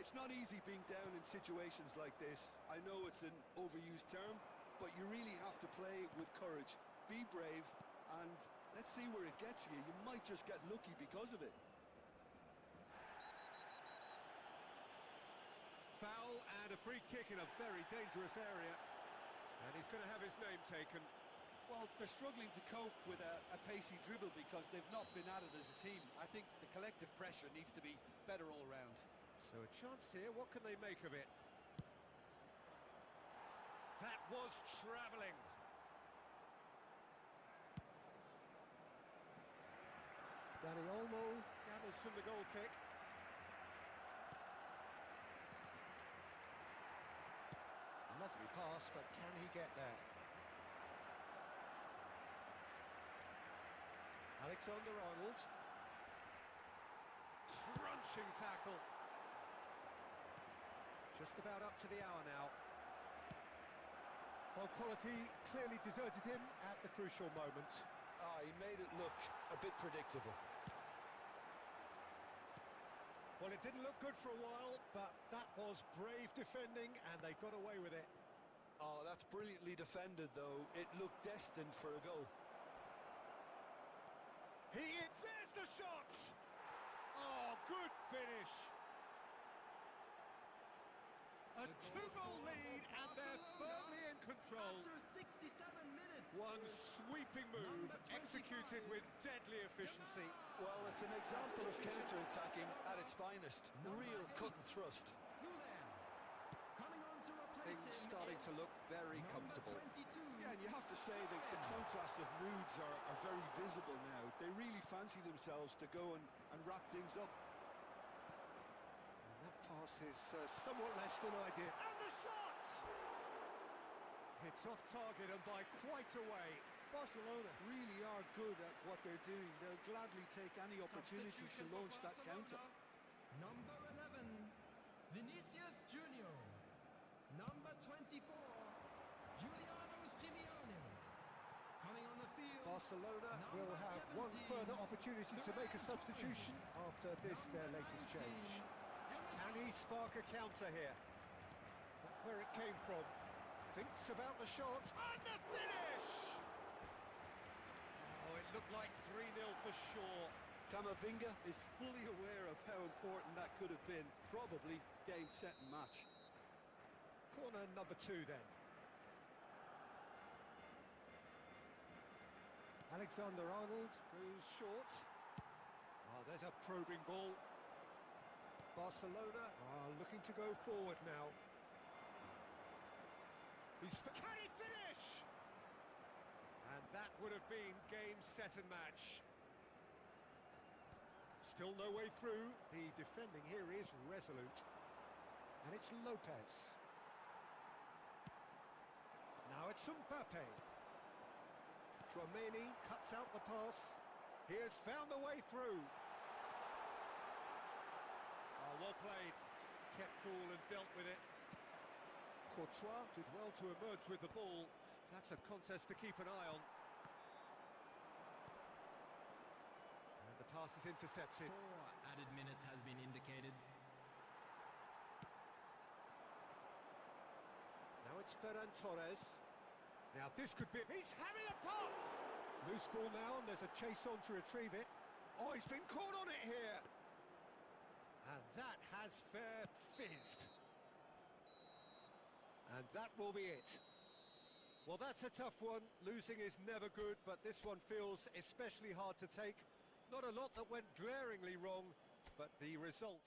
It's not easy being down in situations like this. I know it's an overused term, but you really have to play with courage. Be brave, and let's see where it gets you. You might just get lucky because of it. Foul and a free kick in a very dangerous area. And he's going to have his name taken. Well, they're struggling to cope with a pacey dribble because they've not been at it as a team. I think the collective pressure needs to be better all around. So a chance here, what can they make of it? That was travelling. Dani Olmo gathers from the goal kick. Lovely pass, but can he get there? Alexander-Arnold. Crunching tackle. Just about up to the hour now. Well, quality clearly deserted him at the crucial moment. He made it look a bit predictable. Well, it didn't look good for a while, but that was brave defending, and they got away with it. Oh, that's brilliantly defended, though. It looked destined for a goal. There's the shot! Oh, good finish! A two-goal lead, and they're firmly in control. After 67 minutes. One sweeping move, executed with deadly efficiency. Well, it's an example of counter-attacking at its finest. Real cut and thrust. Coming on to replace Things him starting to is look very number comfortable. 22. Yeah, and you have to say that the contrast of moods are very visible now. They really fancy themselves to go and wrap things up. And that pass is somewhat less than ideal. And the shot! It's off target and by quite a way. Barcelona really are good at what they're doing. They'll gladly take any opportunity to Substitution launch for that counter. Barcelona. Number 11, Vinicius Junior. Number 24, Giuliano Simeone. Coming on the field, Barcelona will number have 17, one further opportunity to make a substitution after this, their number latest 19, change. Can he spark a counter here? But where it came from. Thinks about the shot. And the finish! Oh, it looked like 3-0 for sure. Camavinga is fully aware of how important that could have been. Probably game, set and match. Corner number 2 then. Alexander-Arnold goes short. Oh, there's a probing ball. Barcelona are looking to go forward now. Can he finish? And that would have been game, set and match. Still no way through. The defending here is resolute. And it's Lopez. Now it's Mbappe. Tchouaméni cuts out the pass. He has found the way through. Oh, well played. Kept cool and dealt with it. Courtois did well to emerge with the ball. That's a contest to keep an eye on. And the pass is intercepted. 4 added minutes has been indicated. Now it's Ferran Torres. Now this could be... He's having a pop! Loose ball now, and there's a chase on to retrieve it. Oh, he's been caught on it here! And that has fair fizzed. And that will be it. Well, that's a tough one. Losing is never good, but this one feels especially hard to take. Not a lot that went glaringly wrong, but the result